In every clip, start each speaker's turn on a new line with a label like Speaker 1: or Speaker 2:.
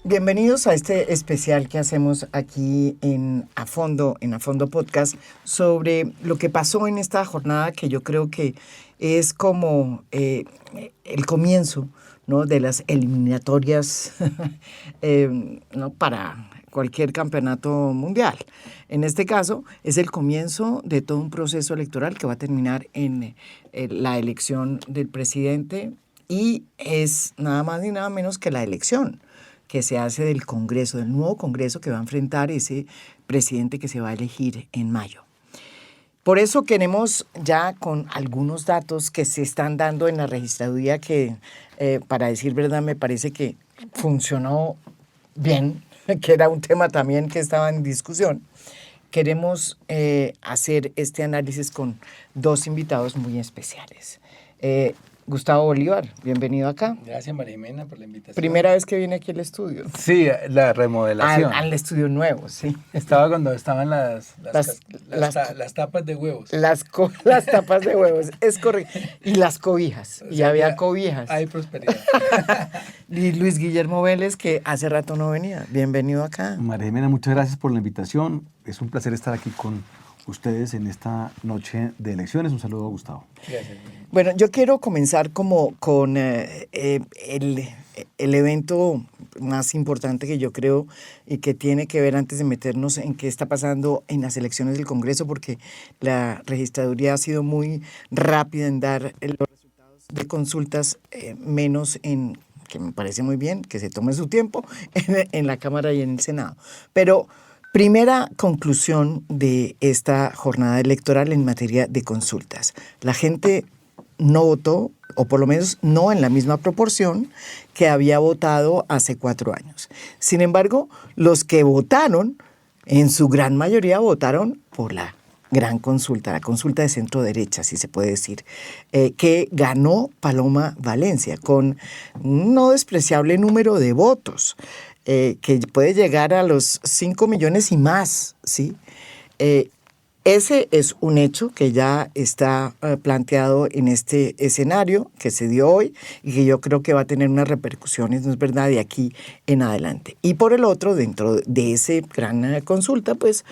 Speaker 1: Bienvenidos a este especial que hacemos aquí en A Fondo Podcast, sobre lo que pasó en esta jornada, que yo creo que es como el comienzo, ¿no?, de las eliminatorias ¿no?, para cualquier campeonato mundial. En este caso, es el comienzo de todo un proceso electoral que va a terminar en la elección del presidente, y es nada más ni nada menos que la elección que se hace del Congreso, del nuevo Congreso que va a enfrentar ese presidente que se va a elegir en mayo. Por eso queremos, ya con algunos datos que se están dando en la registraduría, que para decir verdad me parece que funcionó bien, que era un tema también que estaba en discusión, queremos hacer este análisis con dos invitados muy especiales. Gustavo Bolívar, bienvenido acá.
Speaker 2: Gracias, María Jimena, por la invitación.
Speaker 1: Primera vez que viene aquí al estudio.
Speaker 2: Sí, la remodelación.
Speaker 1: Al estudio nuevo, sí.
Speaker 2: Estaba cuando estaban las tapas de huevos.
Speaker 1: Las tapas de huevos, es correcto. Y las cobijas, o sea, y había cobijas.
Speaker 2: Hay prosperidad.
Speaker 1: Y Luis Guillermo Vélez, que hace rato no venía. Bienvenido acá.
Speaker 3: María Jimena, muchas gracias por la invitación. Es un placer estar aquí con ustedes en esta noche de elecciones. Un saludo a Gustavo.
Speaker 2: Gracias.
Speaker 1: Bueno, yo quiero comenzar con el evento más importante que yo creo y que tiene que ver, antes de meternos en qué está pasando en las elecciones del Congreso, porque la registraduría ha sido muy rápida en dar los resultados de consultas, menos en, que me parece muy bien, que se tome su tiempo en la Cámara y en el Senado. Pero primera conclusión de esta jornada electoral en materia de consultas. La gente no votó, o por lo menos no en la misma proporción que había votado hace 4 años. Sin embargo, los que votaron, en su gran mayoría votaron por la gran consulta, la consulta de centro derecha, si se puede decir, que ganó Paloma Valencia con un no despreciable número de votos, que puede llegar a los 5 millones y más, ¿sí? Ese es un hecho que ya está planteado en este escenario que se dio hoy y que yo creo que va a tener unas repercusiones, ¿no es verdad?, de aquí en adelante. Y por el otro, dentro de esa gran consulta, pues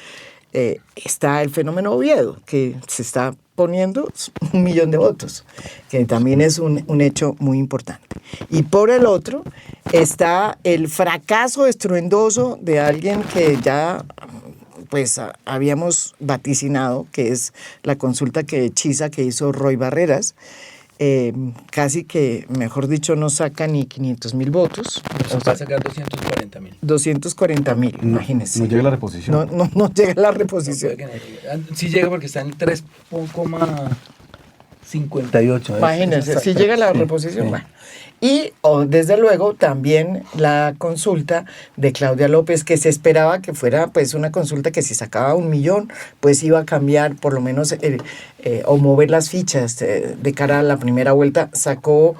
Speaker 1: está el fenómeno Oviedo, que se está poniendo 1 millón de votos, que también es un hecho muy importante. Y por el otro está el fracaso estruendoso de alguien que ya pues habíamos vaticinado, que es la consulta que hechiza que hizo Roy Barreras. Casi que, mejor dicho, no saca ni 500,000 votos.
Speaker 2: Va a sacar 240,000.
Speaker 1: 240,000, imagínense.
Speaker 3: No llega la reposición.
Speaker 1: No llega la reposición.
Speaker 2: Sí llega porque está en 3,58.
Speaker 1: Imagínense, si llega la reposición.
Speaker 3: Sí.
Speaker 1: Bueno. Y desde luego también la consulta de Claudia López, que se esperaba que fuera pues una consulta que si sacaba 1 millón, pues iba a cambiar por lo menos o mover las fichas de cara a la primera vuelta. Sacó,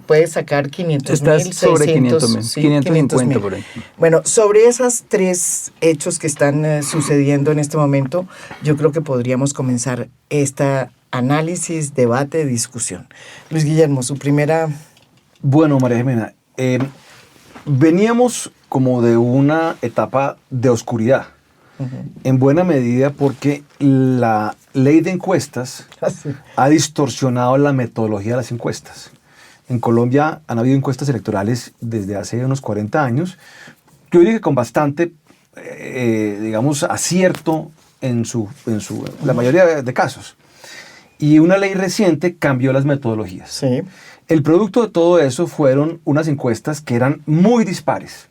Speaker 1: puede sacar 500,000,
Speaker 3: sobre
Speaker 1: 600,
Speaker 3: 550 por ahí.
Speaker 1: Bueno, sobre esos 3 hechos que están sucediendo en este momento, yo creo que podríamos comenzar esta análisis, debate, discusión. Luis Guillermo, su primera...
Speaker 3: Bueno, María Jimena, veníamos como de una etapa de oscuridad, en buena medida porque la ley de encuestas ha distorsionado la metodología de las encuestas. En Colombia han habido encuestas electorales desde hace unos 40 años, yo diría que con bastante, digamos, acierto en la mayoría de casos. Y una ley reciente cambió las metodologías.
Speaker 1: Sí.
Speaker 3: El producto de todo eso fueron unas encuestas que eran muy dispares,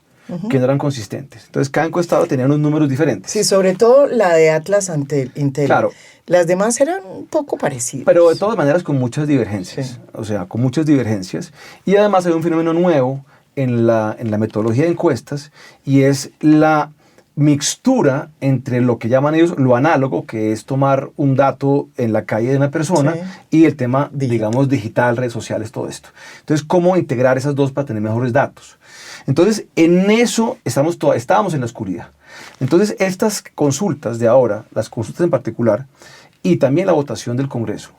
Speaker 3: que no eran consistentes. Entonces, cada encuestador tenía unos números diferentes.
Speaker 1: Sí, sobre todo la de Atlas ante Intel.
Speaker 3: Claro.
Speaker 1: Las demás eran un poco parecidas.
Speaker 3: Pero de todas maneras con muchas divergencias.
Speaker 1: Sí.
Speaker 3: O sea, con muchas divergencias. Y además hay un fenómeno nuevo en la metodología de encuestas, y es la mixtura entre lo que llaman ellos lo análogo, que es tomar un dato en la calle de una persona,
Speaker 1: sí,
Speaker 3: y el tema, digamos, digital, redes sociales, todo esto. Entonces, ¿cómo integrar esas dos para tener mejores datos? Entonces, en eso estábamos en la oscuridad. Entonces, estas consultas de ahora, las consultas en particular, y también la votación del Congreso,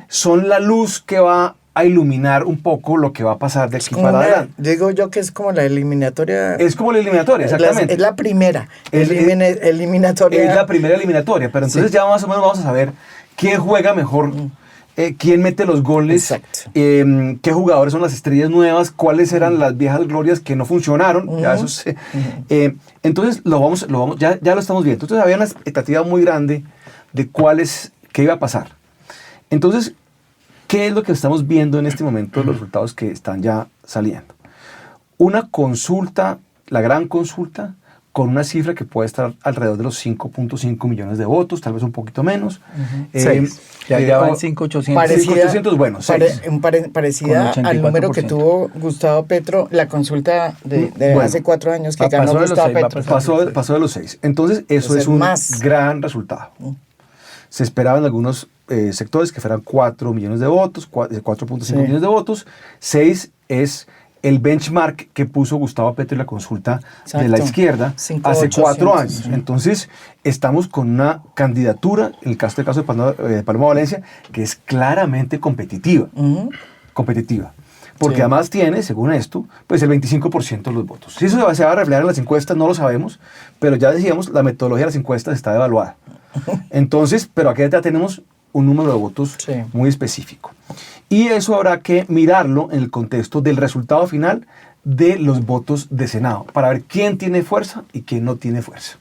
Speaker 3: son la luz que va a iluminar un poco lo que va a pasar de aquí para adelante.
Speaker 1: Digo yo que es como la eliminatoria.
Speaker 3: Es como la eliminatoria, exactamente.
Speaker 1: Es la primera eliminatoria.
Speaker 3: Es la primera eliminatoria, pero entonces ya más o menos vamos a saber quién juega mejor, quién mete los goles, qué jugadores son las estrellas nuevas, cuáles eran las viejas glorias que no funcionaron. Ya eso entonces ya lo estamos viendo. Entonces había una expectativa muy grande de qué iba a pasar. Entonces, ¿qué es lo que estamos viendo en este momento, los resultados que están ya saliendo? Una consulta, la gran consulta, con una cifra que puede estar alrededor de los 5.5 millones de votos, tal vez un poquito menos.
Speaker 2: 6. Ya van 5.800.
Speaker 3: 5.800, bueno, 6.
Speaker 1: Parecida al número que tuvo Gustavo Petro, la consulta de hace 4 años que ganó Gustavo Petro.
Speaker 3: Pasó de los 6. Entonces, eso es un gran resultado. Se esperaban algunos sectores que fueran 4 millones de votos, 4.5 millones de votos. 6 es el benchmark que puso Gustavo Petro en la consulta de la izquierda hace 4 años. Entonces, estamos con una candidatura, en el caso de Paloma Valencia, que es claramente competitiva. Competitiva. Porque además tiene, según esto, pues el 25% de los votos. Si eso se va a reflejar en las encuestas, no lo sabemos, pero ya decíamos, la metodología de las encuestas está devaluada. Entonces, pero aquí ya tenemos un número de votos muy específico. Y eso habrá que mirarlo en el contexto del resultado final de los votos de Senado, para ver quién tiene fuerza y quién no tiene fuerza.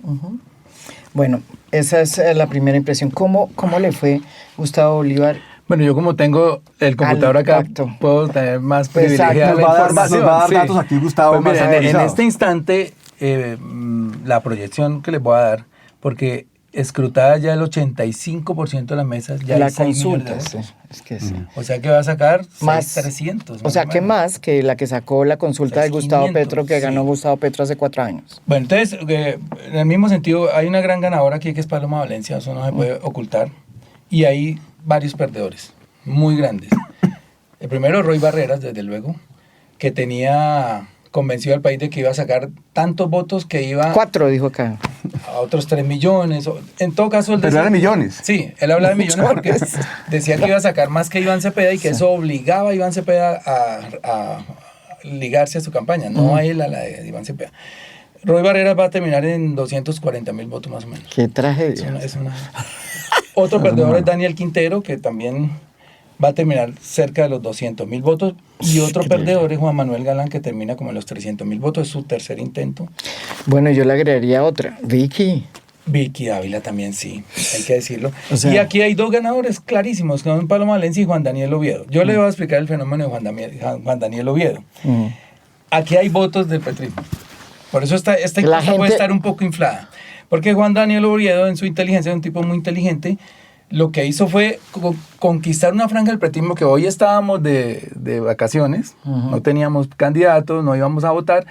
Speaker 1: Bueno, esa es la primera impresión. ¿Cómo le fue Gustavo Bolívar?
Speaker 2: Bueno, yo como tengo el computador acá, puedo tener más privilegiada la información.
Speaker 3: Nos va a dar datos aquí, Gustavo,
Speaker 2: pues mira, en este instante, la proyección que les voy a dar, porque escrutada ya el 85% de las mesas, ya
Speaker 1: la consulta, es que sí.
Speaker 2: O sea que va a sacar más 300.
Speaker 1: O sea que más que la que sacó la consulta de Gustavo 500, Petro, que ganó Gustavo Petro hace 4 años.
Speaker 2: Bueno, entonces, en el mismo sentido, hay una gran ganadora aquí que es Paloma Valencia, eso no se puede ocultar, y hay varios perdedores, muy grandes. El primero, Roy Barreras, desde luego, que tenía convencido al país de que iba a sacar tantos votos que iba...
Speaker 1: 4, dijo acá.
Speaker 2: A otros 3 millones. En todo caso... Él
Speaker 3: decía, ¿pero era de millones?
Speaker 2: Sí, él habla de millones porque decía que iba a sacar más que Iván Cepeda y que eso obligaba a Iván Cepeda a ligarse a su campaña, no a él, a la de Iván Cepeda. Roy Barreras va a terminar en 240,000 votos más o menos.
Speaker 1: ¡Qué tragedia!
Speaker 2: Otro perdedor es Daniel Quintero, que también va a terminar cerca de los 200,000 votos. Y otro perdedor es Juan Manuel Galán, que termina como en los 300,000 votos. Es su tercer intento.
Speaker 1: Bueno, yo le agregaría otra. Vicky
Speaker 2: Ávila también, sí, hay que decirlo. O sea, y aquí hay 2 ganadores clarísimos, que son Paloma Valencia y Juan Daniel Oviedo. Yo le voy a explicar el fenómeno de Juan Daniel Oviedo. Aquí hay votos del petrismo. Por eso esta encuesta puede estar un poco inflada. Porque Juan Daniel Oviedo, en su inteligencia, es un tipo muy inteligente, lo que hizo fue conquistar una franja del petrismo que hoy estábamos de vacaciones, no teníamos candidatos, no íbamos a votar.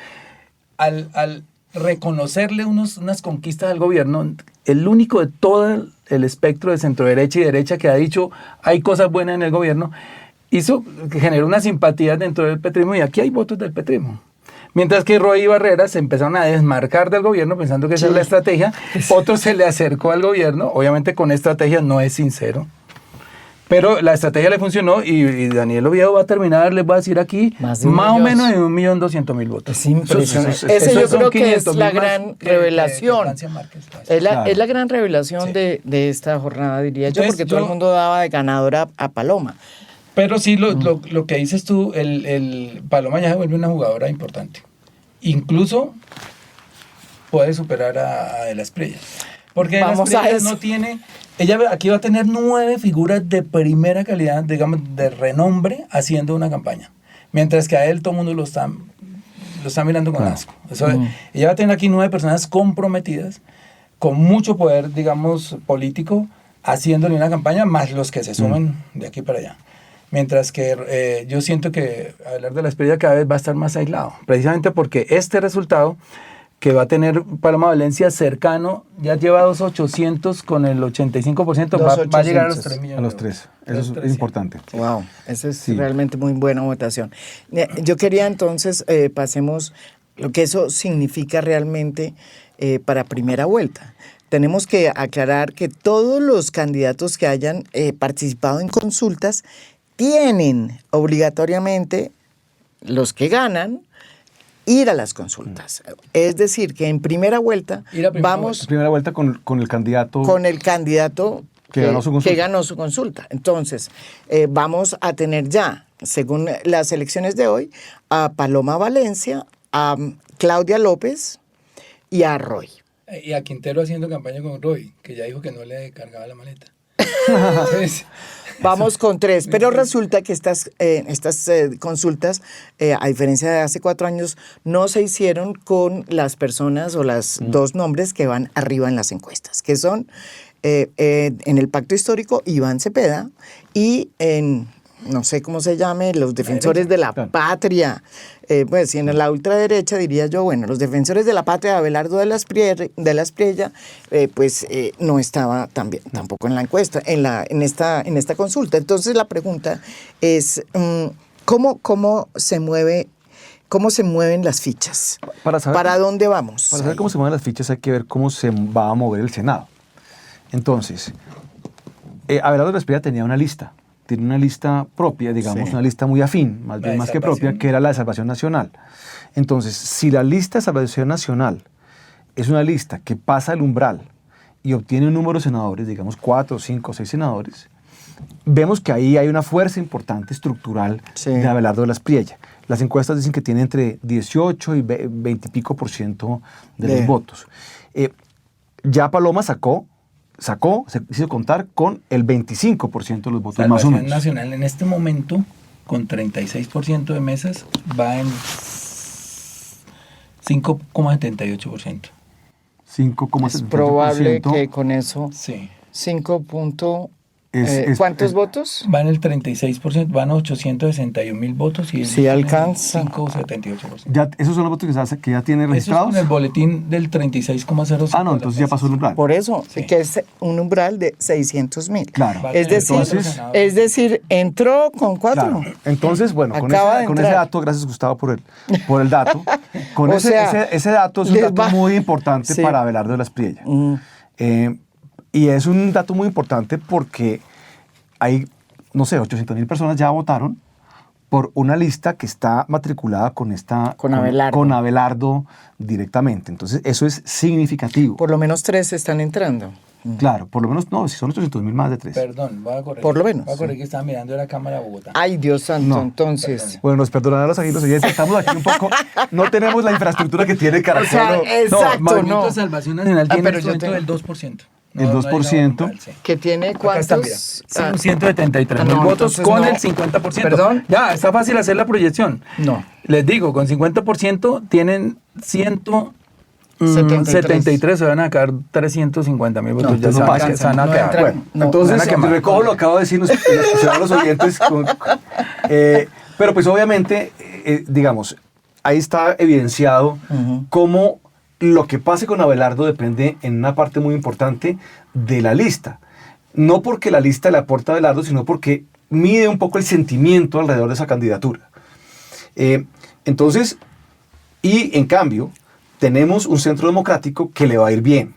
Speaker 2: Al reconocerle unas conquistas al gobierno, el único de todo el espectro de centro derecha y derecha que ha dicho hay cosas buenas en el gobierno, generó una simpatía dentro del petrismo, y aquí hay votos del petrismo. Mientras que Roy y Barreras se empezaron a desmarcar del gobierno pensando que esa es la estrategia. Otro se le acercó al gobierno, obviamente con estrategia, no es sincero. Pero la estrategia le funcionó y Daniel Oviedo va a terminar, les voy a decir aquí, más o menos en 1.200.000 votos.
Speaker 1: Es impresionante. Ese yo creo que es la gran revelación. Es la gran revelación de esta jornada, diría yo, porque todo el mundo daba de ganadora a Paloma.
Speaker 2: Pero sí, lo que dices tú, el Paloma ya se vuelve una jugadora importante. Incluso puede superar a De las Prellas. Porque De las Prellas no tiene... Ella aquí va a tener 9 figuras de primera calidad, digamos, de renombre, haciendo una campaña. Mientras que a él todo el mundo lo está mirando con asco. Ella va a tener aquí 9 personas comprometidas, con mucho poder, digamos, político, haciéndole una campaña, más los que se sumen de aquí para allá. Mientras que yo siento que hablar de la experiencia cada vez va a estar más aislado, precisamente porque este resultado que va a tener Paloma Valencia cercano, ya lleva 2.800 con el 85%, va a llegar a los 3 millones.
Speaker 3: A los 3, eso es importante.
Speaker 1: Wow, esa es realmente muy buena votación. Yo quería entonces, pasemos lo que eso significa realmente para primera vuelta. Tenemos que aclarar que todos los candidatos que hayan participado en consultas tienen obligatoriamente los que ganan ir a las consultas. Es decir, que en primera vuelta vamos...
Speaker 3: Primera vuelta con el candidato...
Speaker 1: Con el candidato
Speaker 3: que ganó su consulta.
Speaker 1: Entonces, vamos a tener ya, según las elecciones de hoy, a Paloma Valencia, a Claudia López y a Roy.
Speaker 2: Y a Quintero haciendo campaña con Roy, que ya dijo que no le cargaba la maleta. Entonces,
Speaker 1: vamos con 3, pero resulta que estas consultas, a diferencia de hace 4 años, no se hicieron con las personas o los 2 nombres que van arriba en las encuestas, que son en el Pacto Histórico Iván Cepeda y en, no sé cómo se llame, los defensores de la patria. Pues si en la ultraderecha diría yo, bueno, los defensores de la patria, Abelardo de las Priella, no estaba tampoco en la encuesta, en esta consulta. Entonces la pregunta es, ¿cómo se mueven las fichas? ¿Para dónde vamos?
Speaker 3: Para saber cómo se mueven las fichas hay que ver cómo se va a mover el Senado. Entonces, Abelardo de las Priella tenía una lista. Tiene una lista propia, digamos, una lista muy afín, más bien más que propia, que era la de Salvación Nacional. Entonces, si la lista de Salvación Nacional es una lista que pasa el umbral y obtiene un número de senadores, digamos 4, 5, 6 senadores, vemos que ahí hay una fuerza importante estructural de Abelardo de las Priella. Las encuestas dicen que tiene entre 18 y 20 y pico % de los votos. Ya Paloma se hizo contar con el 25% de los votos,
Speaker 2: Salvación
Speaker 3: más o menos.
Speaker 2: Nacional en este momento, con 36% de mesas, va en 5,78%.
Speaker 3: 5,78%.
Speaker 1: Es probable que con eso,
Speaker 2: sí.
Speaker 1: 5 puntos... ¿Cuántos votos?
Speaker 2: Va en el 36%, van a 861,000 votos y
Speaker 1: sí alcanza.
Speaker 2: 5,78%.
Speaker 3: ¿Esos son los votos que ya tiene registrados?
Speaker 2: Eso es con el boletín del 36,05%.
Speaker 3: Ah, no, entonces ya pasó el umbral.
Speaker 1: Por eso, que es un umbral de 600,000.
Speaker 3: Claro.
Speaker 1: Es decir, entró con 4.
Speaker 3: Claro. Entonces, bueno, con ese dato, gracias Gustavo por el dato, con ese dato es un dato muy importante para Abelardo de las Priella. Y es un dato muy importante porque hay, no sé, 800,000 personas ya votaron por una lista que está matriculada con Abelardo directamente. Entonces, eso es significativo.
Speaker 1: Por lo menos 3 están entrando.
Speaker 3: Claro, por lo menos, no, si son 800,000, más de 3.
Speaker 2: Perdón, voy a corregir.
Speaker 1: Por lo menos.
Speaker 2: Voy a corregir que estaba mirando la Cámara de Bogotá.
Speaker 1: Ay, Dios santo,
Speaker 3: No,
Speaker 1: entonces.
Speaker 2: perdón.
Speaker 3: Bueno, nos perdonarán los oyentes, estamos aquí un poco, no tenemos la infraestructura que tiene Caracol.
Speaker 1: O sea, exacto,
Speaker 2: Movimiento
Speaker 1: no.
Speaker 2: de Salvación Nacional tiene
Speaker 1: pero
Speaker 2: un
Speaker 1: yo
Speaker 2: del 2%.
Speaker 3: El 2%.
Speaker 1: ¿Que tiene cuántos?
Speaker 2: Acá está, mira. 173,000
Speaker 1: no,
Speaker 2: votos con
Speaker 1: no.
Speaker 2: el 50%.
Speaker 1: ¿Perdón?
Speaker 2: Ya, está fácil hacer la proyección.
Speaker 1: No.
Speaker 2: Les digo, con 50% tienen 173, se van a quedar 350,000 votos.
Speaker 1: No,
Speaker 2: ya
Speaker 1: no
Speaker 2: se van a quedar.
Speaker 3: Bueno, entonces, recojo lo que acabo de decir, nos escucharon los oyentes. Pero pues obviamente, digamos, ahí está evidenciado cómo lo que pase con Abelardo depende en una parte muy importante de la lista. No porque la lista le aporta a Abelardo, sino porque mide un poco el sentimiento alrededor de esa candidatura. Entonces, y en cambio, tenemos un centro democrático que le va a ir bien,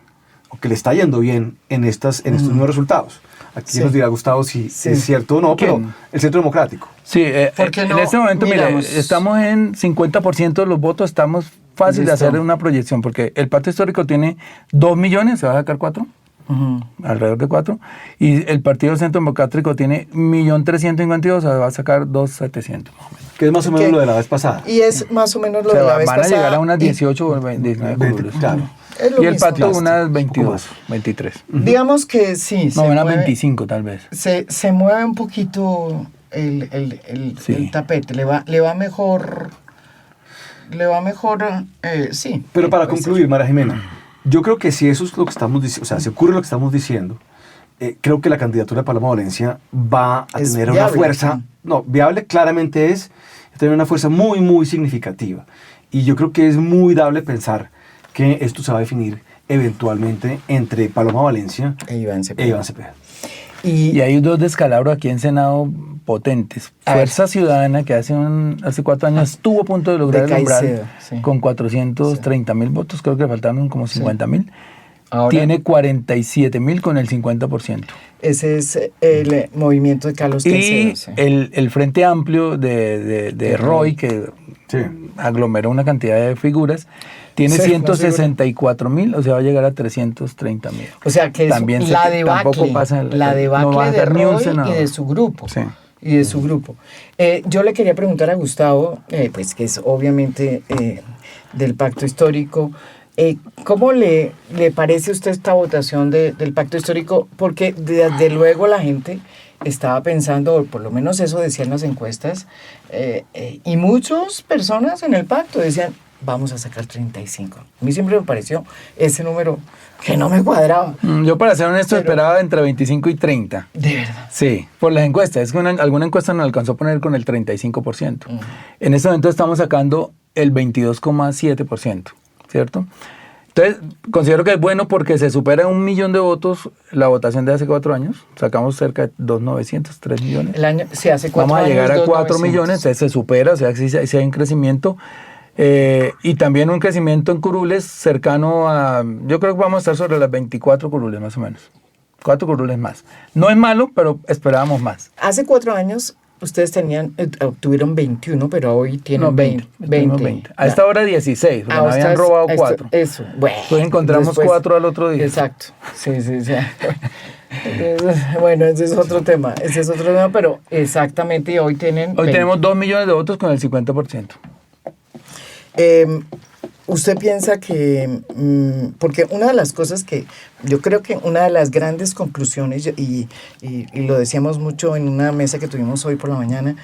Speaker 3: o que le está yendo bien en estos nuevos resultados. Aquí nos dirá Gustavo si es cierto o no, pero el centro democrático.
Speaker 2: Sí, en este momento, mire, estamos en 50% de los votos, estamos fácil de hacer una proyección, porque el Pacto Histórico tiene 2 millones, se va a sacar 4, alrededor de 4, y el Partido Centro Democrático tiene 1.352.000, se va a sacar 2.700.000.
Speaker 3: Que es más o menos lo de la vez pasada.
Speaker 1: Y es más o menos lo de la vez pasada.
Speaker 2: Van a llegar a unas 18 o 19 curules.
Speaker 3: Claro.
Speaker 2: Y el patio unas 22, 23.
Speaker 1: Digamos que sí.
Speaker 2: No, unas 25 tal vez.
Speaker 1: Se mueve un poquito el tapete, le va mejor, sí.
Speaker 3: Pero para concluir, María Jimena, yo creo que si eso es lo que estamos diciendo, o sea, si ocurre lo que estamos diciendo, creo que la candidatura de Paloma Valencia va a tener una fuerza, viable claramente es tener una fuerza muy, muy significativa. Y yo creo que es muy dable pensar que esto se va a definir eventualmente entre Paloma Valencia e Iván Cepeda.
Speaker 2: Y hay 2 descalabros aquí en Senado potentes. Fuerza Ciudadana, que hace 4 años estuvo a punto de lograr el umbral con 430,000 votos, creo que faltaron como 50,000.
Speaker 1: Ahora,
Speaker 2: tiene 47.000 con el 50%.
Speaker 1: Ese es el movimiento de Carlos III.
Speaker 2: Y
Speaker 1: Sí.
Speaker 2: el Frente Amplio de Roy, que aglomeró una cantidad de figuras, tiene 164.000, o sea, va a llegar a 330.000.
Speaker 1: O sea, que
Speaker 2: también
Speaker 1: es la debacle,
Speaker 2: tampoco pasa
Speaker 1: la debacle
Speaker 2: no va a
Speaker 1: de
Speaker 2: ser ni un
Speaker 1: Roy y
Speaker 2: senador.
Speaker 1: de su grupo.
Speaker 2: Sí.
Speaker 1: Y de su grupo. Yo le quería preguntar a Gustavo, pues que es obviamente del pacto histórico, ¿cómo le parece a usted esta votación del pacto histórico? Porque desde luego la gente estaba pensando, o por lo menos eso decían las encuestas, y muchas personas en el pacto decían, vamos a sacar 35. A mí siempre me pareció ese número que no me cuadraba.
Speaker 2: Yo, para ser honesto, esperaba entre 25 y 30.
Speaker 1: De verdad.
Speaker 2: Sí, por las encuestas. Es que alguna encuesta nos alcanzó a poner con el 35%. En este momento estamos sacando el 22,7%, ¿cierto? Entonces, considero que es bueno porque se supera 1 millón de votos la votación de hace 4 años. Sacamos cerca de 2.900, 3 millones.
Speaker 1: El año, sí, hace 4
Speaker 2: Vamos a
Speaker 1: años,
Speaker 2: llegar a 4
Speaker 1: 2.900.
Speaker 2: millones, entonces se supera, o sea, sí hay un crecimiento. Y también un crecimiento en curules cercano a, yo creo que vamos a estar sobre las 24 curules más o menos. 4 curules más. No es malo, pero esperábamos más.
Speaker 1: Hace 4 años ustedes obtuvieron 21, pero hoy tienen
Speaker 2: No,
Speaker 1: 20.
Speaker 2: A esta hora 16, porque nos habían robado 4.
Speaker 1: Eso, bueno.
Speaker 2: Pues encontramos
Speaker 1: después,
Speaker 2: 4 al otro día.
Speaker 1: Exacto, sí. Bueno, ese es otro tema, pero exactamente hoy tienen
Speaker 2: Hoy
Speaker 1: 20.
Speaker 2: tenemos 2 millones de votos con el 50%.
Speaker 1: ¿Usted piensa que, porque una de las cosas que yo creo que una de las grandes conclusiones, y lo decíamos mucho en una mesa que tuvimos hoy por la mañana,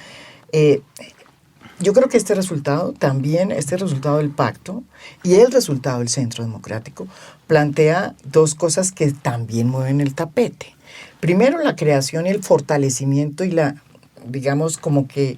Speaker 1: yo creo que este resultado del pacto y el resultado del Centro Democrático plantea 2 cosas que también mueven el tapete. Primero, la creación y el fortalecimiento y digamos como que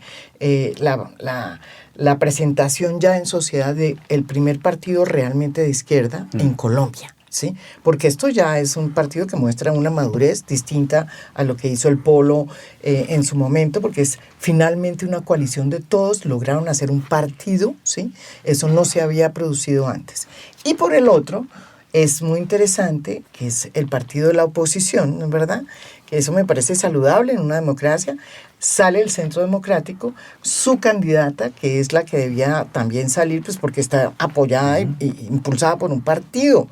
Speaker 1: la presentación ya en sociedad del primer partido realmente de izquierda en Colombia, ¿sí? Porque esto ya es un partido que muestra una madurez distinta a lo que hizo el Polo en su momento, porque es finalmente una coalición de todos, lograron hacer un partido, ¿sí? Eso no se había producido antes. Y por el otro, es muy interesante, que es el partido de la oposición, ¿no es verdad? Que eso me parece saludable en una democracia. Sale el Centro Democrático, su candidata, que es la que debía también salir, pues porque está apoyada e impulsada por un partido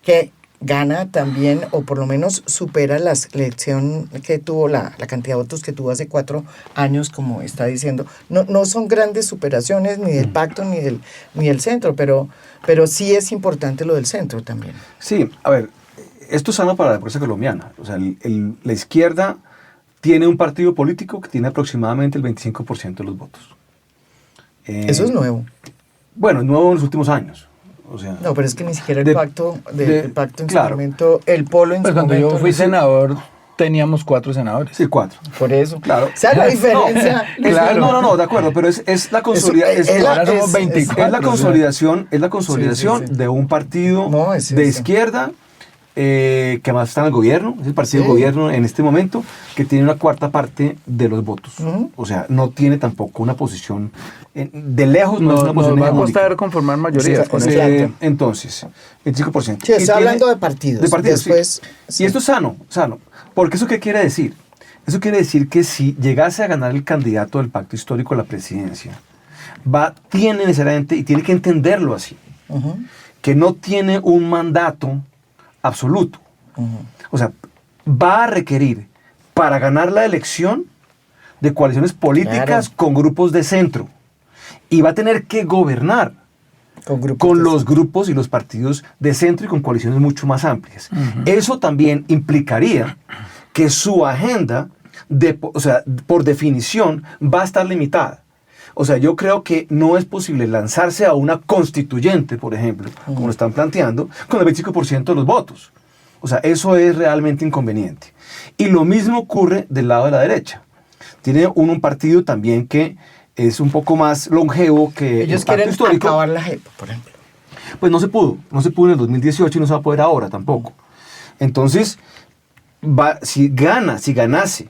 Speaker 1: que gana también, o por lo menos supera la elección que tuvo, la cantidad de votos que tuvo hace 4 años, como está diciendo. No son grandes superaciones ni del pacto ni del centro, pero sí es importante lo del centro también.
Speaker 3: Sí, a ver, esto es sano para la democracia colombiana. O sea, la izquierda tiene un partido político que tiene aproximadamente el 25% de los votos.
Speaker 1: Eso es nuevo.
Speaker 3: Bueno, es nuevo en los últimos años. O sea,
Speaker 1: no, pero es que ni siquiera el pacto en
Speaker 3: claro.
Speaker 1: su momento, el Polo en
Speaker 2: Pues
Speaker 1: su
Speaker 2: cuando
Speaker 1: momento.
Speaker 2: yo fui senador teníamos 4 senadores.
Speaker 3: Sí, 4.
Speaker 1: Por eso.
Speaker 3: Claro.
Speaker 1: O sea, la diferencia.
Speaker 3: Claro. No, de acuerdo, pero es la consolidación.
Speaker 2: Ahora somos 24.
Speaker 3: Es la consolidación de un partido de izquierda que además está en el gobierno, es el partido de gobierno en este momento, que tiene una 1/4 parte de los votos. O sea, no tiene tampoco una posición, de lejos no es una posición
Speaker 2: va a
Speaker 3: hegemónica.
Speaker 2: costar conformar mayorías.
Speaker 3: Entonces, 25%.
Speaker 1: Sí, está hablando de partidos.
Speaker 3: De partidos,
Speaker 1: después,
Speaker 3: sí. Y esto es sano. Porque ¿eso qué quiere decir? Eso quiere decir que si llegase a ganar el candidato del pacto histórico a la presidencia, tiene necesariamente, y tiene que entenderlo así, que no tiene un mandato absoluto. O sea, va a requerir para ganar la elección de coaliciones políticas con grupos de centro. Y va a tener que gobernar con los grupos y los partidos de centro y con coaliciones mucho más amplias. Eso también implicaría que su agenda, por definición, va a estar limitada. O sea, yo creo que no es posible lanzarse a una constituyente, por ejemplo, como lo están planteando, con el 25% de los votos. O sea, eso es realmente inconveniente. Y lo mismo ocurre del lado de la derecha. Tiene un partido también que es un poco más longevo que
Speaker 1: ellos
Speaker 3: el pacto
Speaker 1: quieren
Speaker 3: histórico.
Speaker 1: acabar la JEP, por ejemplo.
Speaker 3: Pues no se pudo en el 2018 y no se va a poder ahora tampoco. Entonces, si ganase,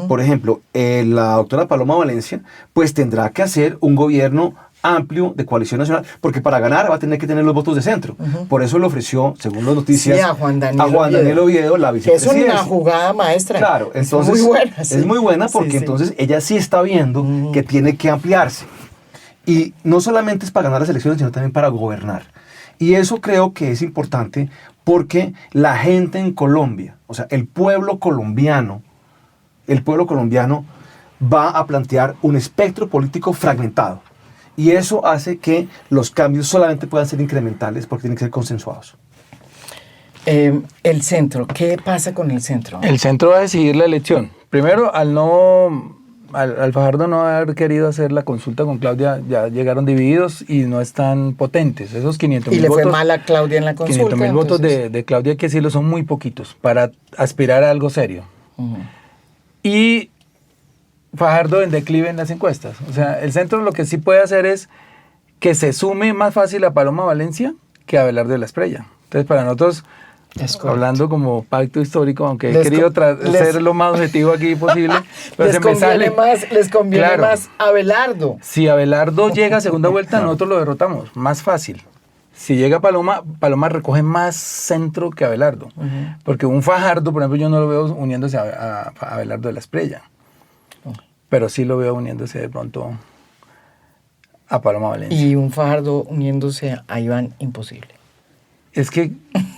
Speaker 3: por ejemplo, la doctora Paloma Valencia, pues tendrá que hacer un gobierno amplio de coalición nacional, porque para ganar va a tener que tener los votos de centro. Por eso le ofreció, según las noticias,
Speaker 1: a Juan Daniel
Speaker 3: Oviedo la vicepresidencia.
Speaker 1: Es una jugada maestra.
Speaker 3: Claro, entonces
Speaker 1: es muy buena, sí.
Speaker 3: Es muy buena porque entonces ella sí está viendo que tiene que ampliarse. Y no solamente es para ganar las elecciones, sino también para gobernar. Y eso creo que es importante porque la gente en Colombia, o sea, el pueblo colombiano va a plantear un espectro político fragmentado. Y eso hace que los cambios solamente puedan ser incrementales porque tienen que ser consensuados.
Speaker 1: El centro, ¿qué pasa con el centro?
Speaker 2: El centro va a decidir la elección. Primero, al Fajardo no haber querido hacer la consulta con Claudia, ya llegaron divididos y no están potentes. Esos 500.000 votos.
Speaker 1: Y le fue mal a Claudia en la consulta.
Speaker 2: 500.000 votos de Claudia, hay que decirlo, son muy poquitos para aspirar a algo serio. Y Fajardo en declive en las encuestas. O sea, el centro lo que sí puede hacer es que se sume más fácil a Paloma Valencia que a Abelardo de la Espriella. Entonces, para nosotros, hablando como pacto histórico, aunque he querido ser lo más objetivo aquí posible, pero
Speaker 1: les conviene más Abelardo.
Speaker 2: Si Abelardo llega a segunda vuelta, nosotros lo derrotamos, más fácil. Si llega Paloma recoge más centro que Abelardo. Porque un Fajardo, por ejemplo, yo no lo veo uniéndose a Abelardo de la Espriella. Pero sí lo veo uniéndose de pronto a Paloma Valencia.
Speaker 1: Y un Fajardo uniéndose a Iván, imposible.
Speaker 2: Es que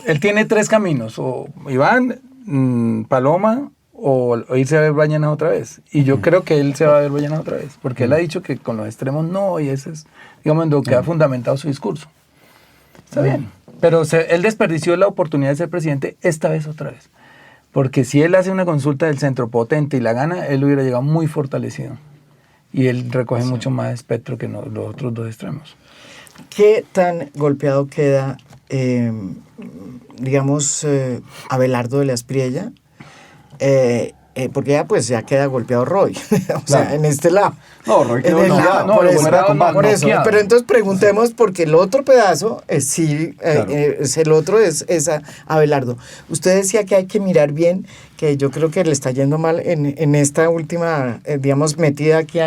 Speaker 2: él tiene 3 caminos, o Iván, Paloma, o irse a ver Vallenato otra vez. Y yo creo que él se va a ver Vallenato otra vez, porque él ha dicho que con los extremos no, y ese es, digamos, en lo que ha fundamentado su discurso. Está bien, pero él desperdició la oportunidad de ser presidente esta vez otra vez. Porque si él hace una consulta del centro potente y la gana, él hubiera llegado muy fortalecido. Y él recoge mucho más espectro que los otros 2 extremos.
Speaker 1: ¿Qué tan golpeado queda, Abelardo de la Espriella? Porque ya queda golpeado Roy, sea, en este lado.
Speaker 3: No, Roy quedó
Speaker 1: por eso. Pero entonces preguntemos, porque el otro pedazo es Abelardo. Usted decía que hay que mirar bien, que yo creo que le está yendo mal en esta última, metida aquí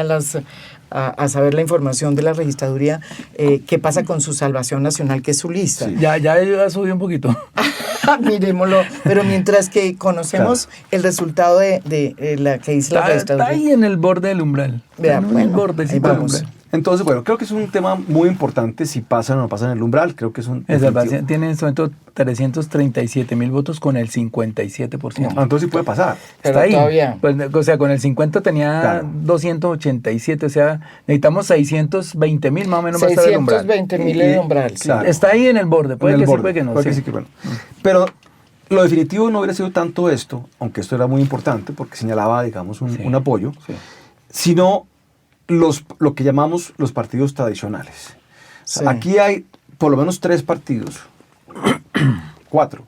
Speaker 1: a saber la información de la registraduría, qué pasa con su Salvación Nacional, que es su lista.
Speaker 2: Sí, ya subió un poquito.
Speaker 1: Miremoslo, pero mientras que conocemos el resultado de la que dice la registraduría.
Speaker 2: Está ahí en el borde del umbral.
Speaker 1: Ahí vamos.
Speaker 3: Entonces, creo que es un tema muy importante si pasa o no pasa en el umbral. Creo que es un...
Speaker 2: Salvación tiene en este momento 337.000 votos con el 57%.
Speaker 3: Entonces sí puede pasar.
Speaker 1: Pero
Speaker 2: está ahí.
Speaker 1: Todavía.
Speaker 2: Pues, o sea, con el 50 tenía 287, o sea, necesitamos 620.000 más o menos para estar en el umbral.
Speaker 1: 620.000 en el umbral.
Speaker 3: Claro.
Speaker 2: Está ahí en el borde, puede que sí, puede que no.
Speaker 3: Puede que sí, que bueno. Pero lo definitivo no hubiera sido tanto esto, aunque esto era muy importante porque señalaba, digamos, un apoyo, sino lo que llamamos los partidos tradicionales. O sea, aquí hay por lo menos 3 partidos, 4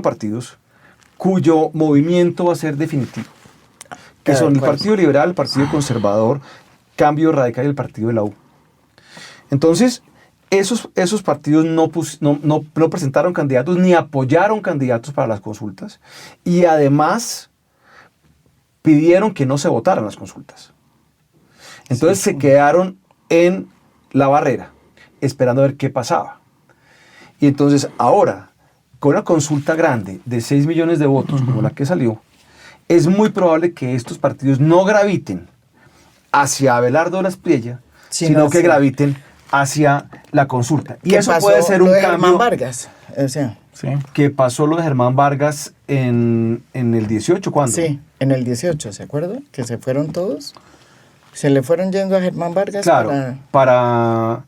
Speaker 3: partidos cuyo movimiento va a ser definitivo, que son el Partido Liberal, el Partido Conservador, Cambio Radical y el Partido de la U. Entonces, esos partidos no presentaron candidatos ni apoyaron candidatos para las consultas, y además pidieron que no se votaran las consultas. Entonces se quedaron en la barrera, esperando a ver qué pasaba. Y entonces ahora, con una consulta grande de 6 millones de votos, como la que salió, es muy probable que estos partidos no graviten hacia Abelardo de la Espriella, sino que graviten hacia la consulta. Y eso puede ser un cambio.
Speaker 1: Germán Vargas,
Speaker 3: que pasó lo de Germán Vargas en el 18, ¿cuándo?
Speaker 1: Sí, en el 18, ¿se acuerdan? Que se fueron todos. Se le fueron yendo a Germán Vargas.
Speaker 3: Claro, ¿para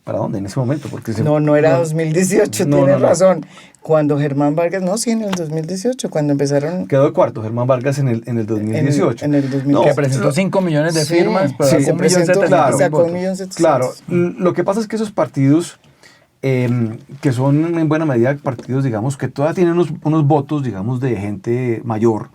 Speaker 3: dónde en ese momento? Porque
Speaker 1: no era 2018, tienes razón. Cuando Germán Vargas, en el 2018, cuando empezaron...
Speaker 3: Quedó de cuarto Germán Vargas en el 2018.
Speaker 1: En el 2018.
Speaker 2: Que presentó 5 millones de firmas, pero
Speaker 1: sacó 1.700.000.
Speaker 3: Claro, lo que pasa es que esos partidos, que son en buena medida partidos, digamos, que todavía tienen unos votos, digamos, de gente mayor,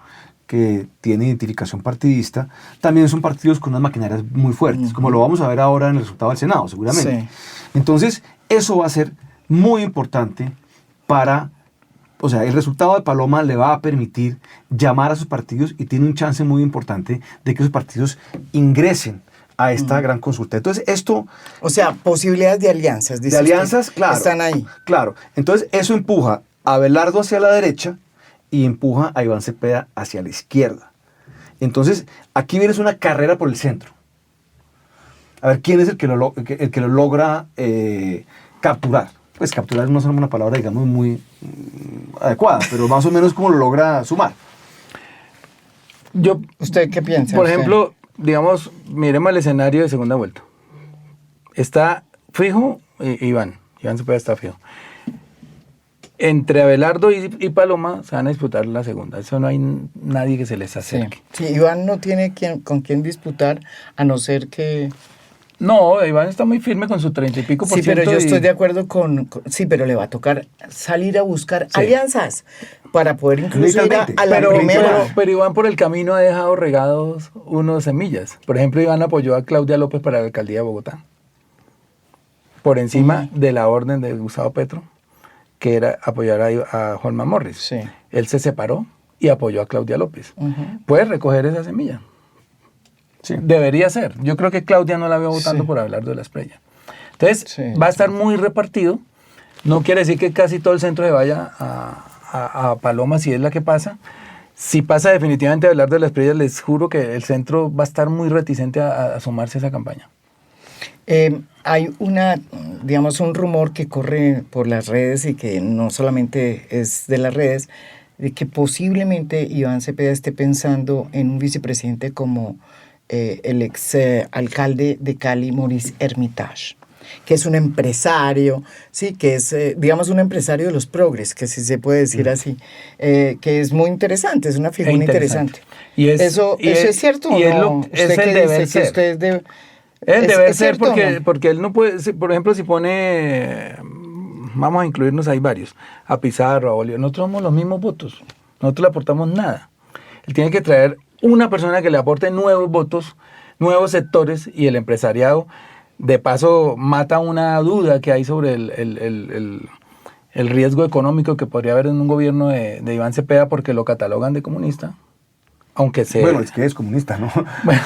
Speaker 3: que tiene identificación partidista, también son partidos con unas maquinarias muy fuertes, como lo vamos a ver ahora en el resultado del Senado, seguramente.
Speaker 1: Sí.
Speaker 3: Entonces, eso va a ser muy importante el resultado de Paloma le va a permitir llamar a sus partidos y tiene un chance muy importante de que esos partidos ingresen a esta gran consulta. Entonces, esto...
Speaker 1: O sea, posibilidades de alianzas.
Speaker 3: De alianzas,
Speaker 1: usted,
Speaker 3: claro.
Speaker 1: están ahí.
Speaker 3: Claro. Entonces, eso empuja a Abelardo hacia la derecha y empuja a Iván Cepeda hacia la izquierda. Entonces, aquí viene una carrera por el centro. A ver, ¿quién es el que lo logra capturar? Pues capturar no es una palabra, digamos, muy adecuada, pero más o menos cómo lo logra sumar.
Speaker 1: ¿Usted qué piensa?
Speaker 2: Por ejemplo, digamos, miremos el escenario de segunda vuelta. Está fijo Iván Cepeda está fijo. Entre Abelardo y Paloma se van a disputar la segunda. Eso no hay nadie que se les acerque.
Speaker 1: Sí, Iván no tiene con quién disputar, a no ser que...
Speaker 2: No, Iván está muy firme con su 30 y pico por
Speaker 1: Sí,
Speaker 2: ciento.
Speaker 1: pero yo estoy de acuerdo sí, pero le va a tocar salir a buscar alianzas para poder incluso ir a la primera.
Speaker 2: Pero Iván por el camino ha dejado regados unos semillas. Por ejemplo, Iván apoyó a Claudia López para la alcaldía de Bogotá. Por encima de la orden de Gustavo Petro, que era apoyar a Juanma Morris.
Speaker 1: Sí.
Speaker 2: Él se separó y apoyó a Claudia López. Puede recoger esa semilla. Sí. Debería ser. Yo creo que Claudia no la veo votando por Abelardo de la Espriella. Entonces, va a estar muy repartido. No quiere decir que casi todo el centro se vaya a Paloma, si es la que pasa. Si pasa definitivamente Abelardo de la Espriella, les juro que el centro va a estar muy reticente a sumarse a esa campaña.
Speaker 1: Hay un rumor que corre por las redes y que no solamente es de las redes, de que posiblemente Iván Cepeda esté pensando en un vicepresidente como el ex alcalde de Cali, Maurice Hermitage, que es un empresario, sí, que es, un empresario de los progres, que si se puede decir así, que es muy interesante, es una figura interesante. ¿Eso es cierto o no?
Speaker 2: ¿Usted qué dice? Que usted debe ser porque él no puede, por ejemplo, si pone, vamos a incluirnos, hay varios, a Pizarro, a Bolívar, nosotros somos los mismos votos, nosotros le aportamos nada. Él tiene que traer una persona que le aporte nuevos votos, nuevos sectores, y el empresariado, de paso, mata una duda que hay sobre el riesgo económico que podría haber en un gobierno de Iván Cepeda, porque lo catalogan de comunista. Aunque sea...
Speaker 3: Bueno, es que es comunista, ¿no?
Speaker 2: Bueno,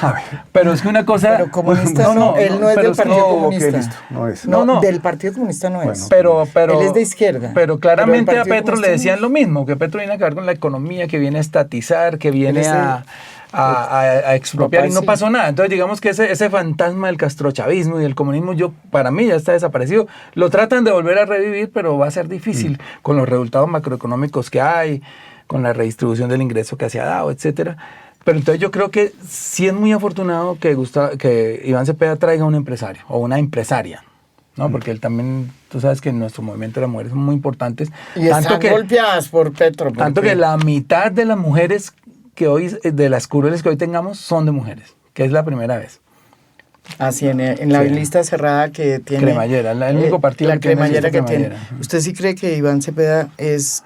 Speaker 2: pero es que una cosa...
Speaker 1: Pero comunista él no es del Partido Comunista.
Speaker 3: Okay, listo, no es.
Speaker 1: No, del Partido Comunista no es.
Speaker 2: Pero
Speaker 1: él es de izquierda.
Speaker 2: Pero claramente a Petro le decían lo mismo, que Petro viene a acabar con la economía, que viene a estatizar, que viene a expropiar, y no pasó nada. Entonces digamos que ese fantasma del castrochavismo y del comunismo, para mí ya está desaparecido. Lo tratan de volver a revivir, pero va a ser difícil con los resultados macroeconómicos que hay, con la redistribución del ingreso que se ha dado, etcétera. Pero entonces yo creo que sí es muy afortunado que Iván Cepeda traiga un empresario o una empresaria, ¿no? Porque él también, tú sabes que en nuestro movimiento de las mujeres son muy importantes.
Speaker 1: Y están golpeadas por Petro.
Speaker 2: Tanto que la mitad de las mujeres que hoy, de las curules que hoy tengamos, son de mujeres, que es la primera vez.
Speaker 1: Así, en la lista cerrada que tiene...
Speaker 2: Cremallera, el único partido
Speaker 1: la cremallera que tiene. ¿Usted sí cree que Iván Cepeda es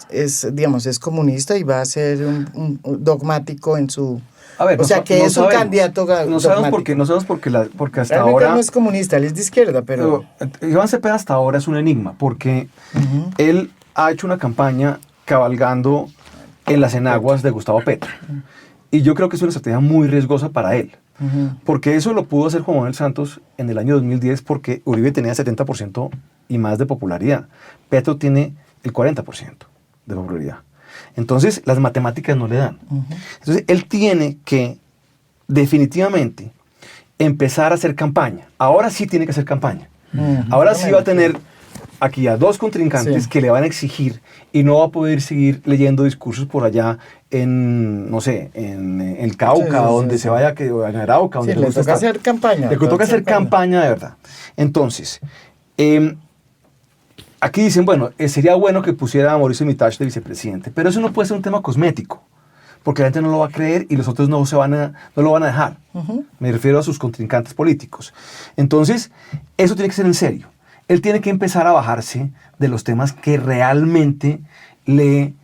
Speaker 1: comunista y va a ser un dogmático en su...
Speaker 3: A ver,
Speaker 1: que es un candidato
Speaker 3: no sabemos porque hasta
Speaker 1: realmente
Speaker 3: ahora...
Speaker 1: no es comunista, él es de izquierda, pero...
Speaker 3: Iván Cepeda hasta ahora es un enigma, porque él ha hecho una campaña cabalgando en las enaguas de Gustavo Petro. Y yo creo que es una estrategia muy riesgosa para él. Porque eso lo pudo hacer Juan Manuel Santos en el año 2010, porque Uribe tenía 70% y más de popularidad. Petro tiene el 40% de popularidad. Entonces, las matemáticas no le dan. Entonces, él tiene que definitivamente empezar a hacer campaña. Ahora sí tiene que hacer campaña. Ahora sí va a tener aquí a dos contrincantes que le van a exigir, y no va a poder seguir leyendo discursos por allá en, no sé, en el Cauca, donde se vaya, en Arauca, donde
Speaker 1: le toca hacer campaña.
Speaker 3: Le toca hacer campaña de verdad. Entonces, aquí dicen, bueno, sería bueno que pusiera a Mauricio Hermitage de vicepresidente, pero eso no puede ser un tema cosmético, porque la gente no lo va a creer y los otros no lo van a dejar. Me refiero a sus contrincantes políticos. Entonces, eso tiene que ser en serio. Él tiene que empezar a bajarse de los temas que realmente le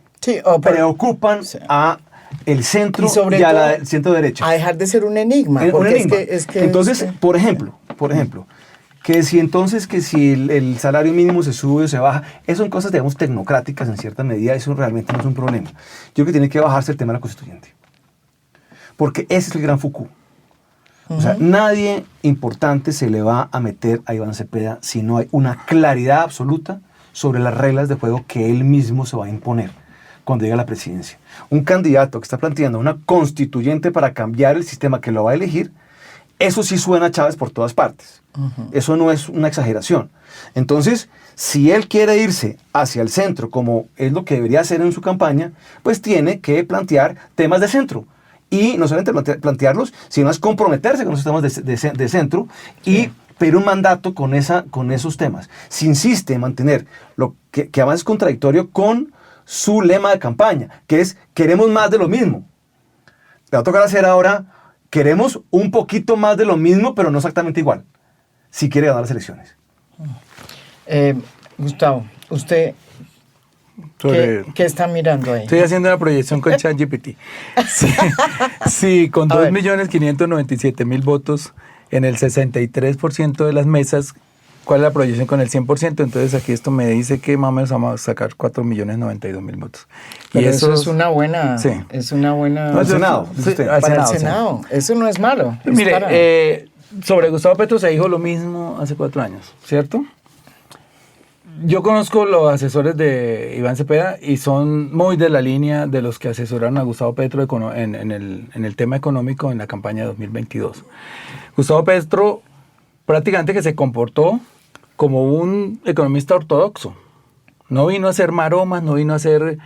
Speaker 3: preocupan a el centro y a la centro derecha.
Speaker 1: A dejar de ser un enigma.
Speaker 3: Entonces, por ejemplo, que si el salario mínimo se sube o se baja, eso son cosas, digamos, tecnocráticas en cierta medida, eso realmente no es un problema. Yo creo que tiene que bajarse el tema de la constituyente. Porque ese es el gran Foucault. O sea, nadie importante se le va a meter a Iván Cepeda si no hay una claridad absoluta sobre las reglas de juego que él mismo se va a imponer cuando llegue a la presidencia. Un candidato que está planteando una constituyente para cambiar el sistema que lo va a elegir, eso sí suena a Chávez por todas partes. Eso no es una exageración. Entonces, si él quiere irse hacia el centro, como es lo que debería hacer en su campaña, pues tiene que plantear temas de centro. Y no solamente plantearlos, sino es comprometerse con esos temas de centro y pedir un mandato con esos temas. Si insiste en mantener lo que además es contradictorio con su lema de campaña, que es queremos más de lo mismo. Le va a tocar hacer ahora, queremos un poquito más de lo mismo, pero no exactamente igual, si quiere ganar las elecciones.
Speaker 1: Gustavo, usted... ¿Qué está mirando ahí?
Speaker 2: Estoy haciendo una proyección con ChatGPT. Sí, con 2.597.000 votos en el 63% de las mesas, ¿cuál es la proyección con el 100%? Entonces aquí esto me dice que más o menos vamos a sacar 4.092.000 votos.
Speaker 1: Pero y eso es una buena... Sí. Es una buena...
Speaker 3: No, al Senado.
Speaker 1: Sí, para el Senado. Sí. Eso no es malo.
Speaker 2: Mire, sobre Gustavo Petro se dijo lo mismo hace 4 años, ¿cierto? Yo conozco los asesores de Iván Cepeda y son muy de la línea de los que asesoraron a Gustavo Petro en el tema económico en la campaña de 2022. Gustavo Petro prácticamente que se comportó como un economista ortodoxo. No vino a hacer maromas, no vino a hacer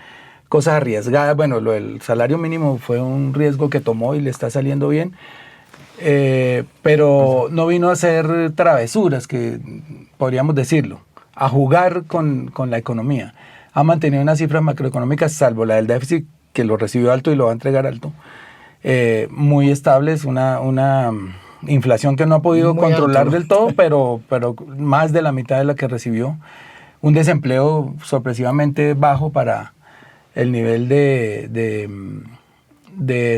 Speaker 2: cosas arriesgadas. Bueno, lo del salario mínimo fue un riesgo que tomó y le está saliendo bien. Pero no vino a hacer travesuras, que podríamos decirlo, a jugar con la economía. Ha mantenido unas cifras macroeconómicas, salvo la del déficit, que lo recibió alto y lo va a entregar alto, muy estables, una inflación que no ha podido muy controlar alto del todo, pero más de la mitad de la que recibió. Un desempleo sorpresivamente bajo para el nivel de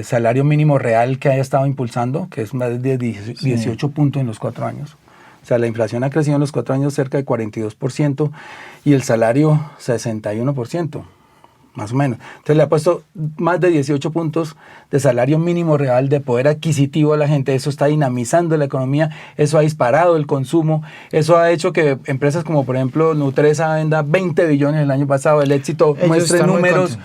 Speaker 2: salario mínimo real que haya estado impulsando, que es más de 18 puntos en los 4 años. O sea, la inflación ha crecido en los 4 años cerca de 42% y el salario 61%, más o menos. Entonces le ha puesto más de 18 puntos de salario mínimo real, de poder adquisitivo a la gente. Eso está dinamizando la economía, eso ha disparado el consumo, eso ha hecho que empresas como por ejemplo Nutresa venda 20 billones el año pasado. El éxito muestre números,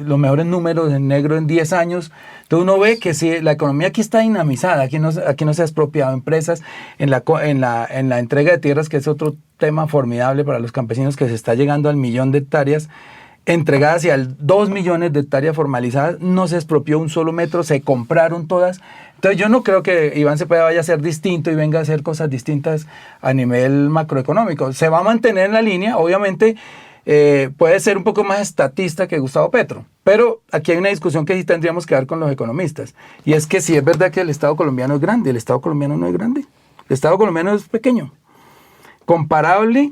Speaker 2: los mejores números en negro en 10 años. Entonces uno ve que si la economía aquí está dinamizada, aquí no se ha expropiado empresas en la entrega de tierras, que es otro tema formidable para los campesinos, que se está llegando al 1.000.000 de hectáreas entregadas y al 2 millones de hectáreas formalizadas. No se expropió un solo metro, se compraron todas. Entonces yo no creo que Iván Cepeda vaya a ser distinto y venga a hacer cosas distintas a nivel macroeconómico. Se va a mantener en la línea, obviamente. Puede ser un poco más estatista que Gustavo Petro, pero aquí hay una discusión que sí tendríamos que dar con los economistas, y es que si es verdad que el Estado colombiano es grande, el Estado colombiano no es grande, el Estado colombiano es pequeño, comparable,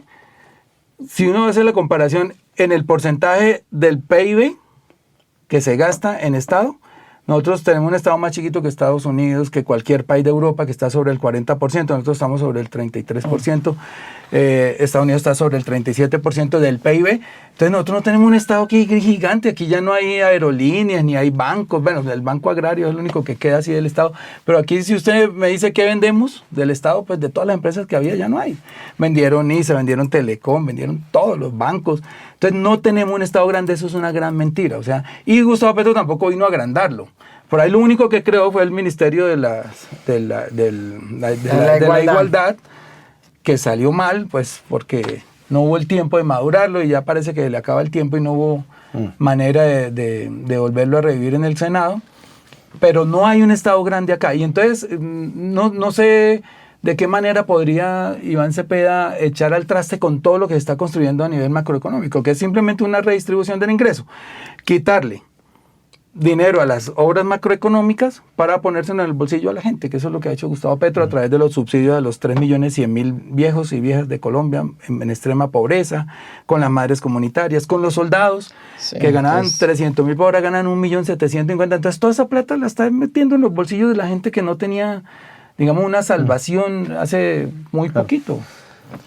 Speaker 2: si uno hace la comparación en el porcentaje del PIB que se gasta en Estado. Nosotros tenemos un Estado más chiquito que Estados Unidos, que cualquier país de Europa, que está sobre el 40%, nosotros estamos sobre el 33%, Estados Unidos está sobre el 37% del PIB, entonces nosotros no tenemos un Estado aquí gigante, aquí ya no hay aerolíneas, ni hay bancos, bueno, el Banco Agrario es el único que queda así del Estado, pero aquí si usted me dice qué vendemos del Estado, pues de todas las empresas que había ya no hay. Vendieron ISA, vendieron Telecom, vendieron todos los bancos, entonces no tenemos un Estado grande, eso es una gran mentira, o sea, y Gustavo Petro tampoco vino a agrandarlo. Por ahí lo único que creó fue el Ministerio de la Igualdad, que salió mal, pues porque no hubo el tiempo de madurarlo y ya parece que le acaba el tiempo y no hubo manera de volverlo a revivir en el Senado. Pero no hay un Estado grande acá. Y entonces no sé de qué manera podría Iván Cepeda echar al traste con todo lo que se está construyendo a nivel macroeconómico, que es simplemente una redistribución del ingreso. Quitarle dinero a las obras macroeconómicas para ponerse en el bolsillo a la gente, que eso es lo que ha hecho Gustavo Petro a través de los subsidios a los 3.100.000 viejos y viejas de Colombia en extrema pobreza, con las madres comunitarias, con los soldados que ganaban 300.000 por hora, ganan 1.750.000. Entonces toda esa plata la está metiendo en los bolsillos de la gente que no tenía, digamos, una salvación hace muy poquito.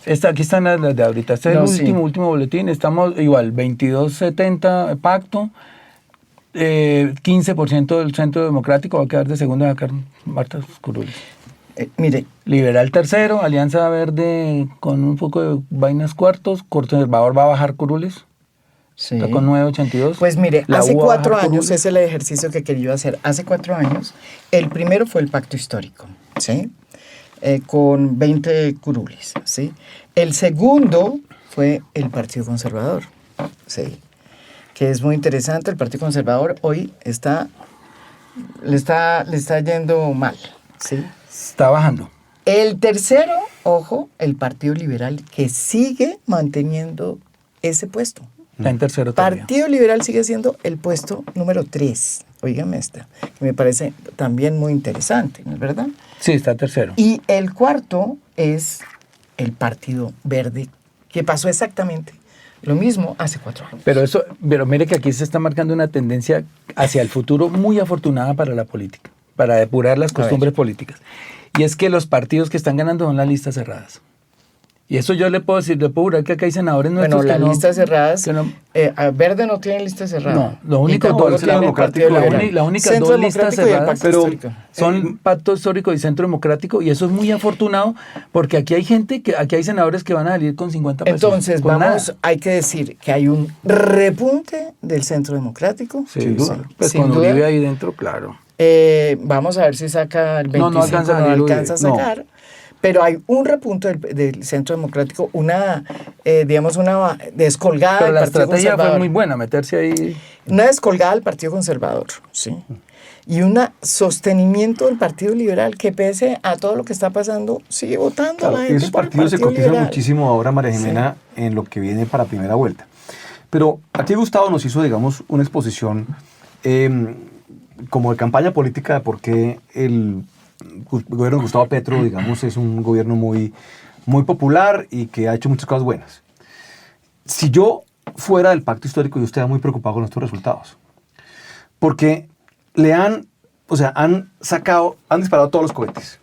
Speaker 2: Aquí están las de ahorita. Este es el último boletín. Estamos igual, 2270 pacto. 15% del Centro Democrático va a quedar de segunda, va a quedar Marta Curules.
Speaker 1: Mire.
Speaker 2: Liberal tercero, Alianza Verde con un poco de vainas cuartos, Conservador va a bajar Curules.
Speaker 1: Sí.
Speaker 2: Está con 9.82.
Speaker 1: Pues mire, hace 4 años,
Speaker 2: Curules.
Speaker 1: es el ejercicio que quería hacer. Hace 4 años, el primero fue el pacto histórico, ¿sí? Con 20 curules, ¿sí? El segundo fue el Partido Conservador, ¿sí? Que es muy interesante. El Partido Conservador hoy le está yendo mal, ¿sí?
Speaker 2: Está bajando.
Speaker 1: El tercero, ojo, el Partido Liberal, que sigue manteniendo ese puesto.
Speaker 2: Está en tercero todavía.
Speaker 1: Partido Liberal sigue siendo el puesto número 3. Óigame esta, que me parece también muy interesante, ¿no es verdad?
Speaker 2: Sí, está tercero.
Speaker 1: Y el cuarto es el Partido Verde, que pasó exactamente lo mismo hace 4 años.
Speaker 2: Pero mire que aquí se está marcando una tendencia hacia el futuro muy afortunada para la política, para depurar las costumbres políticas. Y es que los partidos que están ganando son las listas cerradas. Y eso yo le puedo decir, le puedo jurar que acá hay senadores nuestros
Speaker 1: bueno, las listas cerradas,
Speaker 2: no,
Speaker 1: Verde no tiene lista cerrada.
Speaker 2: No, lo único las únicas dos listas cerradas son Pacto Histórico y Centro Democrático, y eso es muy afortunado porque aquí hay gente, aquí hay senadores que van a salir con 50 pesos.
Speaker 1: Entonces, hay que decir que hay un repunte del Centro Democrático.
Speaker 2: Sin duda. Pues sin con Uribe ahí dentro, claro.
Speaker 1: Vamos a ver si saca el 25, no alcanza a sacar. No. Pero hay un repunte del Centro Democrático, una descolgada
Speaker 2: del
Speaker 1: Partido Conservador.
Speaker 2: Pero la estrategia fue muy buena, meterse ahí.
Speaker 1: Una descolgada del Partido Conservador, ¿sí? Y un sostenimiento del Partido Liberal, que pese a todo lo que está pasando, sigue votando.
Speaker 3: Claro,
Speaker 1: la gente
Speaker 3: esos partidos se cotizan
Speaker 1: liberal.
Speaker 3: Muchísimo ahora, María Jimena, sí, en lo que viene para primera vuelta. Pero aquí Gustavo nos hizo, digamos, una exposición como de campaña política de por qué el gobierno de Gustavo Petro, digamos, es un gobierno muy, muy popular y que ha hecho muchas cosas buenas. Si yo fuera del pacto histórico, yo estaría muy preocupado con estos resultados. Porque han disparado todos los cohetes.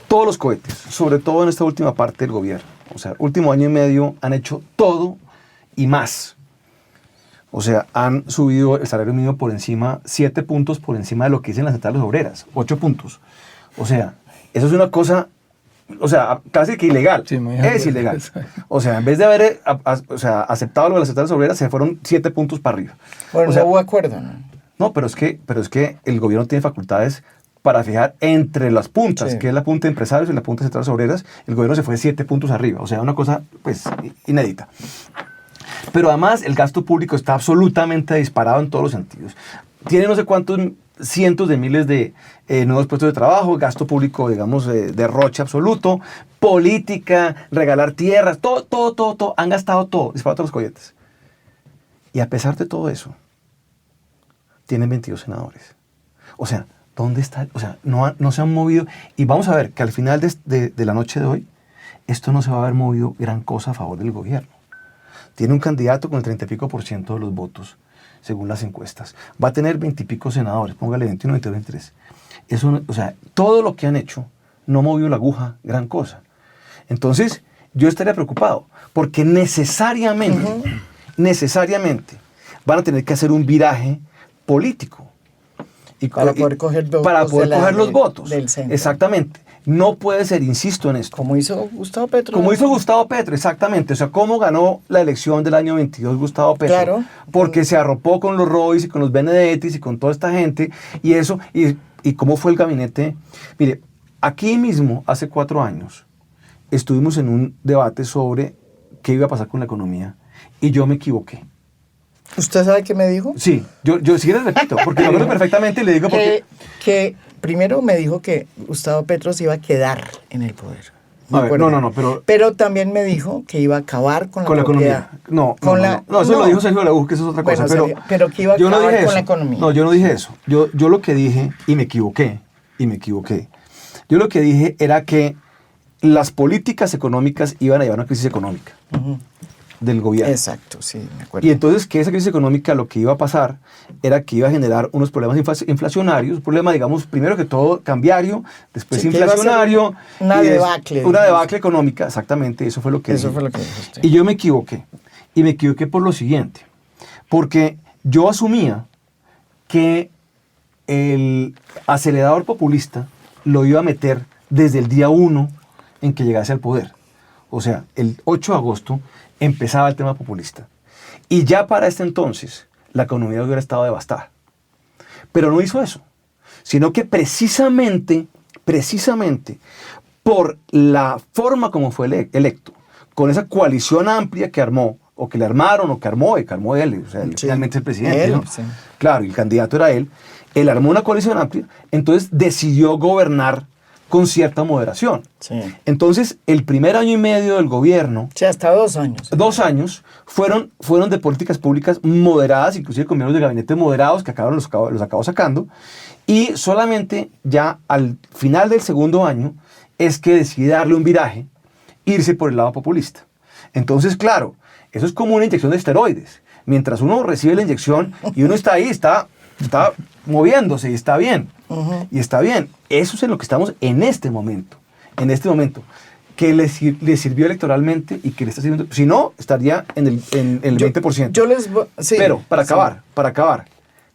Speaker 3: Todos los cohetes, sobre todo en esta última parte del gobierno. O sea, último año y medio han hecho todo y más. O sea, han subido el salario mínimo por encima, 7 puntos por encima de lo que dicen las centrales obreras, 8 puntos. O sea, eso es una cosa, o sea, casi que ilegal. Sí, es ilegal. O sea, en vez de haber aceptado lo de las centrales obreras, se fueron 7 puntos para arriba.
Speaker 1: Bueno,
Speaker 3: o sea,
Speaker 1: no hubo acuerdo, ¿no?
Speaker 3: No, pero es que el gobierno tiene facultades para fijar entre las puntas, sí, que es la punta de empresarios y la punta de centrales obreras. El gobierno se fue 7 puntos arriba. O sea, una cosa, pues, inédita. Pero además el gasto público está absolutamente disparado en todos los sentidos. Tiene no sé cuántos cientos de miles de nuevos puestos de trabajo, gasto público, digamos, derroche absoluto, política, regalar tierras, todo, han gastado todo, disparado todos los cohetes. Y a pesar de todo eso, tienen 22 senadores. O sea, ¿dónde está? O sea, no se han movido. Y vamos a ver que al final de la noche de hoy, esto no se va a haber movido gran cosa a favor del gobierno. Tiene un candidato con el 30 y pico % de los votos, según las encuestas. Va a tener 20 y pico senadores, póngale 21, 22, 23. Eso, o sea, todo lo que han hecho no movió la aguja gran cosa. Entonces, yo estaría preocupado, porque necesariamente van a tener que hacer un viraje político.
Speaker 1: Para poder coger
Speaker 3: los votos.
Speaker 1: Del centro.
Speaker 3: Exactamente. No puede ser, insisto en esto.
Speaker 1: Como hizo Gustavo Petro.
Speaker 3: Como hizo Gustavo Petro, exactamente. O sea, ¿cómo ganó la elección del año 22 Gustavo Petro?
Speaker 1: Claro.
Speaker 3: Porque se arropó con los Royce y con los Benedettis y con toda esta gente. Y eso, y cómo fue el gabinete. Mire, aquí mismo, hace 4 años, estuvimos en un debate sobre qué iba a pasar con la economía. Y yo me equivoqué.
Speaker 1: ¿Usted sabe qué me dijo?
Speaker 3: Sí, yo sí les repito, porque lo acuerdo perfectamente y le digo porque...
Speaker 1: Que primero me dijo que Gustavo Petro se iba a quedar en el poder. Pero también me dijo que iba a acabar con la
Speaker 3: economía. No, eso lo dijo Sergio Laúz, que eso es otra cosa.
Speaker 1: Pero que iba a acabar con la economía.
Speaker 3: No, yo no dije eso. Yo lo que dije, y me equivoqué. Yo lo que dije era que las políticas económicas iban a llevar a una crisis económica. Del gobierno.
Speaker 1: Exacto, sí, me acuerdo.
Speaker 3: Y entonces que esa crisis económica lo que iba a pasar era que iba a generar unos problemas inflacionarios, un problema, digamos, primero que todo cambiario, después inflacionario.
Speaker 1: Una debacle.
Speaker 3: Una debacle económica, exactamente, eso fue lo que dije.
Speaker 1: Fue lo que dijo usted.
Speaker 3: Y yo me equivoqué. Y me equivoqué por lo siguiente. Porque yo asumía que el acelerador populista lo iba a meter desde el día 1 en que llegase al poder. O sea, el 8 de agosto empezaba el tema populista. Y ya para este entonces, la economía hubiera estado devastada. Pero no hizo eso, sino que precisamente, por la forma como fue electo, con esa coalición amplia que armó, o que le armaron, o que armó él, o sea, él finalmente el presidente,
Speaker 1: él,
Speaker 3: ¿no?
Speaker 1: sí.
Speaker 3: Claro, y el candidato era él armó una coalición amplia, entonces decidió gobernar con cierta moderación.
Speaker 1: Sí.
Speaker 3: Entonces, el primer año y medio del gobierno,
Speaker 1: Sí, hasta 2 años.
Speaker 3: 2 años, fueron de políticas públicas moderadas, inclusive con miembros de gabinete moderados que los acabó sacando, y solamente ya al final del segundo año es que decide darle un viraje, irse por el lado populista. Entonces, claro, eso es como una inyección de esteroides. Mientras uno recibe la inyección y uno está ahí, está moviéndose y está bien. Y está bien. Eso es en lo que estamos en este momento. Que le sirvió electoralmente y que le está sirviendo. Si no, estaría en el 20%.
Speaker 1: Sí,
Speaker 3: pero, para acabar,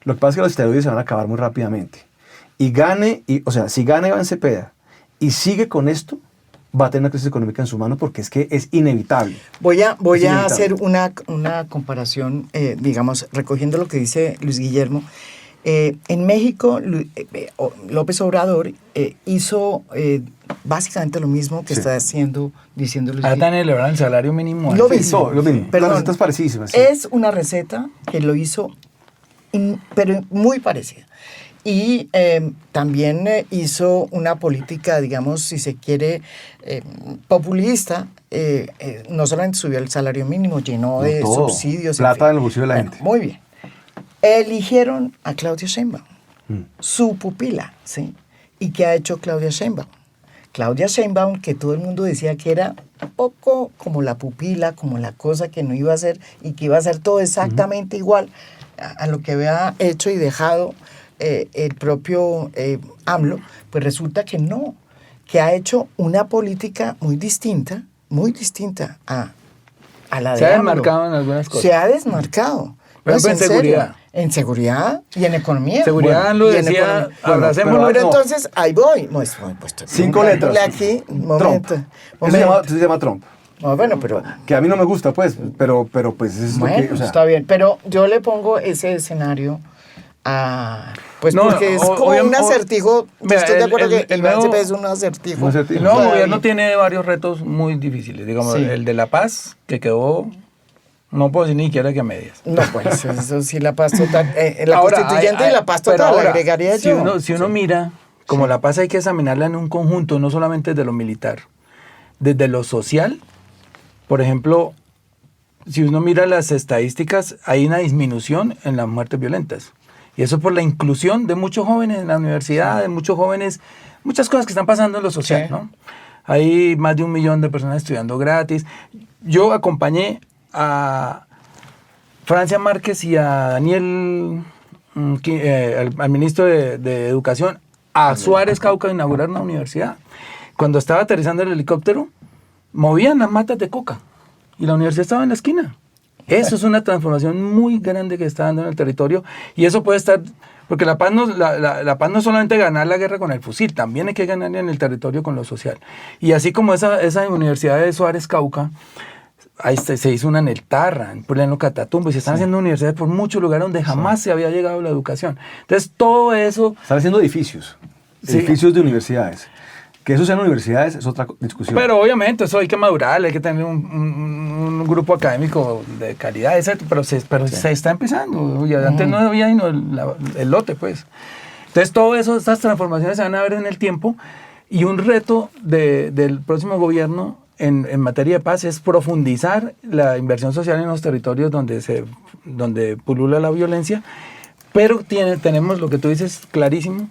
Speaker 3: lo que pasa es que los esteroides se van a acabar muy rápidamente. Si gana Iván Cepeda y sigue con esto, va a tener una crisis económica en su mano porque es que es inevitable.
Speaker 1: Voy a hacer una comparación, digamos, recogiendo lo que dice Luis Guillermo. En México, López Obrador hizo básicamente lo mismo que está diciendo Luis Guillermo.
Speaker 2: Están elevar el salario mínimo.
Speaker 1: Lo mismo.
Speaker 3: Perdón, las recetas parecidísimas. Sí.
Speaker 1: Es una receta que lo hizo, pero muy parecida. Y también hizo una política, digamos, si se quiere, populista. No solamente subió el salario mínimo, llenó de subsidios.
Speaker 3: Plata en el bolsillo de la gente.
Speaker 1: Muy bien. Eligieron a Claudia Sheinbaum, su pupila, ¿sí? ¿Y qué ha hecho Claudia Sheinbaum? Claudia Sheinbaum, que todo el mundo decía que era un poco como la pupila, como la cosa que no iba a hacer y que iba a hacer todo exactamente igual a lo que había hecho y dejado el propio AMLO, pues resulta que no, que ha hecho una política muy distinta a la de AMLO.
Speaker 2: Se ha desmarcado en algunas cosas.
Speaker 1: Se ha desmarcado.
Speaker 2: Por ejemplo, en seguridad.
Speaker 1: En seguridad y en economía.
Speaker 2: Seguridad lo decía, abracémoslo.
Speaker 1: Pero entonces, ahí voy.
Speaker 3: 5 letras.
Speaker 1: Aquí,
Speaker 3: Trump. Eso se llama Trump.
Speaker 1: No, bueno, pero...
Speaker 3: Que a mí no me gusta, pues, pero pues es
Speaker 1: bueno,
Speaker 3: lo que... O sea,
Speaker 1: está bien, pero yo le pongo ese escenario a... Pues no, porque es como un acertijo. Estoy de acuerdo que el nuevo es un acertijo.
Speaker 2: El nuevo gobierno tiene varios retos muy difíciles. Digamos, sí. El de La Paz, que quedó... No puedo decir ni siquiera que a medias.
Speaker 1: No, pues eso sí, la paz total. La constituyente y la paz total, ahora, agregaría yo.
Speaker 2: Si uno mira, como la paz hay que examinarla en un conjunto, no solamente desde lo militar, desde lo social. Por ejemplo, si uno mira las estadísticas, hay una disminución en las muertes violentas. Y eso por la inclusión de muchos jóvenes en la universidad, de muchos jóvenes, muchas cosas que están pasando en lo social, sí. ¿No? Hay más de 1 millón de personas estudiando gratis. Yo acompañé a Francia Márquez y a Daniel, al ministro de Educación, a Suárez, Cauca, a inaugurar una universidad. Cuando estaba aterrizando el helicóptero, movían las matas de coca y la universidad estaba en la esquina. Eso es una transformación muy grande que está dando en el territorio y eso puede estar... Porque la paz no es solamente ganar la guerra con el fusil, también hay que ganar en el territorio con lo social. Y así como esa universidad de Suárez, Cauca, ahí se hizo una en el Tarra, en pleno Catatumbo, y se están haciendo universidades por muchos lugares donde jamás se había llegado la educación. Entonces, todo eso...
Speaker 3: Están haciendo edificios de universidades. Que eso sean universidades es otra discusión.
Speaker 2: Pero obviamente eso hay que madurar, hay que tener un grupo académico de calidad, etc. Pero se está empezando. Y antes no había el lote, pues. Entonces, todo eso, estas transformaciones se van a ver en el tiempo. Y un reto del próximo gobierno en materia de paz es profundizar la inversión social en los territorios donde pulula la violencia, pero tenemos lo que tú dices clarísimo,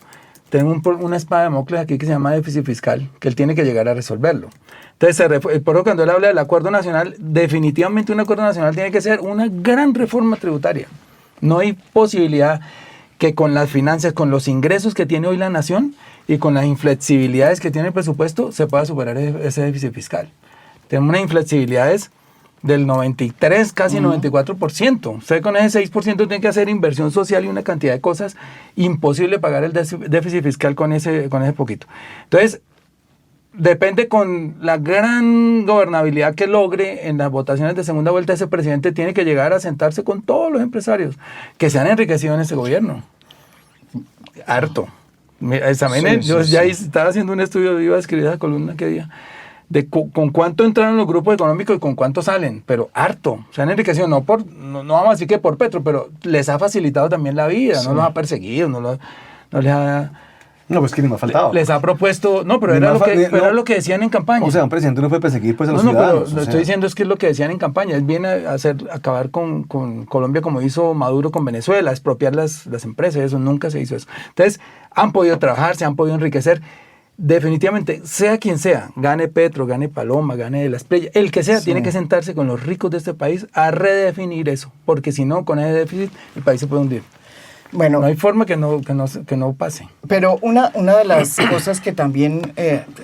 Speaker 2: tenemos una espada de Damocles aquí que se llama déficit fiscal, que él tiene que llegar a resolverlo. Entonces, por eso cuando él habla del acuerdo nacional, definitivamente un acuerdo nacional tiene que ser una gran reforma tributaria. No hay posibilidad que con las finanzas, con los ingresos que tiene hoy la nación y con las inflexibilidades que tiene el presupuesto, se pueda superar ese déficit fiscal. Tenemos unas inflexibilidades del 93, casi 94%. Usted con ese 6% tiene que hacer inversión social y una cantidad de cosas. Imposible pagar el déficit fiscal con ese poquito. Entonces, depende con la gran gobernabilidad que logre en las votaciones de segunda vuelta, ese presidente tiene que llegar a sentarse con todos los empresarios que se han enriquecido en ese gobierno. Harto. También yo ya estaba haciendo un estudio, iba a escribir esa columna que día, de con cuánto entraron los grupos económicos y con cuánto salen, pero harto. Se han enriquecido, no vamos a decir que por Petro, pero les ha facilitado también la vida, no los ha perseguido, no les ha...
Speaker 3: No, pues que ni me ha faltado.
Speaker 2: Les ha propuesto... No, pero era lo que decían en campaña.
Speaker 3: O sea, un presidente no puede perseguir pues, a los ciudadanos.
Speaker 2: Pero lo estoy diciendo es que es lo que decían en campaña. Es bien acabar con Colombia como hizo Maduro con Venezuela, expropiar las empresas. Eso nunca se hizo eso. Entonces, han podido trabajar, se han podido enriquecer. Definitivamente, sea quien sea, gane Petro, gane Paloma, gane de la Espriella, el que sea, tiene que sentarse con los ricos de este país a redefinir eso. Porque si no, con ese déficit, el país se puede hundir. Bueno, no hay forma que no pase.
Speaker 1: Pero una de las cosas que también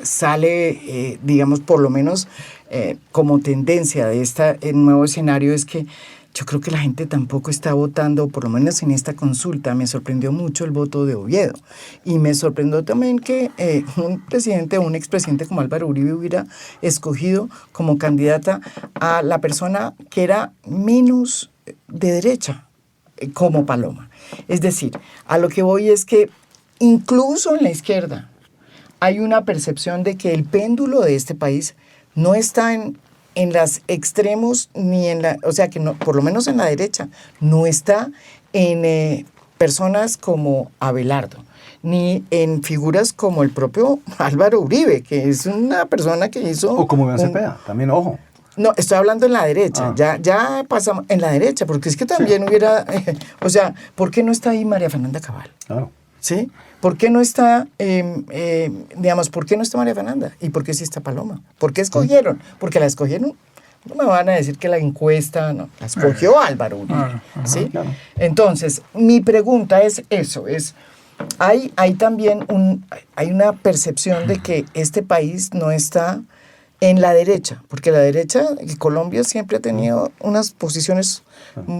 Speaker 1: sale, digamos, por lo menos como tendencia de este nuevo escenario es que yo creo que la gente tampoco está votando, por lo menos en esta consulta. Me sorprendió mucho el voto de Oviedo. Y me sorprendió también que un expresidente como Álvaro Uribe hubiera escogido como candidata a la persona que era menos de derecha, como Paloma. Es decir, a lo que voy es que incluso en la izquierda hay una percepción de que el péndulo de este país no está en los extremos ni en la, o sea que no, por lo menos en la derecha, no está en personas como Abelardo, ni en figuras como el propio Álvaro Uribe, que es una persona que hizo...
Speaker 3: O como Iván Cepeda, también, ojo.
Speaker 1: No, estoy hablando en la derecha, ya pasamos en la derecha, porque es que también hubiera, o sea, ¿por qué no está ahí María Fernanda Cabal?
Speaker 3: Claro.
Speaker 1: ¿Sí? ¿Por qué no está, por qué no está María Fernanda? ¿Y por qué sí está Paloma? ¿Por qué escogieron? Porque la escogieron, no me van a decir que la encuesta, no, la escogió Álvaro Uribe, ¿sí? Claro. Entonces, mi pregunta es eso, hay también hay una percepción de que este país no está en la derecha, porque la derecha, Colombia siempre ha tenido unas posiciones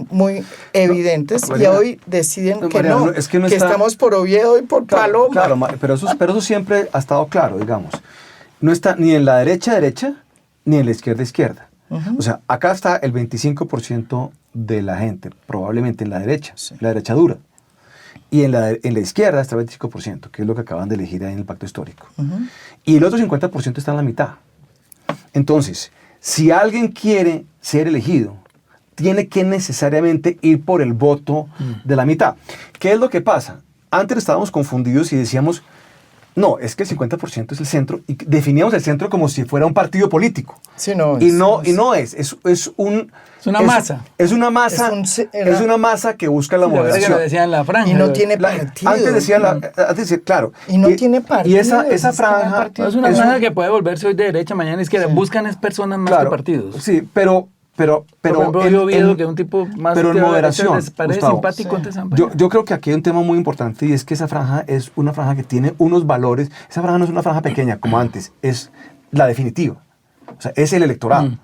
Speaker 1: muy evidentes y hoy deciden que no, que estamos por Oviedo y por Paloma.
Speaker 3: Claro, pero eso siempre ha estado claro, digamos. No está ni en la derecha, ni en la izquierda. O sea, acá está el 25% de la gente, probablemente en la derecha, la derecha dura. Y en la izquierda está el 25%, que es lo que acaban de elegir ahí en el pacto histórico. Y el otro 50% está en la mitad. Entonces, si alguien quiere ser elegido, tiene que necesariamente ir por el voto de la mitad. ¿Qué es lo que pasa? Antes estábamos confundidos y decíamos, no, es que el 50% es el centro, y definíamos el centro como si fuera un partido político.
Speaker 1: Sí, no,
Speaker 3: es una masa. Es una masa que busca la moderación.
Speaker 2: Decían la franja.
Speaker 1: Y no tiene partido.
Speaker 3: Antes decían, claro.
Speaker 1: Y no tiene partido.
Speaker 3: Y esa franja...
Speaker 2: Es una franja que puede volverse hoy de derecha, mañana de izquierda. Buscan personas más que partidos.
Speaker 3: Sí, pero
Speaker 2: por ejemplo, Oviedo, que es un tipo más...
Speaker 3: Pero en moderación,
Speaker 2: les parece simpático.
Speaker 3: Yo creo que aquí hay un tema muy importante, y es que esa franja es una franja que tiene unos valores. Esa franja no es una franja pequeña como antes, es la definitiva. O sea, es el electorado.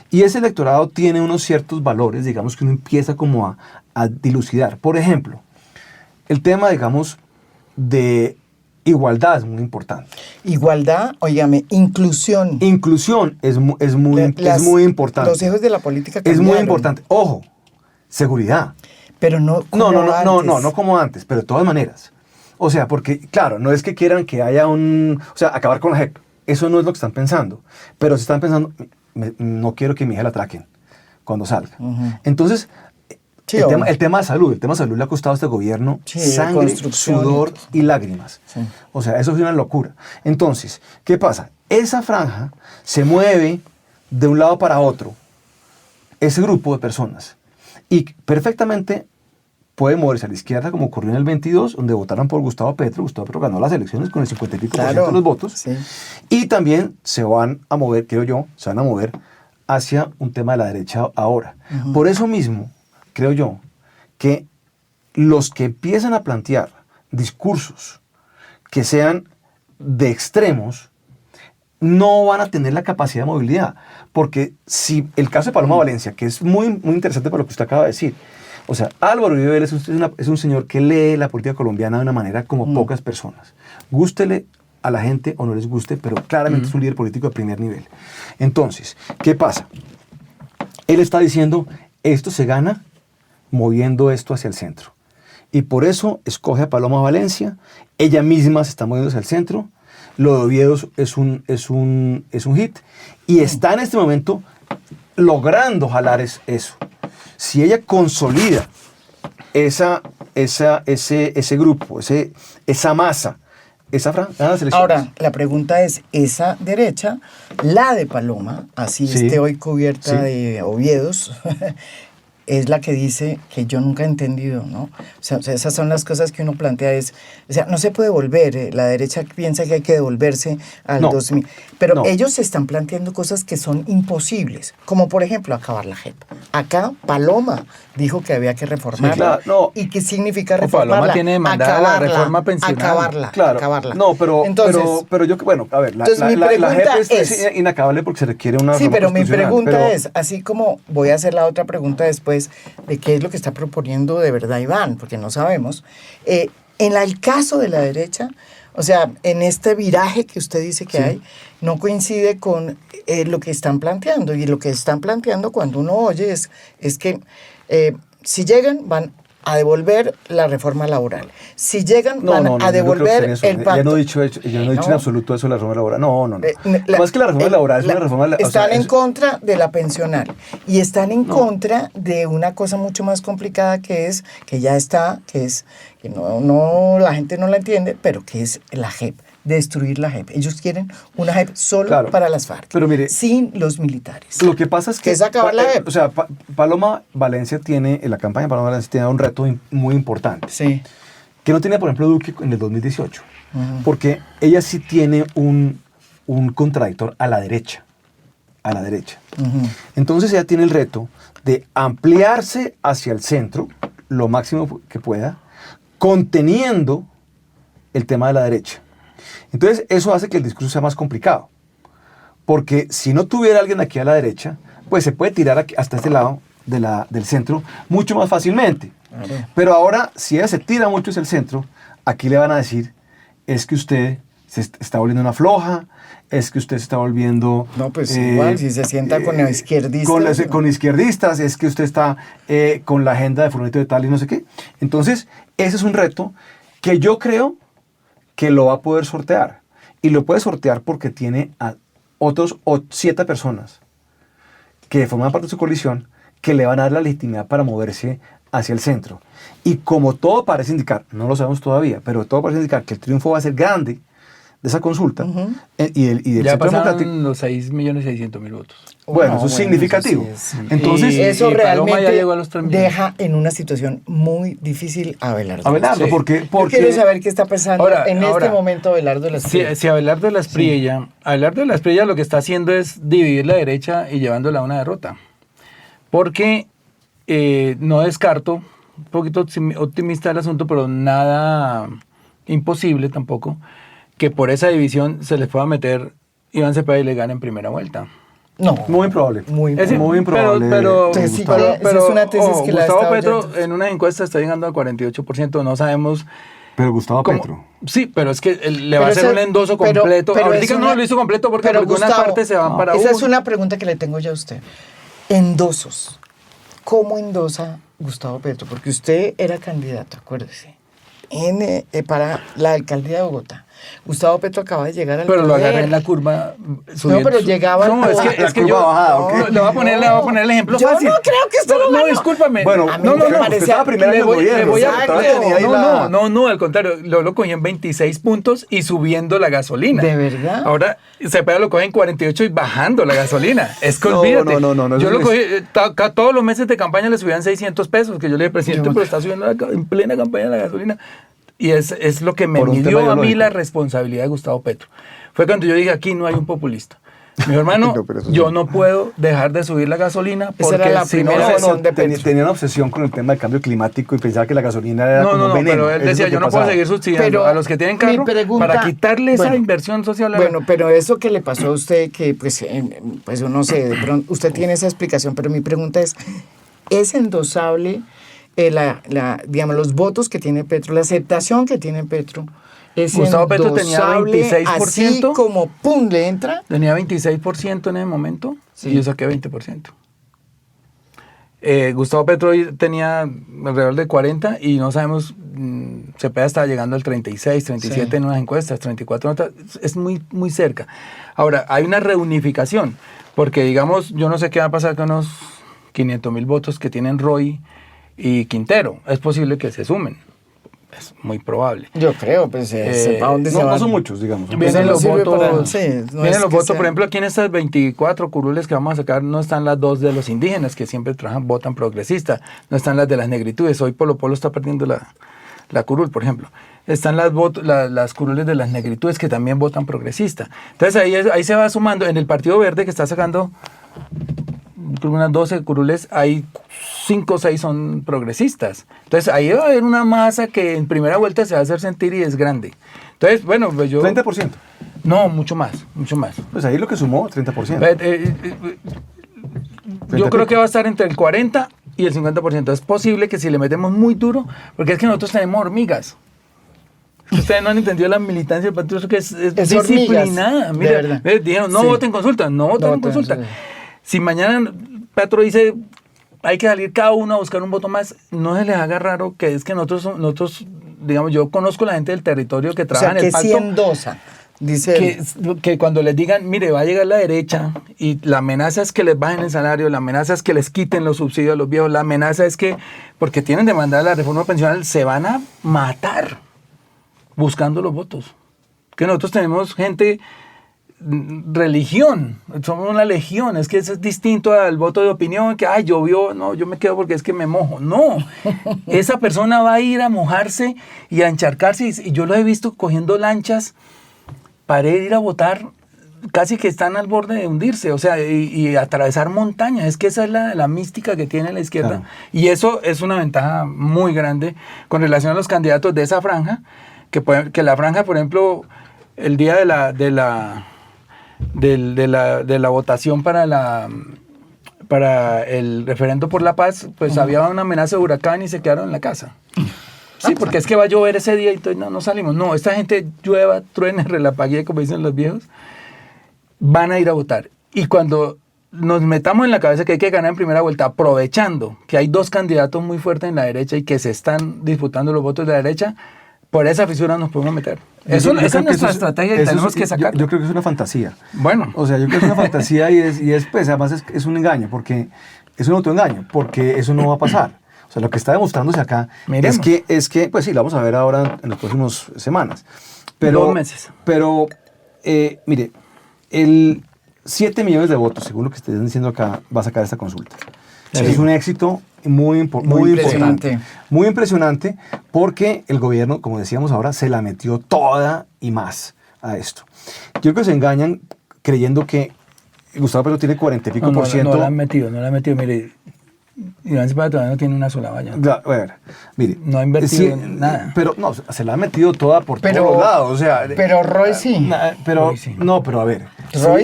Speaker 3: Y ese electorado tiene unos ciertos valores, digamos, que uno empieza como a dilucidar. Por ejemplo, el tema, digamos, de igualdad es muy importante.
Speaker 1: Igualdad, óigame, inclusión.
Speaker 3: Inclusión es muy importante.
Speaker 1: Los ejes de la política
Speaker 3: cambiaron. Es muy importante. Ojo, seguridad.
Speaker 1: Pero no como antes.
Speaker 3: No como antes, pero de todas maneras. O sea, porque, claro, no es que quieran que haya acabar con la JEP. Eso no es lo que están pensando. Pero si están pensando, no quiero que mi hija la atraquen cuando salga. Entonces, el tema de salud le ha costado a este gobierno sangre, sudor y lágrimas. Sí. O sea, eso es una locura. Entonces, ¿qué pasa? Esa franja se mueve de un lado para otro, ese grupo de personas, y perfectamente puede moverse a la izquierda, como ocurrió en el 22, donde votaron por Gustavo Petro. Gustavo Petro ganó las elecciones con el 50 y pico % de los votos. Sí. Y también se van a mover, creo yo, hacia un tema de la derecha ahora. Por eso mismo, creo yo, que los que empiezan a plantear discursos que sean de extremos, no van a tener la capacidad de movilidad. Porque si el caso de Paloma Valencia, que es muy, muy interesante por lo que usted acaba de decir, o sea, Álvaro Uribe Vélez es un señor que lee la política colombiana de una manera como pocas personas. Gústele a la gente o no les guste, pero claramente es un líder político de primer nivel. Entonces, ¿qué pasa? Él está diciendo, esto se gana moviendo esto hacia el centro. Y por eso escoge a Paloma Valencia, ella misma se está moviendo hacia el centro, lo de Oviedo es un hit, y está en este momento logrando jalar eso. Si ella consolida ese grupo, esa masa, gana las elecciones.
Speaker 1: Ahora, la pregunta es, esa derecha, la de Paloma, así
Speaker 3: Sí.
Speaker 1: esté hoy cubierta
Speaker 3: Sí.
Speaker 1: de Oviedos, es la que dice que yo nunca he entendido, ¿no? O sea, esas son las cosas que uno plantea, o sea, no se puede volver, la derecha piensa que hay que devolverse al
Speaker 3: No,
Speaker 1: 2000, pero
Speaker 3: no.
Speaker 1: ellos se están planteando cosas que son imposibles, como por ejemplo acabar la JEP. Acá Paloma dijo que había que reformarla.
Speaker 3: Sí, claro, no.
Speaker 1: ¿Y qué significa
Speaker 2: Paloma
Speaker 1: reformarla?
Speaker 2: tiene demandada la reforma pensional.
Speaker 1: Acabarla,
Speaker 3: Claro,
Speaker 1: acabarla.
Speaker 3: no, pero yo, bueno, a ver, la
Speaker 1: entonces mi
Speaker 3: JEP
Speaker 1: pregunta
Speaker 3: es inacabable porque se requiere una
Speaker 1: Sí,
Speaker 3: reforma
Speaker 1: pero mi
Speaker 3: constitucional,
Speaker 1: pregunta
Speaker 3: pero-
Speaker 1: es, así como voy a hacer la otra pregunta después de qué es lo que está proponiendo de verdad Iván, porque no sabemos, en el caso de la derecha, o sea, en este viraje que usted dice que hay, no coincide con lo que están planteando, y lo que están planteando cuando uno oye es que si llegan van a devolver la reforma laboral. Si llegan, van a
Speaker 3: yo no creo que
Speaker 1: devolver
Speaker 3: sea eso.
Speaker 1: el pacto.
Speaker 3: Ya no he dicho en absoluto eso de la reforma laboral. No. Más que la reforma
Speaker 1: el-
Speaker 3: laboral, es una reforma...
Speaker 1: Están en contra de la pensional y están en contra de una cosa mucho más complicada que es, que ya está, que es, que no la gente no la entiende, pero que es la JEP. Destruir la JEP. Ellos quieren una JEP solo
Speaker 3: Claro,
Speaker 1: para las FARC,
Speaker 3: pero mire,
Speaker 1: sin los militares.
Speaker 3: Lo que pasa es que...
Speaker 1: es acabar la JEP.
Speaker 3: O sea, Paloma Valencia tiene, en la campaña de Paloma Valencia tiene un reto muy importante.
Speaker 1: Sí.
Speaker 3: Que no tenía, por ejemplo, Duque en el 2018. Porque ella sí tiene un contradictor a la derecha. A la derecha. Entonces ella tiene el reto de ampliarse hacia el centro lo máximo que pueda, conteniendo el tema de la derecha. Entonces eso hace que el discurso sea más complicado. Porque si no tuviera alguien aquí a la derecha, pues se puede tirar hasta este lado del centro mucho más fácilmente.
Speaker 1: Claro.
Speaker 3: Pero ahora, si ella se tira mucho hacia el centro, aquí le van a decir, es que usted se está volviendo una floja, es que usted se está volviendo...
Speaker 1: No, pues igual, si se sienta con izquierdistas.
Speaker 3: Con izquierdistas, es que usted está con la agenda de fulanito de tal y no sé qué. Entonces, ese es un reto que yo creo que lo va a poder sortear. Y lo puede sortear porque tiene a otros 7 personas que forman parte de su coalición que le van a dar la legitimidad para moverse hacia el centro. Y como todo parece indicar, no lo sabemos todavía, pero todo parece indicar que el triunfo va a ser grande de esa consulta y del
Speaker 2: Ya
Speaker 3: Centro
Speaker 2: pasaron
Speaker 3: Democrático.
Speaker 2: los 6.600.000 votos.
Speaker 3: Bueno, eso es significativo.
Speaker 1: Eso sí
Speaker 3: Entonces,
Speaker 1: eso
Speaker 2: y Paloma ya
Speaker 1: realmente
Speaker 2: llegó a los 3 millones.
Speaker 1: deja en una situación muy difícil a Abelardo.
Speaker 3: Abelardo,
Speaker 2: Sí.
Speaker 3: porque
Speaker 1: Yo quiero saber qué está pensando
Speaker 2: Ahora,
Speaker 1: en este momento Abelardo de la
Speaker 2: Si Abelardo de la Espriella lo que está haciendo es dividir la derecha y llevándola a una derrota. Porque no descarto, un poquito optimista el asunto, pero nada imposible tampoco, que por esa división se les pueda meter Iván Cepeda y le gane en primera vuelta.
Speaker 1: No.
Speaker 3: muy improbable.
Speaker 1: Muy
Speaker 2: Es decir,
Speaker 3: Muy improbable.
Speaker 2: Pero,
Speaker 1: Sí, sí,
Speaker 3: Gustavo.
Speaker 1: esa es una tesis que la
Speaker 2: Gustavo
Speaker 1: estaba
Speaker 2: Petro
Speaker 1: oyendo.
Speaker 2: en una encuesta está llegando al 48%, no sabemos
Speaker 3: Pero Gustavo
Speaker 2: cómo.
Speaker 3: Petro.
Speaker 2: Sí, pero es que le va a
Speaker 1: Pero
Speaker 2: hacer
Speaker 1: ese-
Speaker 2: un endoso
Speaker 1: pero-
Speaker 2: completo.
Speaker 1: pero
Speaker 2: Ahorita
Speaker 1: es
Speaker 2: no
Speaker 1: una-
Speaker 2: lo hizo completo porque
Speaker 1: pero
Speaker 2: algunas
Speaker 1: Gustavo,
Speaker 2: partes se van para
Speaker 1: esa
Speaker 2: uno.
Speaker 1: es una pregunta que le tengo yo a usted. Endosos. ¿Cómo endosa Gustavo Petro? Porque usted era candidato, acuérdese, para la alcaldía de Bogotá. Gustavo Petro acaba de llegar al
Speaker 2: Pero lo
Speaker 1: poder.
Speaker 2: agarré en la curva.
Speaker 1: No, pero llegaba
Speaker 2: No,
Speaker 1: al
Speaker 2: es
Speaker 1: poder.
Speaker 2: que, es que
Speaker 3: La
Speaker 2: yo.
Speaker 3: curva bajada, ¿ok?
Speaker 2: No, le voy a poner el ejemplo
Speaker 1: Yo
Speaker 2: fácil.
Speaker 1: no creo que esto lo
Speaker 2: No,
Speaker 1: ganó.
Speaker 2: discúlpame.
Speaker 3: Bueno,
Speaker 1: A mí
Speaker 2: no,
Speaker 1: me
Speaker 2: no,
Speaker 1: parecía-
Speaker 3: usted estaba primero en
Speaker 2: Le
Speaker 3: el
Speaker 2: voy,
Speaker 3: gobierno,
Speaker 2: le voy a.
Speaker 3: ¿cierto? Todavía tenía ahí
Speaker 2: No, al contrario. Lo cogí en 26 puntos y subiendo la gasolina.
Speaker 1: ¿De verdad?
Speaker 2: Ahora Cepeda lo coge en 48 y bajando la gasolina. Es que
Speaker 3: No,
Speaker 2: olvídate.
Speaker 3: no,
Speaker 2: Yo
Speaker 3: eso
Speaker 2: lo
Speaker 3: es-
Speaker 2: cogí. Todos los meses de campaña le subían 600 pesos. Que yo le dije, presidente, pero está subiendo en plena campaña la gasolina. Y es lo que me
Speaker 3: Por un tema
Speaker 2: midió a mí
Speaker 3: ideológico.
Speaker 2: la responsabilidad de Gustavo Petro. Fue cuando yo dije, aquí no hay un populista. Mi hermano,
Speaker 3: No,
Speaker 2: yo no puedo dejar de subir la gasolina porque
Speaker 1: era la
Speaker 2: si no,
Speaker 1: primera versión de Petro.
Speaker 3: tenía una obsesión con el tema del cambio climático y pensaba que la gasolina era como un veneno.
Speaker 2: pero él
Speaker 3: Eso es
Speaker 2: decía,
Speaker 3: lo que
Speaker 2: yo no puedo
Speaker 3: pasaba.
Speaker 2: seguir subsidiando
Speaker 1: Pero
Speaker 2: a los que tienen
Speaker 1: mi
Speaker 2: carro
Speaker 1: pregunta-
Speaker 2: para quitarle esa
Speaker 1: bueno,
Speaker 2: inversión social.
Speaker 1: Bueno, pero eso que le pasó a usted, que pues yo no sé, de pronto usted tiene esa explicación, pero mi pregunta ¿es endosable digamos, los votos que tiene Petro, la aceptación que tiene Petro? ¿Es
Speaker 2: Gustavo Petro tenía
Speaker 1: endosable
Speaker 2: 26%.
Speaker 1: así como pum, le entra?
Speaker 2: Tenía 26% en ese momento
Speaker 1: Sí.
Speaker 2: y yo saqué 20%. Gustavo Petro tenía alrededor de 40 y no sabemos, Cepeda estaba llegando al 36, 37
Speaker 1: Sí.
Speaker 2: en unas encuestas, 34 en otras, es muy, muy cerca. Ahora, hay una reunificación, porque digamos, yo no sé qué va a pasar con los 500,000 votos que tienen Roy y Quintero. Es posible que se sumen, es muy probable.
Speaker 1: Yo creo, pues sepa dónde se
Speaker 3: No,
Speaker 1: van.
Speaker 3: no son muchos, digamos.
Speaker 1: Pues
Speaker 2: Vienen
Speaker 1: no
Speaker 2: los
Speaker 1: sirve
Speaker 2: votos,
Speaker 1: para- sí, no
Speaker 2: vienen
Speaker 1: es
Speaker 2: los
Speaker 1: que
Speaker 2: votos,
Speaker 1: sea-
Speaker 2: por ejemplo, aquí en estas 24 curules que vamos a sacar no están las dos de los indígenas, que siempre votan progresista, no están las de las negritudes. Hoy Polo Polo está perdiendo la curul, por ejemplo. Están las curules de las negritudes que también votan progresista. Entonces ahí se va sumando. En el Partido Verde, que está sacando unas 12 curules, hay 5 o 6 son progresistas. Entonces ahí va a haber una masa que en primera vuelta se va a hacer sentir y es grande. Entonces, bueno, pues yo...
Speaker 3: 30%.
Speaker 2: No, mucho más, mucho más.
Speaker 3: Pues ahí lo que sumó, 30%.
Speaker 2: Yo creo que va a estar entre el 40 y el 50%. Es posible que si le metemos muy duro, porque es que nosotros tenemos hormigas. Ustedes no han entendido la militancia del partido, que es disciplinada.
Speaker 1: hormigas,
Speaker 2: Mira,
Speaker 1: de verdad.
Speaker 2: dijeron, no
Speaker 1: Sí.
Speaker 2: voten consulta, no voten
Speaker 1: No voten,
Speaker 2: consulta.
Speaker 1: sí.
Speaker 2: Si mañana Petro dice, hay que salir cada uno a buscar un voto más, no se les haga raro que es que nosotros digamos, yo conozco la gente del territorio que
Speaker 1: O
Speaker 2: trabaja
Speaker 1: sea,
Speaker 2: en el
Speaker 1: que sí
Speaker 2: pacto.
Speaker 1: endosa, dice él.
Speaker 2: Que cuando les digan, mire, va a llegar la derecha y la amenaza es que les bajen el salario, la amenaza es que les quiten los subsidios a los viejos, la amenaza es que, porque tienen demandada la reforma pensional, se van a matar buscando los votos. Que nosotros tenemos gente, religión, somos una legión, es que eso es distinto al voto de opinión, que, ay, llovió, no, yo me quedo porque es que me mojo. No, esa persona va a ir a mojarse y a encharcarse, y yo lo he visto cogiendo lanchas para ir a votar, casi que están al borde de hundirse, o sea, y atravesar montañas. Es que esa es la mística que tiene la izquierda.
Speaker 3: Claro.
Speaker 2: Y eso es una ventaja muy grande con relación a los candidatos de esa franja, que la franja, por ejemplo, el día de la votación para el referendo por la paz, pues había una amenaza de huracán y se quedaron en la casa. Sí, porque es que va a llover ese día y entonces no salimos. No, esta gente llueva, truene, relampaguee, como dicen los viejos, van a ir a votar. Y cuando nos metamos en la cabeza que hay que ganar en primera vuelta, aprovechando que hay dos candidatos muy fuertes en la derecha y que se están disputando los votos de la derecha, por esa fisura nos podemos meter. Esa es nuestra estrategia y tenemos que sacarla.
Speaker 3: Yo creo que es una fantasía.
Speaker 2: Bueno.
Speaker 3: O sea, yo creo que es una fantasía y es pues, además es un engaño, porque es un autoengaño, porque eso no va a pasar. O sea, lo que está demostrándose acá es que, pues sí, lo vamos a ver ahora en las próximas semanas. Pero,
Speaker 2: 2 meses.
Speaker 3: Pero, mire, 7 millones de votos, según lo que estén diciendo acá, va a sacar esta consulta. Sí. Es un éxito muy
Speaker 1: impresionante.
Speaker 3: Muy impresionante, porque el gobierno, como decíamos ahora, se la metió toda y más a esto. Yo creo que se engañan creyendo que Gustavo Petro tiene 40 y pico por ciento.
Speaker 2: No la han metido. Mire, Iván Cepeda todavía no tiene una sola valla.
Speaker 3: A ver, mire.
Speaker 2: No ha invertido en nada.
Speaker 3: Pero no, se la ha metido toda por todos lados. O sea,
Speaker 1: pero Roy sí.
Speaker 3: Roy sí. No, pero a ver.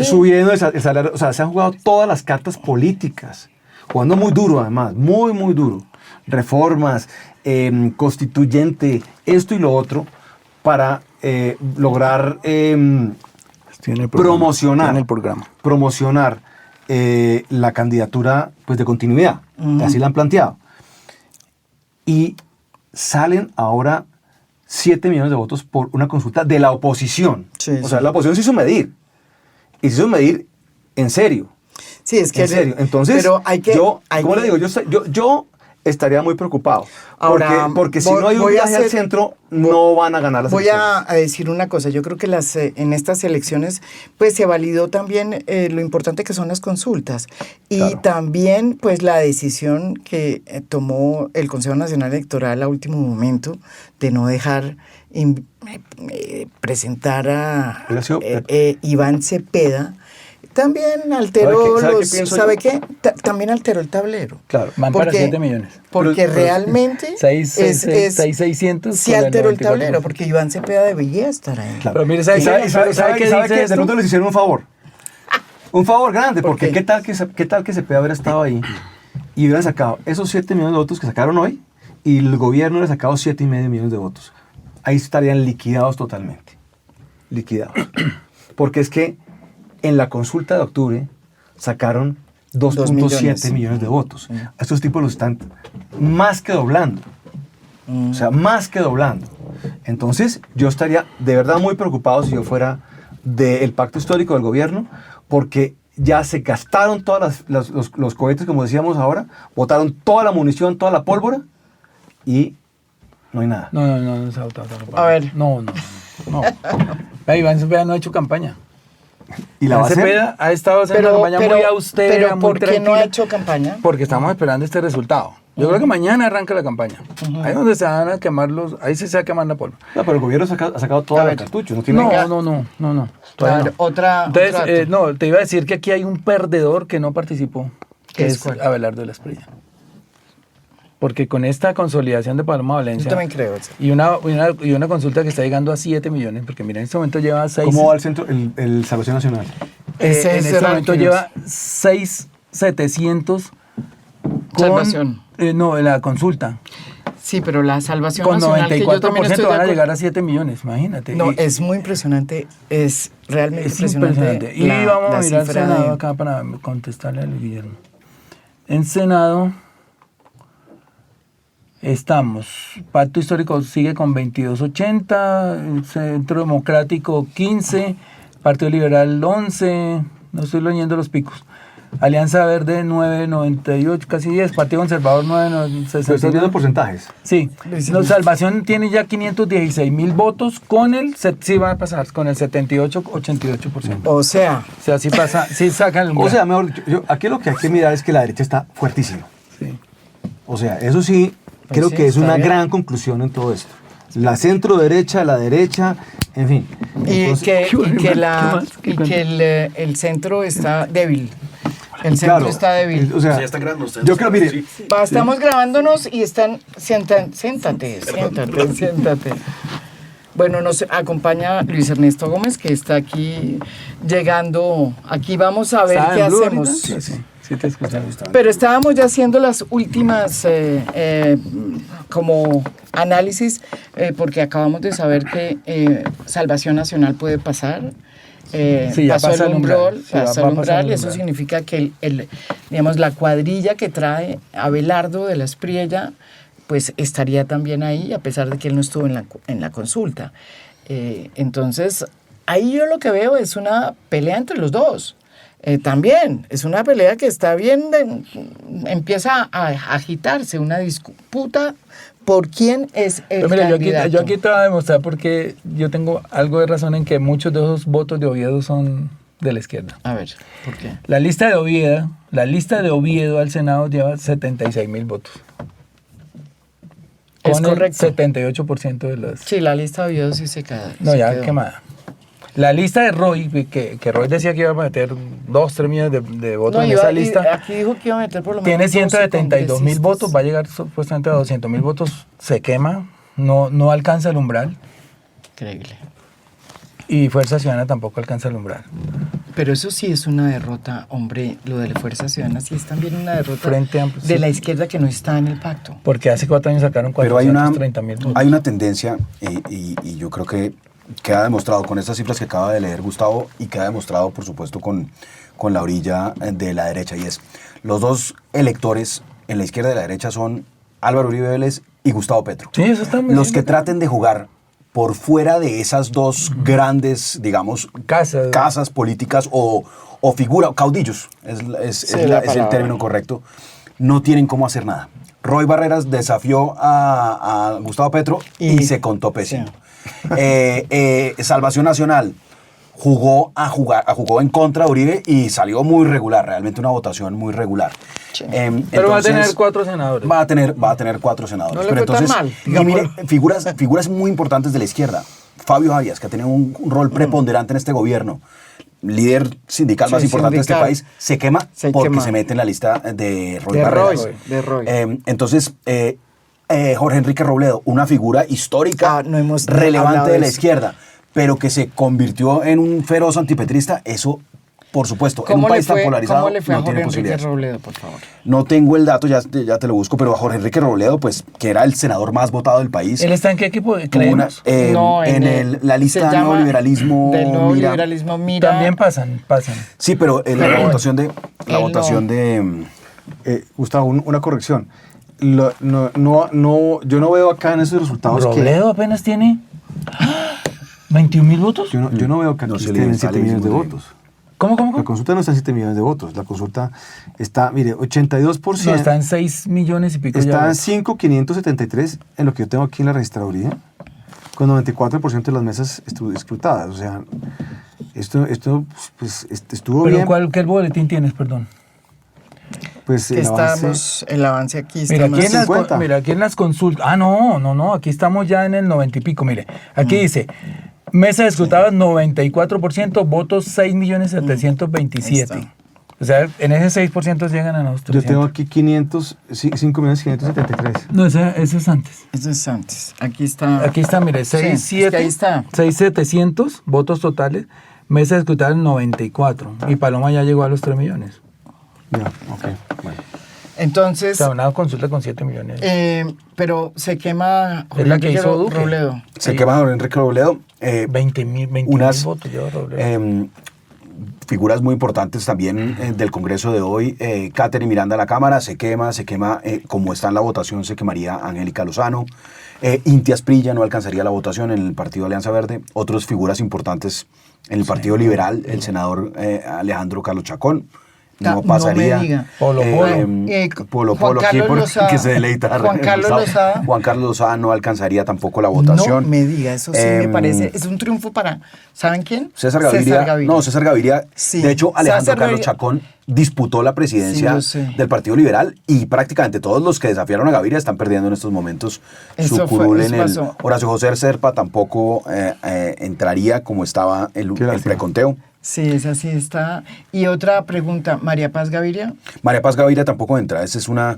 Speaker 3: Subiendo el salario, o sea, se han jugado todas las cartas políticas. Jugando muy duro, además. Muy duro. Reformas, constituyente, esto y lo otro, para lograr promocionar la candidatura pues, de continuidad. Así la han planteado. Y salen ahora 7 millones de votos por una consulta de la oposición.
Speaker 1: Sí,
Speaker 3: o sea, la oposición se hizo medir. Y se hizo medir en serio.
Speaker 1: Sí, es que...
Speaker 3: En serio. Entonces,
Speaker 1: pero hay que,
Speaker 3: ¿cómo le digo? Yo estaría muy preocupado.
Speaker 1: Ahora,
Speaker 3: porque si no hay un viaje al centro, no van a ganar las elecciones.
Speaker 1: Voy a decir una cosa. Yo creo que en estas elecciones pues se validó también lo importante que son las consultas. Y claro, también pues la decisión que tomó el Consejo Nacional Electoral a último momento de no dejar presentar a Iván Cepeda, También alteró
Speaker 3: ¿Sabe qué?
Speaker 1: También alteró el tablero.
Speaker 3: Claro.
Speaker 2: Van para 7 millones.
Speaker 1: Porque realmente
Speaker 2: 6,600.
Speaker 1: sí alteró el tablero, porque Iván Cepeda debería estar ahí.
Speaker 3: Claro.
Speaker 2: Pero mire, ¿sabe qué dice
Speaker 3: de
Speaker 2: esto?
Speaker 3: pronto les hicieron un favor? Un favor grande, porque ¿qué tal que Cepeda hubiera estado ahí y hubieran sacado esos 7 millones de votos que sacaron hoy y el gobierno hubiera sacado 7,5 millones de votos? Ahí estarían liquidados totalmente. Liquidados. Porque es que en la consulta de octubre sacaron 2,7 millones de votos. A estos tipos los están más que doblando. O sea, más que doblando. Entonces, yo estaría de verdad muy preocupado si yo fuera del pacto histórico del gobierno, porque ya se gastaron todos los cohetes, como decíamos ahora, botaron toda la munición, toda la pólvora, y no hay nada.
Speaker 2: No se ha votado.
Speaker 1: A ver.
Speaker 2: No. Iván Cepeda no ha hecho campaña.
Speaker 3: ¿Y la va a hacer?
Speaker 2: Cepeda ha estado haciendo una campaña muy austera,
Speaker 1: pero
Speaker 2: muy
Speaker 1: ¿por qué
Speaker 2: tranquila.
Speaker 1: no ha hecho campaña?
Speaker 2: Porque estamos esperando este resultado. Yo creo que mañana arranca la campaña. Ahí es donde se van a quemar ahí sí se va a quemar la polvo.
Speaker 3: No, pero el gobierno ha sacado todo el cartucho. No, tiene
Speaker 2: No.
Speaker 1: Claro,
Speaker 2: Entonces, no, te iba a decir que aquí hay un perdedor que no participó, que es Abelardo de la Espriella. Porque con esta consolidación de Paloma Valencia...
Speaker 1: Yo también creo eso.
Speaker 2: Y una consulta que está llegando a 7 millones, porque mira, en este momento lleva 6...
Speaker 3: ¿Cómo va el centro, el Salvación Nacional?
Speaker 2: en este momento lleva 6,700
Speaker 1: Salvación.
Speaker 2: No, en la consulta.
Speaker 1: Sí, pero la Salvación
Speaker 2: Con
Speaker 1: Nacional, que yo también
Speaker 2: 94%
Speaker 1: estoy de
Speaker 2: van a
Speaker 1: acuerdo.
Speaker 2: llegar a 7 millones, imagínate.
Speaker 1: No, es muy impresionante, es realmente
Speaker 2: Es
Speaker 1: impresionante.
Speaker 2: Y vamos a mirar el
Speaker 1: cifra
Speaker 2: Senado acá para contestarle al Guillermo. En Senado estamos, Pacto Histórico sigue con 22,80, Centro Democrático 15, Partido Liberal 11, no estoy leyendo los picos. Alianza Verde 9,98, casi 10, Partido Conservador 9,69.
Speaker 3: ¿Estás viendo porcentajes?
Speaker 2: Sí, Salvación tiene ya 516,000 votos con sí va a pasar, con el 78-88%.
Speaker 1: O sea,
Speaker 2: sí pasa, sí sacan el umbral.
Speaker 3: O sea, mejor dicho, aquí lo que hay que mirar es que la derecha está fuertísima.
Speaker 2: Sí.
Speaker 3: O sea, eso sí,
Speaker 1: Pues
Speaker 3: creo
Speaker 1: sí,
Speaker 3: que es
Speaker 1: está
Speaker 3: una
Speaker 1: bien.
Speaker 3: gran conclusión en todo esto. La centro derecha, la derecha, en fin.
Speaker 1: y
Speaker 3: Entonces,
Speaker 1: que el centro está débil. El centro
Speaker 3: claro,
Speaker 1: está débil.
Speaker 3: O sea,
Speaker 4: Ya están grabando ustedes.
Speaker 3: yo creo, mire,
Speaker 1: Estamos grabándonos y están... Siéntate. Bueno, nos acompaña Luis Ernesto Gómez, que está aquí llegando. Aquí vamos a ver
Speaker 2: ¿Estaba
Speaker 1: qué
Speaker 2: en Blue
Speaker 1: hacemos.
Speaker 2: ahorita? Sí, te escuchaba.
Speaker 1: Pero estábamos ya haciendo las últimas como análisis, porque acabamos de saber que Salvación Nacional puede pasar.
Speaker 2: Sí, ya
Speaker 1: pasó
Speaker 2: pasa
Speaker 1: el
Speaker 2: el umbral.
Speaker 1: umbral,
Speaker 2: Sí, va
Speaker 1: pasó
Speaker 2: a
Speaker 1: el
Speaker 2: pasar
Speaker 1: umbral,
Speaker 2: el
Speaker 1: y eso
Speaker 2: umbral.
Speaker 1: significa que digamos, la cuadrilla que trae Abelardo de la Espriella, pues estaría también ahí, a pesar de que él no estuvo en la consulta. Entonces, ahí yo lo que veo es una pelea entre los dos. También es una pelea que está bien, empieza a agitarse, una disputa por quién es el
Speaker 2: Pero mira,
Speaker 1: candidato.
Speaker 2: yo aquí te voy a demostrar porque yo tengo algo de razón en que muchos de esos votos de Oviedo son de la izquierda.
Speaker 1: A ver, ¿por qué?
Speaker 2: La lista de Oviedo al Senado lleva 76,000 votos.
Speaker 1: Es
Speaker 2: Con
Speaker 1: correcto.
Speaker 2: el 78% de los...
Speaker 1: Sí, la lista de videos sí se queda.
Speaker 2: No,
Speaker 1: se
Speaker 2: ya
Speaker 1: quedó.
Speaker 2: quemada. La lista de Roy, que Roy decía que iba a meter 2-3 millones de votos
Speaker 1: No,
Speaker 2: en
Speaker 1: iba-
Speaker 2: esa
Speaker 1: y
Speaker 2: lista.
Speaker 1: aquí dijo que iba a meter por lo menos
Speaker 2: Tiene
Speaker 1: 12
Speaker 2: 172,000
Speaker 1: congresistas.
Speaker 2: votos, va a llegar supuestamente a 200,000 votos, se quema, no alcanza el umbral.
Speaker 1: Increíble.
Speaker 2: Y Fuerza Ciudadana tampoco alcanza el umbral.
Speaker 1: Pero eso sí es una derrota, hombre, lo de la Fuerza Ciudadana sí es también una derrota
Speaker 2: Frente Amplio,
Speaker 1: de
Speaker 2: sí.
Speaker 1: la izquierda que no está en el pacto.
Speaker 2: Porque hace 4 años sacaron
Speaker 4: Pero hay
Speaker 2: 430,000 votos.
Speaker 4: una tendencia y yo creo que queda demostrado con estas cifras que acaba de leer Gustavo y queda demostrado, por supuesto, con la orilla de la derecha. Y es, los dos electores en la izquierda y la derecha son Álvaro Uribe Vélez y Gustavo Petro.
Speaker 2: Sí, eso está muy
Speaker 4: Los
Speaker 2: bien.
Speaker 4: que traten de jugar por fuera de esas dos grandes, digamos, casas políticas o caudillos, es el término correcto, no tienen cómo hacer nada. Roy Barreras desafió a Gustavo Petro y se contó pésimo. Salvación Nacional jugó en contra de Uribe y salió muy regular, realmente una votación muy regular.
Speaker 1: Sí.
Speaker 2: Pero va a tener 4 senadores.
Speaker 4: Va a tener 4 senadores.
Speaker 1: No le
Speaker 4: Pero
Speaker 1: fue tan
Speaker 4: entonces,
Speaker 1: mal,
Speaker 4: y mire, figuras muy importantes de la izquierda. Fabio Arias, que ha tenido un rol preponderante en este gobierno. líder sindical más importante de este país, se quema porque se mete en la lista de Roy Barreras. Entonces, Jorge Enrique Robledo, una figura histórica, relevante de la izquierda, pero que se convirtió en un feroz antipetrista, eso, por supuesto, en un país tan polarizado,
Speaker 1: ¿cómo le fue
Speaker 4: no
Speaker 1: a Jorge
Speaker 4: tiene
Speaker 1: Enrique
Speaker 4: posibilidades.
Speaker 1: Robledo, por favor?
Speaker 4: No tengo el dato, ya te lo busco, pero a Jorge Enrique Robledo, pues, que era el senador más votado del país.
Speaker 2: ¿Él está en qué equipo?
Speaker 4: ¿Creemos? La lista de nuevo liberalismo.
Speaker 1: Del nuevo liberalismo, mira.
Speaker 2: También pasan.
Speaker 4: Sí, pero la votación de...
Speaker 3: Gustavo, una corrección. Yo no veo acá en esos resultados
Speaker 2: Robledo apenas tiene 21.000 votos.
Speaker 3: Yo no veo que estén 7 millones de votos.
Speaker 2: ¿Cómo?
Speaker 3: La consulta no está en 7 millones de votos. La consulta está, mire, 82%.
Speaker 2: No, está en 6 millones y pico.
Speaker 3: Está en 5,573 en lo que yo tengo aquí en la registraduría, con 94% de las mesas escrutadas. O sea, esto pues, estuvo bien.
Speaker 2: ¿Pero qué boletín tienes, perdón?
Speaker 3: Pues
Speaker 1: el avance aquí está
Speaker 2: mira, aquí en las consultas. Ah, no, aquí estamos ya en el 90 y pico. Mire, aquí dice, mesa escrutadas 94%, votos 6.727.000. O sea, en ese 6% llegan a los 300.
Speaker 3: Yo tengo aquí 5,573.
Speaker 2: No, ese es antes.
Speaker 1: Ese es antes. Aquí está,
Speaker 2: mire, 6.700 votos totales, mesa escrutadas 94. Y Paloma ya llegó a los 3 millones.
Speaker 3: Ya, ok, bueno.
Speaker 1: Entonces...
Speaker 2: O sea, una consulta con 7 millones.
Speaker 1: Pero se quema...
Speaker 2: Es la que hizo Duque.
Speaker 1: Robledo.
Speaker 4: Se quema Jorge Enrique Robledo.
Speaker 2: 20.000 votos lleva Robledo.
Speaker 4: Figuras muy importantes también del Congreso de hoy. Catherine Miranda en la Cámara, se quema, como está en la votación, se quemaría Angélica Lozano. Inti Asprilla no alcanzaría la votación en el Partido Alianza Verde. Otras figuras importantes en el Partido Liberal, el senador Alejandro Carlos Chacón. No pasaría.
Speaker 1: No me diga.
Speaker 4: Polo, aquí que se deleita.
Speaker 1: Juan Carlos
Speaker 4: Lozada no alcanzaría tampoco la votación.
Speaker 1: No me diga, eso sí me parece. Es un triunfo para, ¿saben quién?
Speaker 4: César Gaviria. No, César Gaviria. Sí. De hecho, Alejandro Carlos Chacón disputó la presidencia del Partido Liberal y prácticamente todos los que desafiaron a Gaviria están perdiendo en estos momentos su curul en el... Horacio José Serpa tampoco entraría como estaba el preconteo.
Speaker 1: Sí, esa sí está. Y otra pregunta, ¿María Paz Gaviria?
Speaker 4: María Paz Gaviria tampoco entra. Esa es una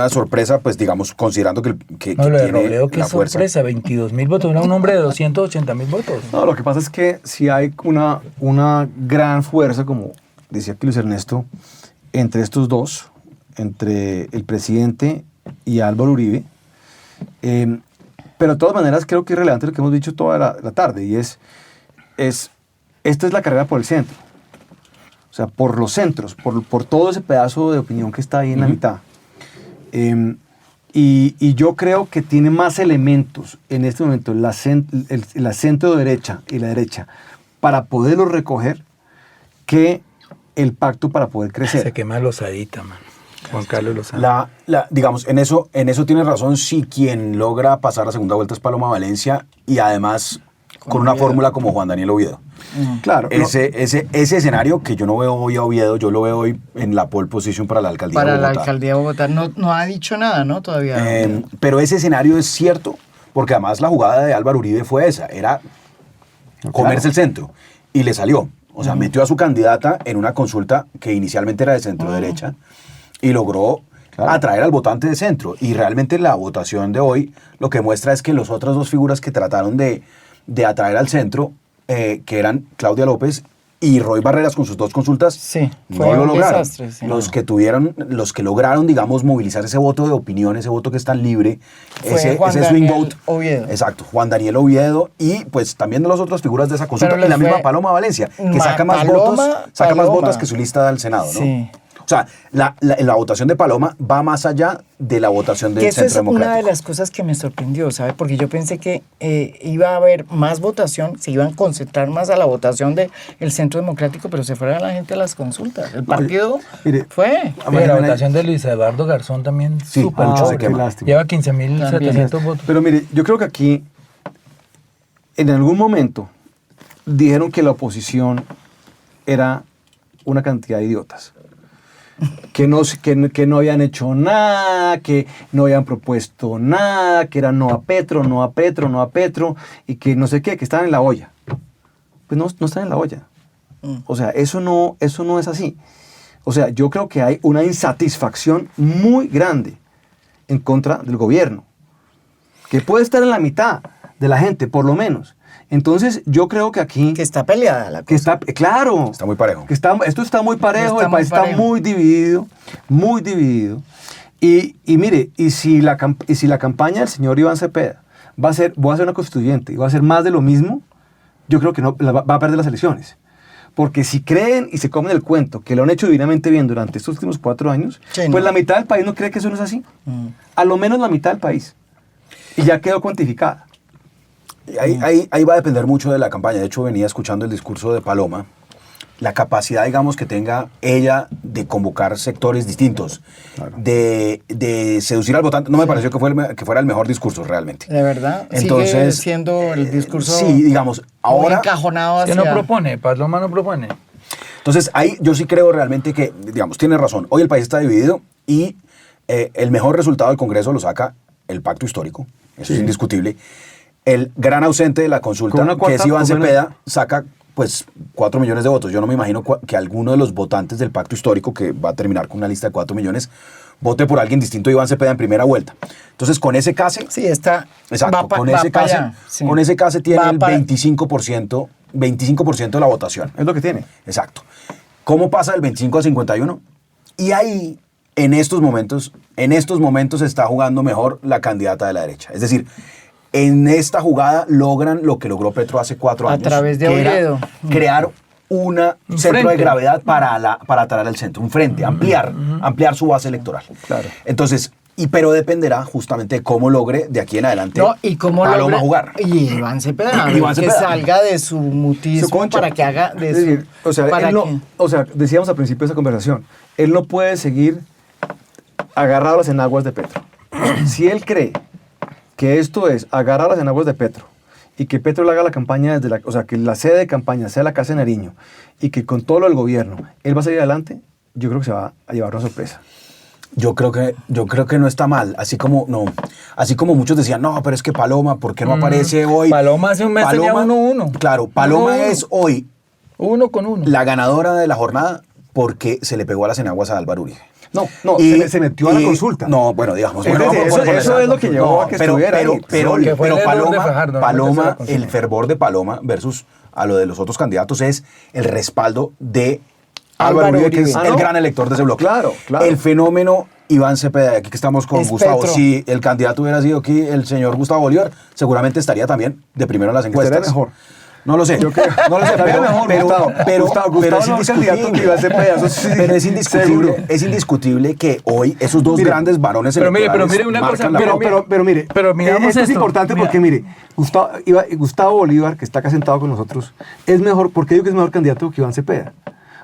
Speaker 4: sorpresa, pues digamos, considerando que
Speaker 2: no, lo de
Speaker 4: tiene
Speaker 2: Robledo, ¿qué sorpresa? 22.000 votos. Era un hombre de 280.000 votos.
Speaker 3: No, lo que pasa es que si hay una gran fuerza, como decía aquí Luis Ernesto, entre estos dos, entre el presidente y Álvaro Uribe. Pero de todas maneras creo que es relevante lo que hemos dicho toda la tarde, y esta es la carrera por el centro. O sea, por los centros, por todo ese pedazo de opinión que está ahí en la mitad. Y yo creo que tiene más elementos en este momento la centro derecha y la derecha para poderlos recoger que el pacto para poder crecer.
Speaker 2: Se quema Lozadita, man. Juan Carlos Lozano.
Speaker 4: Digamos, en eso tiene razón si quien logra pasar la segunda vuelta es Paloma Valencia y además con una fórmula como Juan Daniel Oviedo.
Speaker 3: Claro.
Speaker 4: Ese escenario que yo no veo hoy a Oviedo, yo lo veo hoy en la pole position para la alcaldía de Bogotá.
Speaker 1: Para la alcaldía de Bogotá. No ha dicho nada, ¿no? Todavía.
Speaker 4: Pero ese escenario es cierto, porque además la jugada de Álvaro Uribe fue esa, era comerse el centro. Y le salió. O sea, metió a su candidata en una consulta que inicialmente era de centro derecha y logró atraer al votante de centro. Y realmente la votación de hoy lo que muestra es que las otras dos figuras que trataron de atraer al centro, que eran Claudia López y Roy Barreras con sus dos consultas, no lo lograron. Desastre, los que lograron, digamos, movilizar ese voto de opinión, ese voto que es tan libre, ese swing vote.
Speaker 1: Oviedo.
Speaker 4: Exacto, Juan Daniel Oviedo y pues también de las otras figuras de esa consulta, y la misma Paloma Valencia, que saca más votos que su lista del Senado, ¿no? Sí. O sea, la votación de Paloma va más allá de la votación del Centro Democrático.
Speaker 1: Esa es una de las cosas que me sorprendió, ¿sabe? Porque yo pensé que iba a haber más votación, se iban a concentrar más a la votación del Centro Democrático, pero se fuera la gente a las consultas. El partido fue.
Speaker 2: La votación de Luis Eduardo Garzón también súper lleva 15.700 votos.
Speaker 3: Pero mire, yo creo que aquí, en algún momento, dijeron que la oposición era una cantidad de idiotas. Que no habían hecho nada, que no habían propuesto nada, que era no a Petro, y que no sé qué, que estaban en la olla. pues no están en la olla. O sea, eso no es así. O sea, yo creo que hay una insatisfacción muy grande en contra del gobierno, que puede estar en la mitad de la gente, por lo menos. Entonces, yo creo que aquí...
Speaker 1: Que está peleada la cosa.
Speaker 3: Claro.
Speaker 4: Está muy parejo.
Speaker 3: Esto está muy parejo, el país
Speaker 1: parejo.
Speaker 3: está muy dividido, muy dividido. Y mire, y si la campaña del señor Iván Cepeda voy a ser una constituyente y va a ser más de lo mismo, yo creo que no va a perder las elecciones. Porque si creen y se comen el cuento que lo han hecho divinamente bien durante estos últimos 4 años,
Speaker 1: Sí,
Speaker 3: pues
Speaker 1: no.
Speaker 3: la mitad del país no cree que eso no es así. A lo menos la mitad del país. Y ya quedó cuantificada.
Speaker 4: Ahí va a depender mucho de la campaña. De hecho, venía escuchando el discurso de Paloma. La capacidad, digamos, que tenga ella de convocar sectores distintos,
Speaker 3: Claro.
Speaker 4: de seducir al votante. No me pareció que fuera el mejor discurso realmente.
Speaker 1: De verdad. Sigue
Speaker 4: Entonces,
Speaker 1: siendo el discurso
Speaker 4: sí, digamos,
Speaker 1: muy
Speaker 4: ahora...
Speaker 1: encajonado
Speaker 2: Que
Speaker 1: hacia...
Speaker 2: no propone, Paloma no propone.
Speaker 4: Entonces, ahí yo sí creo realmente que, digamos, tiene razón. Hoy el país está dividido y el mejor resultado del Congreso lo saca el pacto histórico. Eso es indiscutible. El gran ausente de la consulta, que es Iván Cepeda, saca pues 4 millones de votos. Yo no me imagino que alguno de los votantes del pacto histórico, que va a terminar con una lista de 4 millones, vote por alguien distinto a Iván Cepeda en primera vuelta. Entonces, con ese case...
Speaker 1: Sí, está...
Speaker 4: Exacto, con ese case tiene el 25% de la votación.
Speaker 3: Es lo que tiene.
Speaker 4: Exacto. ¿Cómo pasa del 25 al 51? Y ahí, en estos momentos se está jugando mejor la candidata de la derecha. Es decir, en esta jugada logran lo que logró Petro hace 4 años.
Speaker 1: A través de
Speaker 4: que era
Speaker 1: Oviedo.
Speaker 4: crear un centro
Speaker 2: frente.
Speaker 4: de gravedad para atraer al centro, un frente, ampliar su base electoral.
Speaker 3: Claro.
Speaker 4: Entonces, pero dependerá justamente de cómo logre de aquí en adelante
Speaker 1: No, y cómo
Speaker 4: Paloma
Speaker 1: logra...
Speaker 4: jugar.
Speaker 1: Y Iván Cepeda,
Speaker 4: Iván
Speaker 1: que
Speaker 4: Cepeda.
Speaker 1: salga de su mutismo
Speaker 3: Su concha.
Speaker 1: para que haga... De
Speaker 3: Es
Speaker 1: su,
Speaker 3: decir,
Speaker 1: para
Speaker 3: él no,
Speaker 1: que-
Speaker 3: decíamos al principio de esa conversación, él no puede seguir agarrado a las enaguas de Petro. Si él cree que esto es agarrar a las enaguas de Petro y que Petro le haga la campaña o sea, que la sede de campaña sea la Casa de Nariño y que con todo lo del gobierno él va a salir adelante, yo creo que se va a llevar una sorpresa.
Speaker 4: Yo creo que no está mal, así como muchos decían, no, pero es que Paloma, ¿por qué no aparece hoy?
Speaker 2: Paloma hace un mes tenía 1-1.
Speaker 4: Claro, Paloma
Speaker 2: 1-1.
Speaker 4: es hoy
Speaker 2: 1-1.
Speaker 4: la ganadora de la jornada porque se le pegó a las enaguas a Álvaro Uribe.
Speaker 3: No,
Speaker 4: Y-
Speaker 3: se metió a la consulta.
Speaker 4: No, bueno, digamos.
Speaker 3: Es
Speaker 4: bueno,
Speaker 3: decir,
Speaker 4: vamos a ponerle
Speaker 3: eso
Speaker 4: esa.
Speaker 3: es lo que llevó a que estuviera ahí.
Speaker 4: Pero
Speaker 2: Que fue el error de Fajardo, no meterse a la
Speaker 4: Paloma,
Speaker 2: consulta.
Speaker 4: el fervor de Paloma versus a lo de los otros candidatos es el respaldo de Álvaro
Speaker 1: Álvaro
Speaker 4: Uribe, que es
Speaker 1: Uribe.
Speaker 4: el
Speaker 3: ¿no?
Speaker 4: gran elector de ese bloque.
Speaker 3: Claro, claro.
Speaker 4: El fenómeno Iván Cepeda, aquí que estamos con
Speaker 1: Es
Speaker 4: Gustavo.
Speaker 1: Petro.
Speaker 4: Si el candidato hubiera sido aquí el señor Gustavo Bolívar, seguramente estaría también de primero en las encuestas.
Speaker 3: Estaría mejor.
Speaker 4: No lo sé.
Speaker 3: Yo creo.
Speaker 4: No lo sé,
Speaker 3: Estaría mejor, Gustavo. Gustavo
Speaker 4: pero
Speaker 3: es mejor candidato que Iván Cepeda, eso sí,
Speaker 4: pero es
Speaker 3: seguro.
Speaker 4: indiscutible que hoy esos dos
Speaker 3: Mire,
Speaker 4: grandes varones
Speaker 2: pero mire
Speaker 4: electorales
Speaker 2: una cosa,
Speaker 4: marcan la pauta.
Speaker 3: Pero mire,
Speaker 2: Pero miramos
Speaker 3: esto es
Speaker 2: esto,
Speaker 3: importante
Speaker 2: mira.
Speaker 3: porque mire, Gustavo Bolívar, que está acá sentado con nosotros, es mejor, ¿por qué digo que es mejor candidato que Iván Cepeda?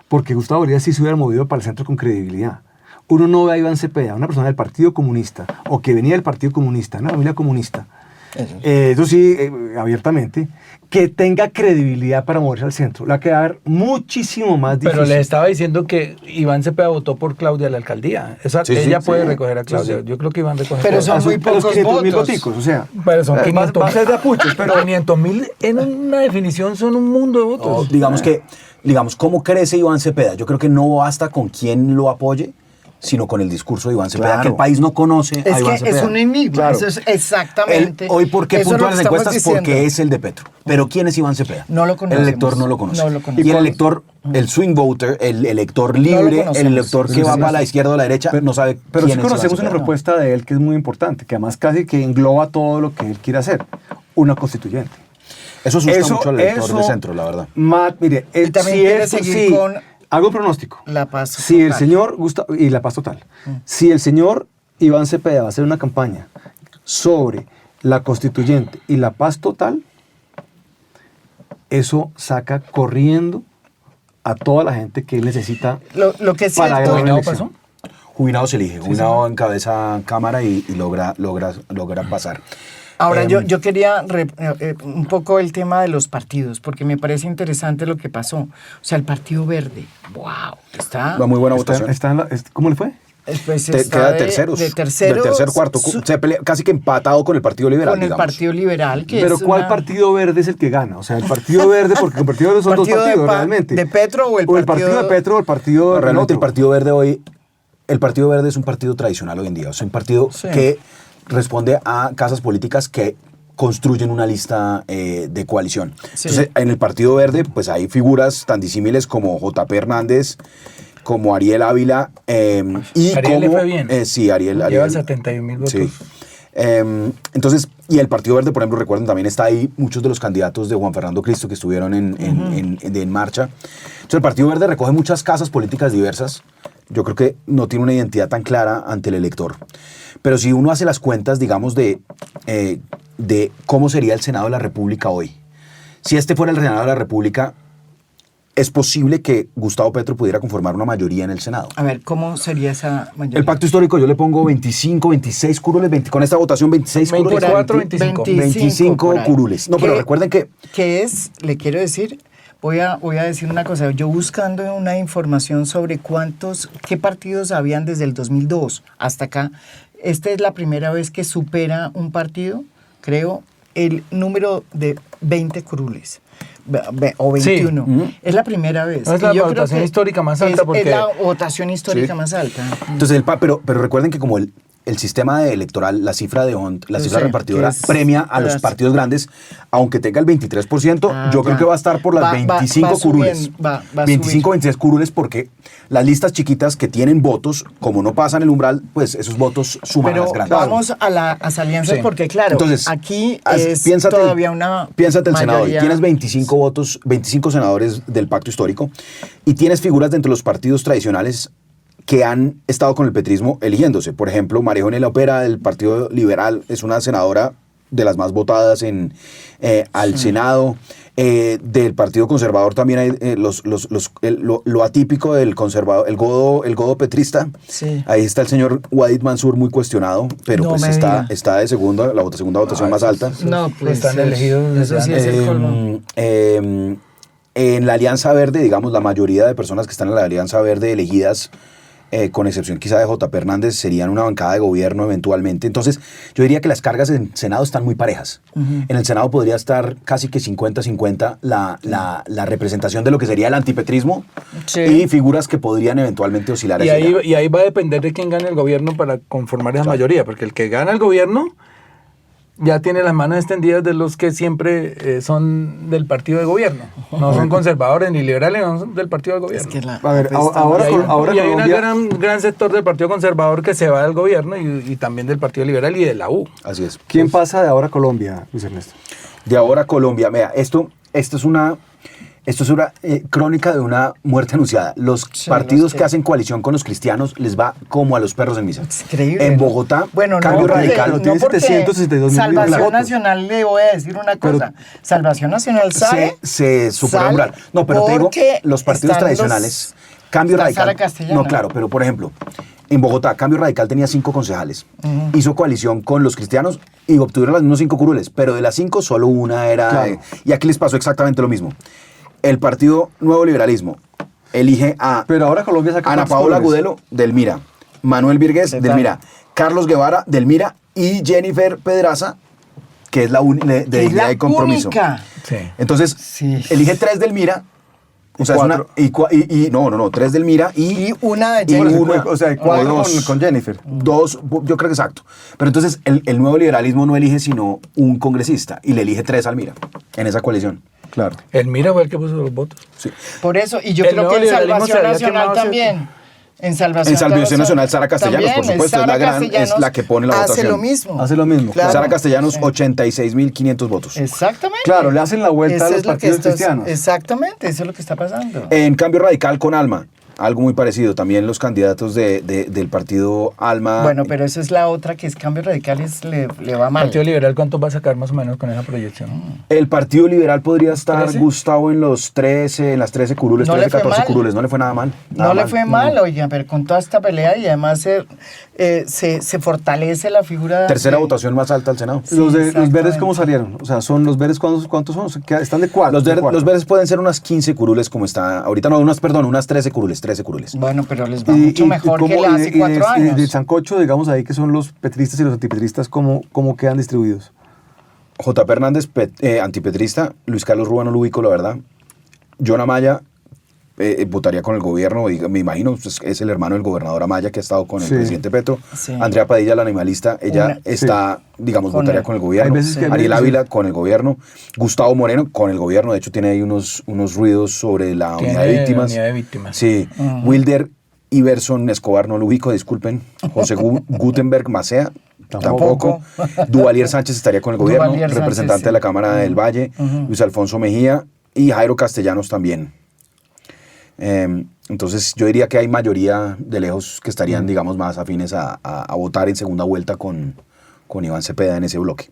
Speaker 3: Porque Gustavo Bolívar sí se hubiera movido para el centro con credibilidad. Uno no ve a Iván Cepeda, una persona del Partido Comunista, o que venía del Partido Comunista, una familia comunista, eso sí, abiertamente, que tenga credibilidad para moverse al centro. La que va a dar muchísimo más difícil.
Speaker 2: Pero les estaba diciendo que Iván Cepeda votó por Claudia a la alcaldía.
Speaker 4: Sí,
Speaker 2: ella
Speaker 4: sí,
Speaker 2: puede
Speaker 4: sí.
Speaker 2: recoger a Claudia.
Speaker 3: Sí, sí.
Speaker 2: Yo creo que Iván recoge.
Speaker 1: Pero
Speaker 2: todo.
Speaker 1: son muy pocos
Speaker 3: 500.000
Speaker 1: votos.
Speaker 3: voticos, o sea.
Speaker 2: Pero son 500.
Speaker 3: Va a ser de apuches, pero...
Speaker 2: 500.000 en una definición son un mundo de votos.
Speaker 4: Digamos, ¿cómo crece Iván Cepeda? Yo creo que no basta con quien lo apoye, sino con el discurso de Iván Cepeda,
Speaker 3: Claro.
Speaker 4: que el país no conoce a
Speaker 1: Es
Speaker 4: Iván
Speaker 1: que
Speaker 4: Cepeda.
Speaker 1: es un enigma,
Speaker 3: Claro.
Speaker 1: eso es exactamente.
Speaker 4: Hoy, ¿por qué
Speaker 1: eso es lo
Speaker 4: puntúan
Speaker 1: que
Speaker 4: las
Speaker 1: estamos
Speaker 4: encuestas?
Speaker 1: diciendo.
Speaker 4: Porque es el de Petro. Pero ¿quién es Iván Cepeda?
Speaker 1: No lo conocemos.
Speaker 4: El elector no lo conoce.
Speaker 1: No lo
Speaker 4: Y
Speaker 1: conocemos.
Speaker 4: el elector, el swing voter, el elector
Speaker 1: lo
Speaker 4: libre,
Speaker 1: conocemos.
Speaker 4: el elector que
Speaker 3: Pero
Speaker 4: va
Speaker 3: sí,
Speaker 4: para la izquierda o la derecha, no sabe
Speaker 3: Pero
Speaker 4: quién
Speaker 3: sí
Speaker 4: es Iván
Speaker 3: conocemos una
Speaker 4: Cepeda.
Speaker 3: propuesta de él que es muy importante, que además casi que engloba todo lo que él quiere hacer. Una constituyente.
Speaker 4: Eso asusta mucho al elector
Speaker 3: eso,
Speaker 4: de centro, la verdad.
Speaker 3: Mire,
Speaker 1: Y también quiere seguir con
Speaker 3: hago un pronóstico.
Speaker 1: la paz
Speaker 3: Si el
Speaker 1: total.
Speaker 3: señor Gustavo, y la paz total. Si el señor Iván Cepeda va a hacer una campaña sobre la constituyente y la paz total, eso saca corriendo a toda la gente que él necesita
Speaker 1: Lo que es
Speaker 3: para
Speaker 1: cierto,
Speaker 3: ganar una
Speaker 2: ¿Jubilado
Speaker 3: elección.
Speaker 2: pasó?
Speaker 4: Jubilado se elige, Jubilado encabeza cámara y logra pasar.
Speaker 1: ahora yo quería un poco el tema de los partidos, porque me parece interesante lo que pasó. O sea, el Partido Verde, wow, está...
Speaker 4: Va muy buena votación.
Speaker 3: ¿Cómo le fue?
Speaker 1: Pues
Speaker 4: queda de terceros.
Speaker 1: De terceros.
Speaker 4: De tercer, cuarto. Se pelea casi que empatado con el Partido Liberal,
Speaker 1: Con el Partido Liberal.
Speaker 3: Pero ¿cuál Partido Verde es el que gana? O sea, el Partido Verde, porque el Partido Verde son dos partidos realmente.
Speaker 1: ¿De Petro o el
Speaker 3: partido de Petro o el partido...
Speaker 4: Realmente el Partido Verde hoy... El Partido Verde es un partido tradicional hoy en día. Es un partido que responde a casas políticas que construyen una lista de coalición. Sí. Entonces, en el Partido Verde, pues hay figuras tan disímiles como J.P. Hernández, como Ariel Ávila, y
Speaker 2: Ariel le fue bien.
Speaker 4: Sí, Ariel.
Speaker 2: Lleva 71,000 votos.
Speaker 4: Sí. Entonces, y el Partido Verde, por ejemplo, recuerden, también está ahí muchos de los candidatos de Juan Fernando Cristo que estuvieron en marcha. Entonces, el Partido Verde recoge muchas casas políticas diversas. Yo creo que no tiene una identidad tan clara ante el elector. Pero si uno hace las cuentas, digamos, de cómo sería el Senado de la República hoy. Si este fuera el Senado de la República, es posible que Gustavo Petro pudiera conformar una mayoría en el Senado.
Speaker 1: A ver, ¿cómo sería esa mayoría?
Speaker 4: El pacto histórico yo le pongo 25, 26 curules, con esta votación 26 curules.
Speaker 2: 24, 25.
Speaker 4: 25 curules. No, pero recuerden que...
Speaker 1: ¿Qué es? Le quiero decir... Voy a decir una cosa. Yo buscando una información sobre qué partidos habían desde el 2002 hasta acá. Esta es la primera vez que supera un partido, creo, el número de 20 curules. O 21. Sí. Es la primera vez.
Speaker 2: No es la votación histórica más alta.
Speaker 1: Es la votación histórica más alta.
Speaker 4: Entonces, pero recuerden que como el sistema electoral, la cifra de Hunt, la cifra repartidora, premia a los partidos grandes, aunque tenga el 23%, yo creo que va a estar por las 25 curules. 25, 26 curules, porque las listas chiquitas que tienen votos, como no pasan el umbral, pues esos votos suman a las grandes.
Speaker 1: Vamos a las alianzas, porque claro, entonces, aquí es todavía una
Speaker 4: Piénsate el Senado,
Speaker 1: mayoría.
Speaker 4: Tienes 25 votos, 25 senadores del pacto histórico, y tienes figuras dentro de los partidos tradicionales que han estado con el petrismo eligiéndose. Por ejemplo, María Eugenia Opera del Partido Liberal es una senadora de las más votadas al Senado. Del Partido Conservador también hay lo atípico del conservador, el godo petrista. Sí. Ahí está el señor Wadid Mansur, muy cuestionado, pero pues está de segunda votación más alta.
Speaker 1: No, pues
Speaker 2: están elegidos.
Speaker 1: Eso sí es el colmo.
Speaker 4: En la Alianza Verde, digamos, la mayoría de personas que están en la Alianza Verde elegidas, con excepción quizá de J.P. Hernández, serían una bancada de gobierno eventualmente. Entonces, yo diría que las cargas en Senado están muy parejas. En el Senado podría estar casi que 50-50 la representación de lo que sería el antipetrismo y figuras que podrían eventualmente oscilar.
Speaker 2: Y ahí va a depender de quién gane el gobierno para conformar esa mayoría, porque el que gana el gobierno ya tiene las manos extendidas de los que siempre son del partido de gobierno. No son conservadores ni liberales, no son del partido de gobierno. Es que ahora hay un gran sector del partido conservador que se va del gobierno y también del partido liberal y de la U.
Speaker 4: Así es.
Speaker 3: ¿Quién pasa de ahora a Colombia, Luis Ernesto?
Speaker 4: De ahora a Colombia. Vea, esto es una crónica de una muerte anunciada. Los partidos que hacen coalición con los cristianos les va como a los perros en misa.
Speaker 1: Es increíble.
Speaker 4: En Bogotá, Cambio Radical.
Speaker 1: Tiene 762.000 Salvación Nacional, le voy a decir una cosa. Salvación Nacional
Speaker 4: se supera umbral. No, pero te digo, los partidos tradicionales, Cambio Radical. No, claro, pero por ejemplo, en Bogotá, Cambio Radical tenía 5 concejales. Hizo coalición con los cristianos y obtuvieron las mismas 5 curules, pero de las 5 solo una era... Claro. Y aquí les pasó exactamente lo mismo. El Partido Nuevo Liberalismo elige a
Speaker 3: pero ahora Colombia saca
Speaker 4: Ana Paola Agudelo del MIRA, Manuel Virgués del MIRA, Carlos Guevara del MIRA y Jennifer Pedraza, que es la de Dignidad y Compromiso.
Speaker 1: Sí.
Speaker 4: Entonces, elige 3 del MIRA. O sea, 3 del MIRA y
Speaker 1: una de Jennifer.
Speaker 3: O sea, 4 con Jennifer.
Speaker 4: 2, yo creo que exacto. Pero entonces el Nuevo Liberalismo no elige sino un congresista y le elige 3 al MIRA en esa coalición. Claro.
Speaker 2: El MIRA fue el que puso los votos.
Speaker 4: Sí.
Speaker 1: Por eso, y yo creo que en Salvación Nacional también. En Salvación
Speaker 4: Nacional, Sara Castellanos, por supuesto, es la que pone la votación.
Speaker 1: Hace lo mismo.
Speaker 4: Claro. Sara Castellanos, 86.500 votos.
Speaker 1: Exactamente.
Speaker 3: Claro, le hacen la vuelta a los partidos cristianos.
Speaker 1: Exactamente, eso es lo que está pasando.
Speaker 4: En Cambio Radical con Alma. Algo muy parecido, también los candidatos del partido Alma.
Speaker 1: Bueno, pero esa es la otra, que es Cambio Radical, le va mal.
Speaker 2: ¿El Partido Liberal cuánto va a sacar más o menos con esa proyección?
Speaker 4: El Partido Liberal podría estar, 13? Gustavo, en las 13 curules, 13, 14 curules, no le fue nada mal.
Speaker 1: Le fue mal, oiga, pero con toda esta pelea y además se fortalece la figura.
Speaker 4: Tercera votación más alta al Senado.
Speaker 3: Sí, los verdes, ¿cómo salieron? O sea, ¿son los verdes cuántos son? ¿Están de cuál?
Speaker 4: Los verdes pueden ser unas 15 curules como está, ahorita no, unas 13 curules. 13 curules.
Speaker 1: Bueno, pero les va mucho mejor que hace 4 años.
Speaker 3: Y del sancocho, digamos ahí que son los petristas y los antipetristas, ¿cómo quedan distribuidos?
Speaker 4: J. Hernández, antipetrista. Luis Carlos Ruano lo ubico, la verdad. John Amaya votaría con el gobierno, me imagino, es el hermano del gobernador Amaya que ha estado con el presidente Petro. Sí. Andrea Padilla, la animalista, ella votaría con el gobierno. Ariel Ávila con el gobierno. Gustavo Moreno con el gobierno, de hecho tiene ahí unos ruidos sobre la unidad de víctimas. Sí. Wilder Iverson Escobar, no lo ubico, disculpen. José Gutenberg Macea, tampoco. Duvalier Sánchez estaría con el gobierno, representante de la Cámara del Valle. Luis Alfonso Mejía y Jairo Castellanos también. Entonces yo diría que hay mayoría de lejos que estarían, digamos, más afines a votar en segunda vuelta con Iván Cepeda en ese bloque.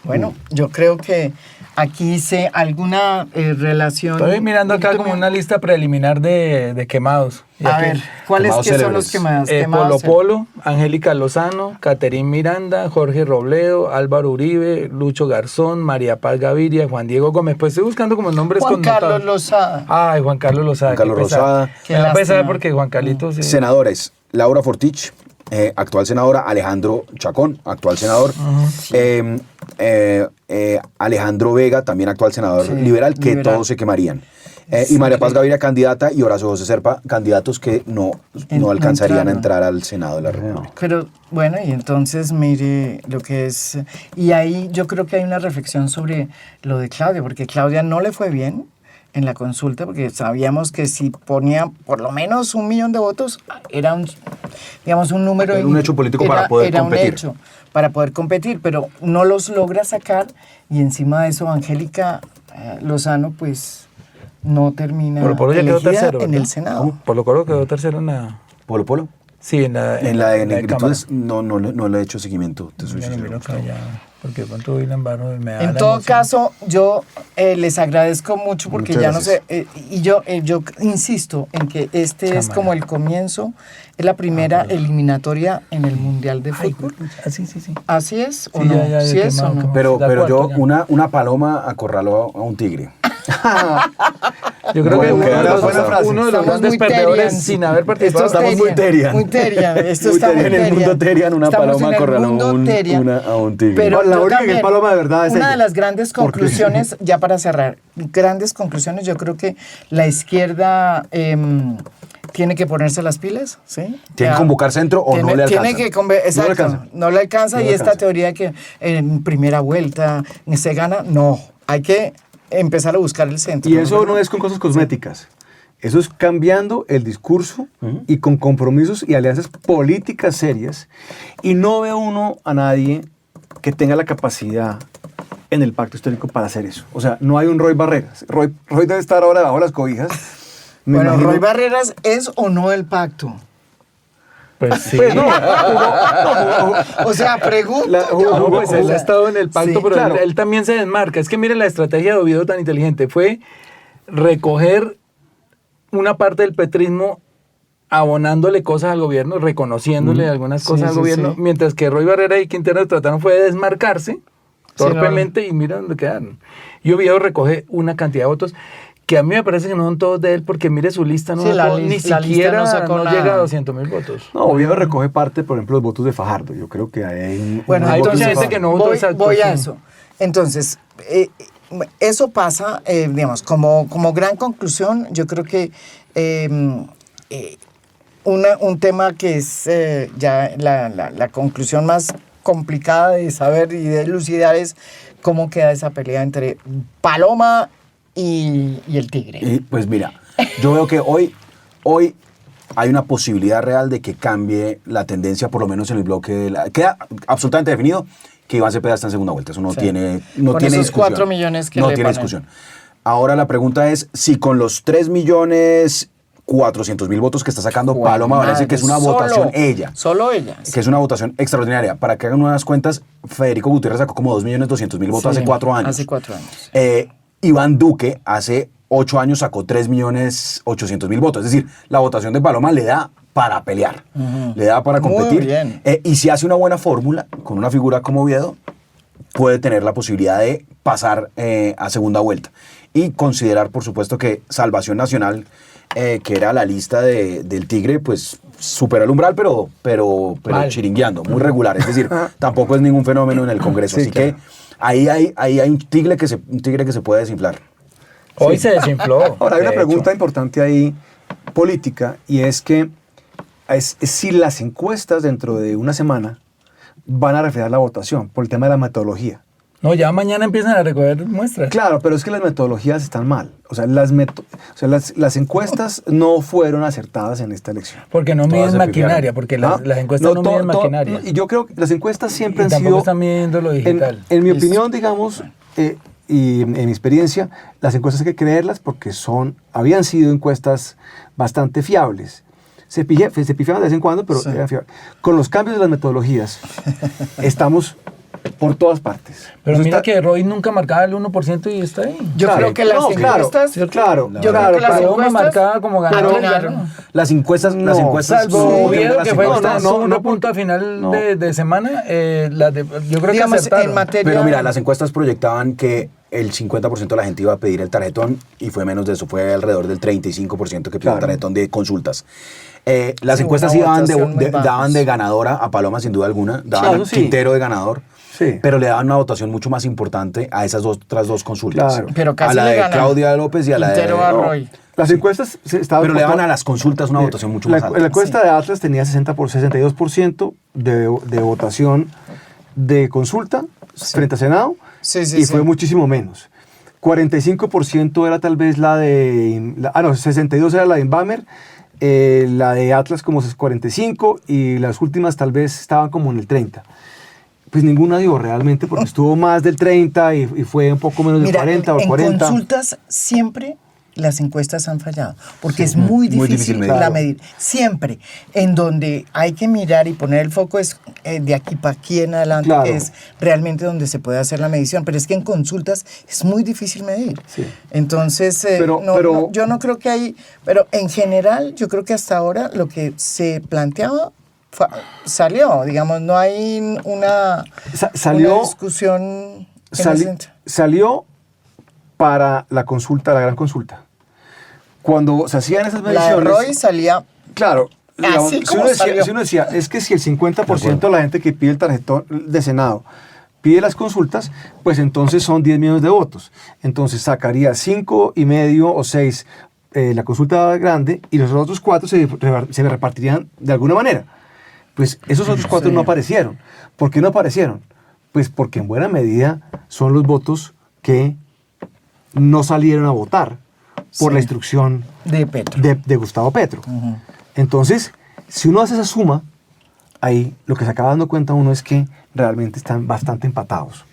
Speaker 1: Bueno, yo creo que aquí hice alguna relación.
Speaker 2: Estoy mirando acá como una lista preliminar de quemados.
Speaker 1: A ver, ¿cuáles que son los quemados?
Speaker 2: Polo Polo, Angélica Lozano, Caterín Miranda, Jorge Robledo, Álvaro Uribe, Lucho Garzón, María Paz Gaviria, Juan Diego Gómez. Pues estoy buscando como nombres connotados.
Speaker 1: Carlos Lozada.
Speaker 2: Ay, Juan Carlos Lozada.
Speaker 4: Juan Carlos Lozada.
Speaker 2: Me da pesar porque Juan Carlitos... Sí.
Speaker 4: Senadores, Laura Fortich, actual senadora, Alejandro Chacón, actual senador, Alejandro Vega, también actual senador liberal, que todos se quemarían. Y María Paz Gaviria, candidata, y Horacio José Serpa, candidatos que no alcanzarían a entrar al Senado de la República.
Speaker 1: Pero bueno, y entonces mire lo que es... Y ahí yo creo que hay una reflexión sobre lo de Claudia, porque Claudia no le fue bien en la consulta, porque sabíamos que si ponía por lo menos 1 millón de votos, era un número...
Speaker 4: Era un hecho político para poder competir.
Speaker 1: Era un hecho para poder competir, pero no los logra sacar, y encima de eso Angélica Lozano, pues... no termina
Speaker 2: Polo ya quedó tercero,
Speaker 1: en el Senado.
Speaker 2: Polo Polo quedó tercero en la...
Speaker 4: ¿Polo Polo?
Speaker 2: Sí, en la
Speaker 4: de negritudes no le he hecho seguimiento.
Speaker 2: Porque cuánto me da
Speaker 1: en todo caso, yo les agradezco mucho porque muchas gracias. No sé, y yo insisto en que es como el comienzo, es la primera eliminatoria en el Mundial de Fútbol.
Speaker 2: Sí.
Speaker 1: ¿Así es o no? ¿Sí es o no?
Speaker 4: Pero yo, una paloma acorraló a un tigre.
Speaker 2: Yo creo que uno de los grandes perdedores sin haber participado.
Speaker 4: Estamos muy Terian.
Speaker 1: Muy Terian. Esto está muy
Speaker 4: Terian. En el mundo Terian, una paloma acorraló a un tigre.
Speaker 1: Pero
Speaker 3: la única que es paloma de verdad es
Speaker 1: una de las grandes conclusiones, ya para cerrar, grandes conclusiones, yo creo que la izquierda tiene que ponerse las pilas, ¿sí?
Speaker 4: Tiene que convocar centro o no le alcanza.
Speaker 1: Exacto, no le alcanza. Y esta teoría que en primera vuelta se gana, no, hay que empezar a buscar el centro.
Speaker 3: Y eso no es con cosas cosméticas. Eso es cambiando el discurso y con compromisos y alianzas políticas serias. Y no ve uno a nadie que tenga la capacidad en el pacto histórico para hacer eso. O sea, no hay un Roy Barreras. Roy debe estar ahora debajo de las cobijas.
Speaker 1: Bueno, ¿Roy Barreras es o no el pacto?
Speaker 2: Pues sí.
Speaker 3: Pues no,
Speaker 1: o sea, pregunto.
Speaker 2: Pues él ha estado en el pacto, sí, pero claro. él también se desmarca. Es que mire la estrategia de Oviedo tan inteligente. Fue recoger una parte del petrismo abonándole cosas al gobierno, reconociéndole algunas cosas al gobierno, mientras que Roy Barrera y Quintero trataron fue de desmarcarse torpemente y mira dónde quedaron. Y Oviedo recoge una cantidad de votos que a mí me parece que no son todos de él, porque mire su lista, ni siquiera no llega a 200,000 votos.
Speaker 3: No, Oviedo recoge parte, por ejemplo, los votos de Fajardo. Yo creo que hay...
Speaker 1: Bueno, entonces gente que no votó voy a eso. Entonces, eso pasa, digamos, como gran conclusión, yo creo que un tema que es ya la conclusión más complicada de saber y de elucidar es cómo queda esa pelea entre Paloma y el tigre.
Speaker 4: Y pues mira, yo veo que hoy hay una posibilidad real de que cambie la tendencia, por lo menos en el bloque. Queda absolutamente definido que Iván Cepeda está en segunda vuelta. Eso no tiene
Speaker 1: con
Speaker 4: tiene
Speaker 1: esos
Speaker 4: discusión.
Speaker 1: 4 millones que
Speaker 4: no
Speaker 1: le
Speaker 4: tiene
Speaker 1: ponen.
Speaker 4: discusión. Ahora la pregunta es si con los 3.400.000 votos que está sacando Paloma Valencia, que es una votación
Speaker 1: Solo ella.
Speaker 4: Que es una votación extraordinaria. Para que hagan unas cuentas, Federico Gutiérrez sacó como 2.200.000 votos hace 4 años.
Speaker 1: Hace 4 años.
Speaker 4: Iván Duque hace 8 años sacó 3.800.000 votos. Es decir, la votación de Paloma le da para pelear, le da para competir.
Speaker 1: Muy bien.
Speaker 4: Y si hace una buena fórmula con una figura como Oviedo, puede tener la posibilidad de pasar a segunda vuelta. Y considerar, por supuesto, que Salvación Nacional, que era la lista del Tigre, pues supera el umbral, pero chiringueando, muy regular. Es decir, tampoco es ningún fenómeno en el Congreso. Así que ahí hay un tigre que se puede desinflar.
Speaker 2: Hoy se desinfló.
Speaker 3: Ahora, hay una pregunta importante ahí, política, y es que es si las encuestas dentro de una semana van a reflejar la votación por el tema de la metodología.
Speaker 2: No, ya mañana empiezan a recoger muestras.
Speaker 3: Claro, pero es que las metodologías están mal. O sea, las encuestas no fueron acertadas en esta elección.
Speaker 2: Porque no miden maquinaria, porque las encuestas no miden maquinaria.
Speaker 3: Y yo creo que las encuestas siempre han
Speaker 2: tampoco
Speaker 3: sido...
Speaker 2: están midiendo lo digital.
Speaker 3: En mi opinión, digamos, y en mi experiencia, las encuestas hay que creerlas porque habían sido encuestas bastante fiables. Se pifiaban de vez en cuando, pero eran fiables. Con los cambios de las metodologías, estamos por todas partes.
Speaker 2: Pero mira que Roy nunca marcaba el 1% y está ahí.
Speaker 1: Yo creo que las encuestas...
Speaker 3: Claro.
Speaker 1: Yo creo que las encuestas
Speaker 2: marcaba como ganador.
Speaker 4: Las encuestas...
Speaker 2: Salvo Oviedo, que fue un punto a final de semana, yo creo que acertaron.
Speaker 4: Pero mira, las encuestas proyectaban que el 50% de la gente iba a pedir el tarjetón y fue menos de eso, fue alrededor del 35% que pidió el tarjetón de consultas. Las encuestas sí daban de ganadora a Paloma, sin duda alguna, daban Quintero de ganador. Sí. Pero le daban una votación mucho más importante a esas otras dos consultas.
Speaker 3: Claro.
Speaker 1: Pero casi
Speaker 4: a la de Claudia López y a la de
Speaker 1: Roy.
Speaker 3: Las encuestas estaban...
Speaker 4: Pero le daban a las consultas una votación mucho más alta.
Speaker 3: La encuesta de Atlas tenía 62% de votación de consulta frente a Senado y fue muchísimo menos. 45% era tal vez la de... 62 era la de Inbamer, la de Atlas como 45 y las últimas tal vez estaban como en el 30. Pues ninguna dio realmente porque estuvo más del 30 y fue un poco menos del 40 o 40.
Speaker 1: En consultas siempre las encuestas han fallado porque es muy difícil medir. Siempre. En donde hay que mirar y poner el foco es de aquí para aquí en adelante, que es realmente donde se puede hacer la medición. Pero es que en consultas es muy difícil medir. Sí. Entonces, yo no creo que hay... Pero en general, yo creo que hasta ahora lo que se planteaba salió, digamos, no hay una discusión.
Speaker 3: Salió para la consulta, la gran consulta. Cuando se hacían esas mediciones...
Speaker 1: La de Roy salía...
Speaker 3: Claro. Digamos,
Speaker 1: así como salió.
Speaker 3: Si uno decía, es que si el 50% de la gente que pide el tarjetón de Senado pide las consultas, pues entonces son 10 millones de votos. Entonces sacaría 5,5 o 6 la consulta grande y los otros 4 se repartirían de alguna manera. Pues esos otros 4 no aparecieron. ¿Por qué no aparecieron? Pues porque en buena medida son los votos que no salieron a votar por la instrucción de Gustavo Petro. Entonces, si uno hace esa suma, ahí lo que se acaba dando cuenta uno es que realmente están bastante empatados.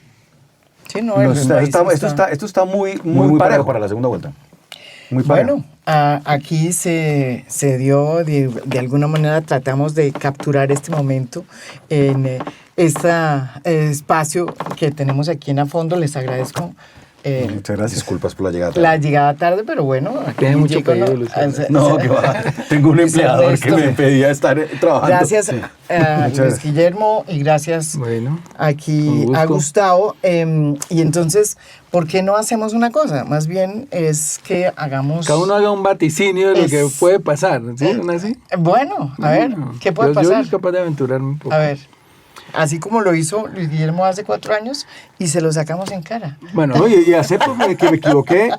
Speaker 1: Sí,
Speaker 3: esto está muy parejo
Speaker 4: para la segunda vuelta.
Speaker 1: Bueno, aquí se dio, de alguna manera tratamos de capturar este momento en este espacio que tenemos aquí en A Fondo. Les agradezco.
Speaker 4: Muchas gracias. Disculpas por la llegada tarde.
Speaker 1: La llegada tarde, pero bueno.
Speaker 2: Tiene mucho pedido,
Speaker 4: No, que va. Tengo un empleador que me pedía estar trabajando.
Speaker 1: Gracias a Luis Guillermo y gracias aquí a Gustavo. Y entonces, ¿por qué no hacemos una cosa? Más bien es que hagamos...
Speaker 2: Cada uno haga un vaticinio de lo que puede pasar. ¿Sí? ¿No así?
Speaker 1: Bueno, a ver, ¿qué puede pasar?
Speaker 2: Yo soy capaz de aventurarme un poco.
Speaker 1: A ver. Así como lo hizo Luis Guillermo hace 4 años y se lo sacamos en cara.
Speaker 3: Bueno, y acepto que me equivoqué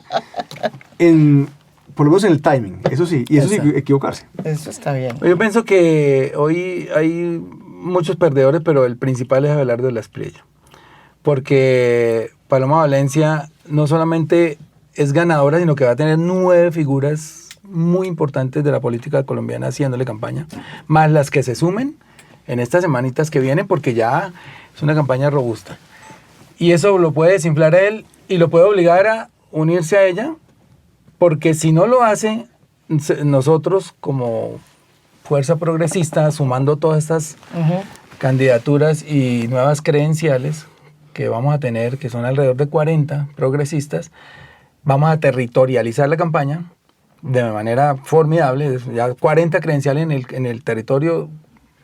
Speaker 3: por lo menos en el timing, eso sí, y eso sí, equivocarse.
Speaker 1: Eso está bien.
Speaker 2: Yo pienso que hoy hay muchos perdedores, pero el principal es Abelardo de la Espriella. Porque Paloma Valencia no solamente es ganadora, sino que va a tener 9 figuras muy importantes de la política colombiana haciéndole campaña, más las que se sumen en estas semanitas que vienen, porque ya es una campaña robusta. Y eso lo puede desinflar a él y lo puede obligar a unirse a ella, porque si no lo hace, nosotros como fuerza progresista, sumando todas estas candidaturas y nuevas credenciales que vamos a tener, que son alrededor de 40 progresistas, vamos a territorializar la campaña de manera formidable. Ya 40 credenciales en el territorio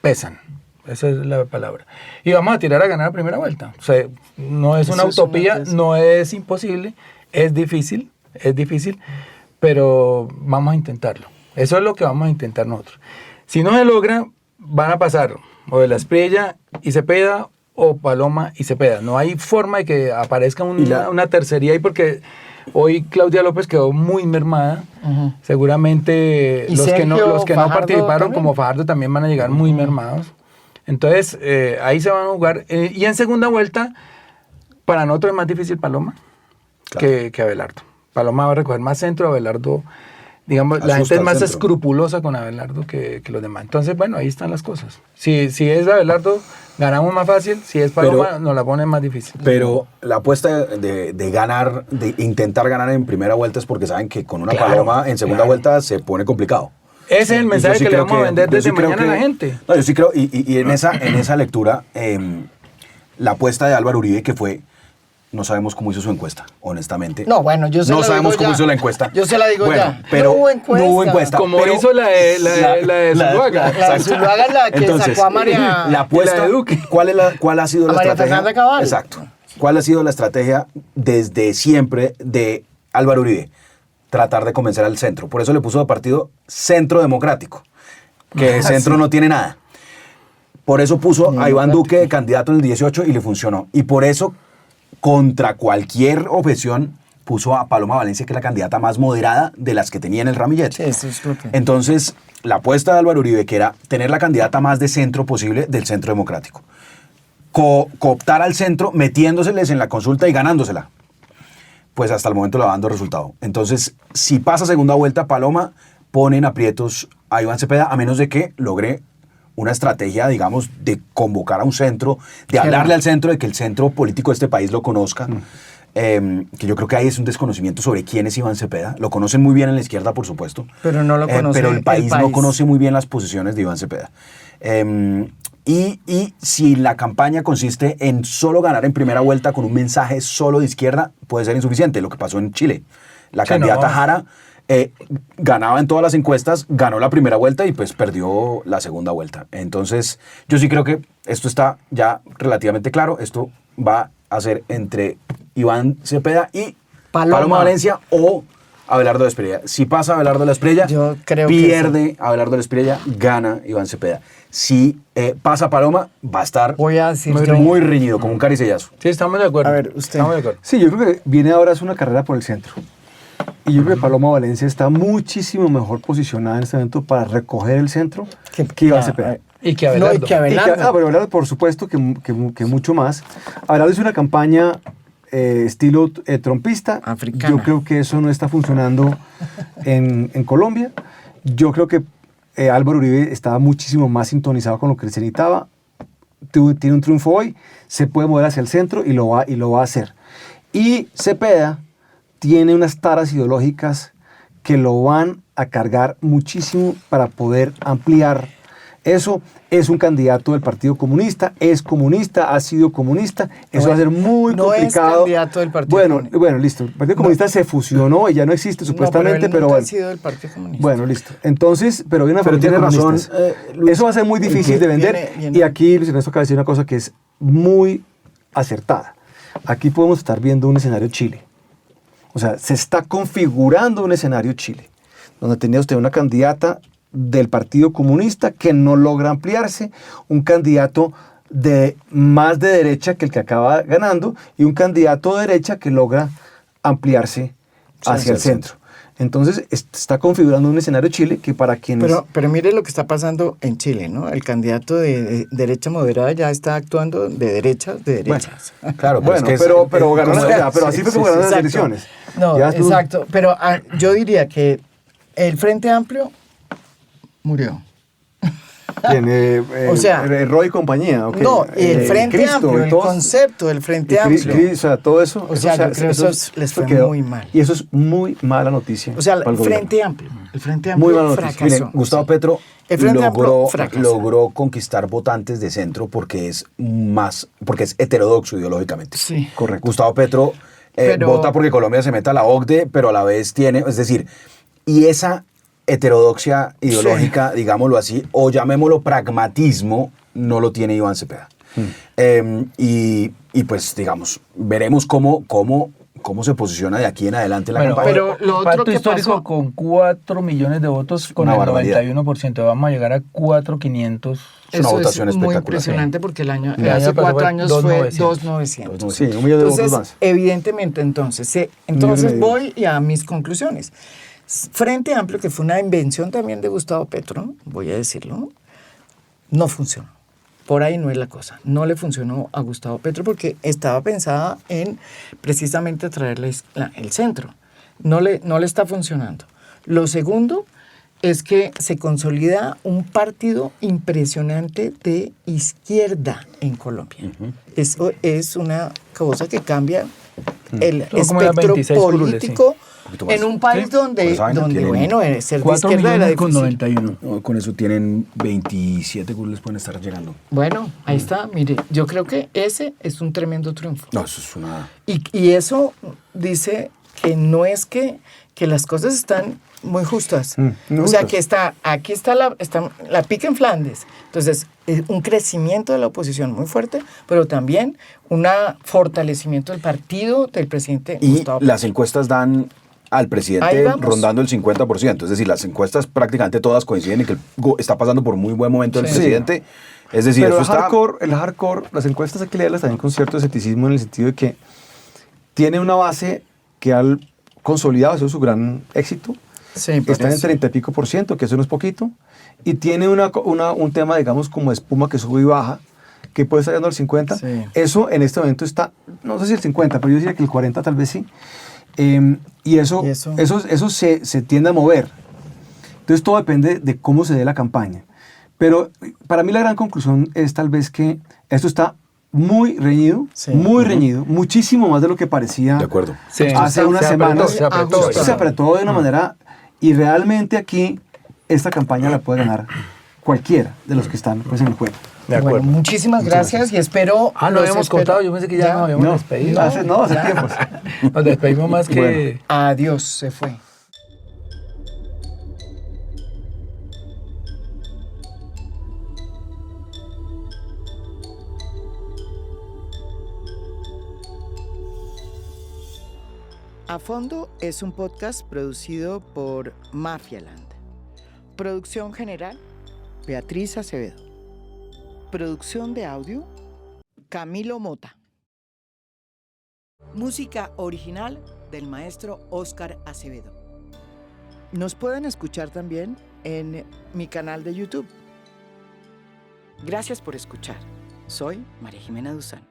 Speaker 2: pesan. Esa es la palabra. Y vamos a tirar a ganar a primera vuelta. O sea, no es una
Speaker 1: Eso
Speaker 2: utopía,
Speaker 1: es una
Speaker 2: no es imposible, es difícil, pero vamos a intentarlo. Eso es lo que vamos a intentar nosotros. Si no se logra, van a pasar o de la Espriella y Cepeda o Paloma y Cepeda. No hay forma de que aparezca una tercería ahí porque hoy Claudia López quedó muy mermada. Seguramente los que no participaron también, como Fajardo, también van a llegar muy mermados. Entonces, ahí se van a jugar. Y en segunda vuelta, para nosotros es más difícil Paloma que Abelardo. Paloma va a recoger más centro, Abelardo, digamos, la gente es más escrupulosa con Abelardo que los demás. Entonces, bueno, ahí están las cosas. Si es Abelardo, ganamos más fácil. Si es Paloma, nos la pone más difícil.
Speaker 4: Pero la apuesta de ganar, de intentar ganar en primera vuelta es porque saben que con una Paloma en segunda vuelta se pone complicado.
Speaker 2: Ese es el mensaje que le vamos a vender desde mañana a la gente.
Speaker 4: No, yo sí creo, y en esa lectura, la apuesta de Álvaro Uribe, que fue, no sabemos cómo hizo su encuesta, honestamente.
Speaker 1: No, bueno, yo se la digo ya.
Speaker 4: No sabemos cómo hizo la encuesta.
Speaker 1: Yo se la digo ya.
Speaker 4: Pero no hubo encuesta.
Speaker 2: Como hizo la de Zuluaga.
Speaker 1: La de Zuluaga, la que
Speaker 4: entonces,
Speaker 1: sacó a María.
Speaker 4: La apuesta,
Speaker 2: de Duque.
Speaker 4: ¿cuál ha sido la
Speaker 1: María
Speaker 4: estrategia?
Speaker 1: Fernanda Cabal.
Speaker 4: Exacto. ¿Cuál ha sido la estrategia desde siempre de Álvaro Uribe? Tratar de convencer al centro. Por eso le puso de partido Centro Democrático, que centro no tiene nada. Por eso puso a Iván Duque de candidato en el 18 y le funcionó. Y por eso, contra cualquier objeción, puso a Paloma Valencia, que es la candidata más moderada de las que tenía en el ramillete.
Speaker 1: Sí, eso es lo que...
Speaker 4: Entonces, la apuesta de Álvaro Uribe, que era tener la candidata más de centro posible del Centro Democrático. Cooptar al centro, metiéndoseles en la consulta y ganándosela. Pues hasta el momento le va dando resultado. Entonces, si pasa segunda vuelta, Paloma pone en aprietos a Iván Cepeda, a menos de que logre una estrategia, digamos, de convocar a un centro, de hablarle al centro, de que el centro político de este país lo conozca. Que yo creo que ahí es un desconocimiento sobre quién es Iván Cepeda. Lo conocen muy bien en la izquierda, por supuesto.
Speaker 1: Pero no lo conoce
Speaker 4: pero el país no conoce muy bien las posiciones de Iván Cepeda. Y si la campaña consiste en solo ganar en primera vuelta con un mensaje solo de izquierda, puede ser insuficiente. Lo que pasó en Chile. La candidata Jara ganaba en todas las encuestas, ganó la primera vuelta y pues perdió la segunda vuelta. Entonces, yo sí creo que esto está ya relativamente claro. Esto va a ser entre Iván Cepeda y Paloma Valencia o Abelardo de la Espriella. Si pasa Abelardo de la Espriella, pierde Abelardo de la Espriella, gana Iván Cepeda. Si pasa Paloma, va a estar muy reñido, como un caricellazo.
Speaker 2: Sí, estamos de acuerdo.
Speaker 1: A ver, usted.
Speaker 2: Estamos de acuerdo.
Speaker 3: Sí, yo creo que viene ahora es una carrera por el centro. Y yo creo que Paloma Valencia está muchísimo mejor posicionada en este momento para recoger el centro que Iván Cepeda.
Speaker 2: Y que Abelardo.
Speaker 3: Pero Abelardo, por supuesto, que mucho más. Abelardo hizo una campaña estilo trompista.
Speaker 1: Africana.
Speaker 3: Yo creo que eso no está funcionando en Colombia. Yo creo que Álvaro Uribe estaba muchísimo más sintonizado con lo que se necesitaba. Tiene un triunfo hoy, se puede mover hacia el centro y lo va a hacer. Y Cepeda tiene unas taras ideológicas que lo van a cargar muchísimo para poder ampliar. Eso es un candidato del Partido Comunista, es comunista, ha sido comunista. Eso va a ser muy complicado.
Speaker 1: No es candidato del Partido Comunista.
Speaker 3: Bueno, listo. El Partido Comunista se fusionó y ya no existe supuestamente,
Speaker 1: pero
Speaker 3: bueno.
Speaker 1: Ha sido del Partido Comunista.
Speaker 3: Bueno, listo. Entonces, pero hay una
Speaker 4: pero tiene razón.
Speaker 3: Luis, eso va a ser muy difícil de vender. Viene. Y aquí Luis Ernesto acaba de decir una cosa que es muy acertada. Aquí podemos estar viendo un escenario Chile. O sea, se está configurando un escenario Chile, donde tenía usted una candidata del Partido Comunista que no logra ampliarse, un candidato más de derecha que el que acaba ganando y un candidato de derecha que logra ampliarse hacia el centro. Entonces, está configurando un escenario Chile que para quienes...
Speaker 1: Pero mire lo que está pasando en Chile, ¿no? El candidato de derecha moderada ya está actuando de derechas.
Speaker 3: Bueno,
Speaker 4: claro,
Speaker 3: pero ganó pero así fue como ganó las elecciones.
Speaker 1: No, exacto. Pero yo diría que el Frente Amplio murió.
Speaker 3: ¿Quién?
Speaker 1: O sea,
Speaker 3: Roy y compañía. Okay.
Speaker 1: No, el Frente
Speaker 3: Cristo,
Speaker 1: Amplio, el concepto del Frente Amplio.
Speaker 3: O sea, todo eso.
Speaker 1: O sea, yo creo que eso les fue muy mal.
Speaker 3: Y eso es muy mala noticia.
Speaker 1: O sea, el Frente Amplio
Speaker 3: muy mala noticia.
Speaker 1: fracasó.
Speaker 4: Miren, Gustavo Petro logró conquistar votantes de centro porque es heterodoxo ideológicamente.
Speaker 1: Sí.
Speaker 4: Correcto. Gustavo Petro vota porque Colombia se meta a la OCDE, pero a la vez es decir, y esa heterodoxia ideológica, digámoslo así, o llamémoslo pragmatismo, no lo tiene Iván Cepeda. Y pues, digamos, veremos cómo se posiciona de aquí en adelante la campaña.
Speaker 2: Pero lo otro que histórico pasó, con 4 millones de votos, con el 91%, vamos a llegar a 4.500.
Speaker 4: Es una votación espectacular.
Speaker 1: Muy impresionante porque hace 4 años fue 2.900.
Speaker 3: Sí, 1 millón de votos más.
Speaker 1: Evidentemente, entonces voy a mis conclusiones. Frente Amplio, que fue una invención también de Gustavo Petro, voy a decirlo, no funcionó. Por ahí no es la cosa. No le funcionó a Gustavo Petro porque estaba pensada en precisamente traerle el centro. No le está funcionando. Lo segundo es que se consolida un partido impresionante de izquierda en Colombia. Eso es una cosa que cambia el espectro político en un país donde bueno, ser de izquierda era difícil.
Speaker 2: Con 91.
Speaker 4: No, con eso tienen 27 curules, pueden estar llegando.
Speaker 1: Bueno, ahí está. Mire, yo creo que ese es un tremendo triunfo.
Speaker 4: No, eso es una...
Speaker 1: Y eso dice que no es que las cosas están muy justas. O sea, que aquí está la pica en Flandes. Entonces, un crecimiento de la oposición muy fuerte, pero también un fortalecimiento del partido del presidente Gustavo Petro.
Speaker 4: Y las encuestas dan al presidente rondando el 50%. Es decir, las encuestas prácticamente todas coinciden en que está pasando por muy buen momento el presidente. Es decir,
Speaker 3: pero
Speaker 4: eso
Speaker 3: el hardcore, las encuestas hay que leerlas también con cierto escepticismo en el sentido de que tiene una base que ha consolidado, eso es su gran éxito.
Speaker 1: Sí,
Speaker 3: está en el 30 y pico %, que eso no es poquito. Y tiene un tema, digamos, como espuma que sube y baja, que puede estar llegando al 50.
Speaker 1: Sí.
Speaker 3: Eso en este momento está, no sé si el 50, pero yo diría que el 40 tal vez sí. Y eso se tiende a mover. Entonces todo depende de cómo se dé la campaña. Pero para mí la gran conclusión es tal vez que esto está muy reñido, reñido, muchísimo más de lo que parecía hace unas semanas. Se apretó de una manera, y realmente aquí esta campaña la puede ganar cualquiera de los que están en el juego.
Speaker 2: De acuerdo.
Speaker 1: Bueno, muchísimas gracias y espero...
Speaker 2: no habíamos contado, yo pensé que ya nos habíamos despedido.
Speaker 3: Hace tiempos.
Speaker 2: Nos despedimos más que...
Speaker 1: Adiós, se fue. A Fondo es un podcast producido por Mafialand. Producción general, Beatriz Acevedo. Producción de audio, Camilo Mota. Música original del maestro Óscar Acevedo. Nos pueden escuchar también en mi canal de YouTube. Gracias por escuchar. Soy María Jimena Duzán.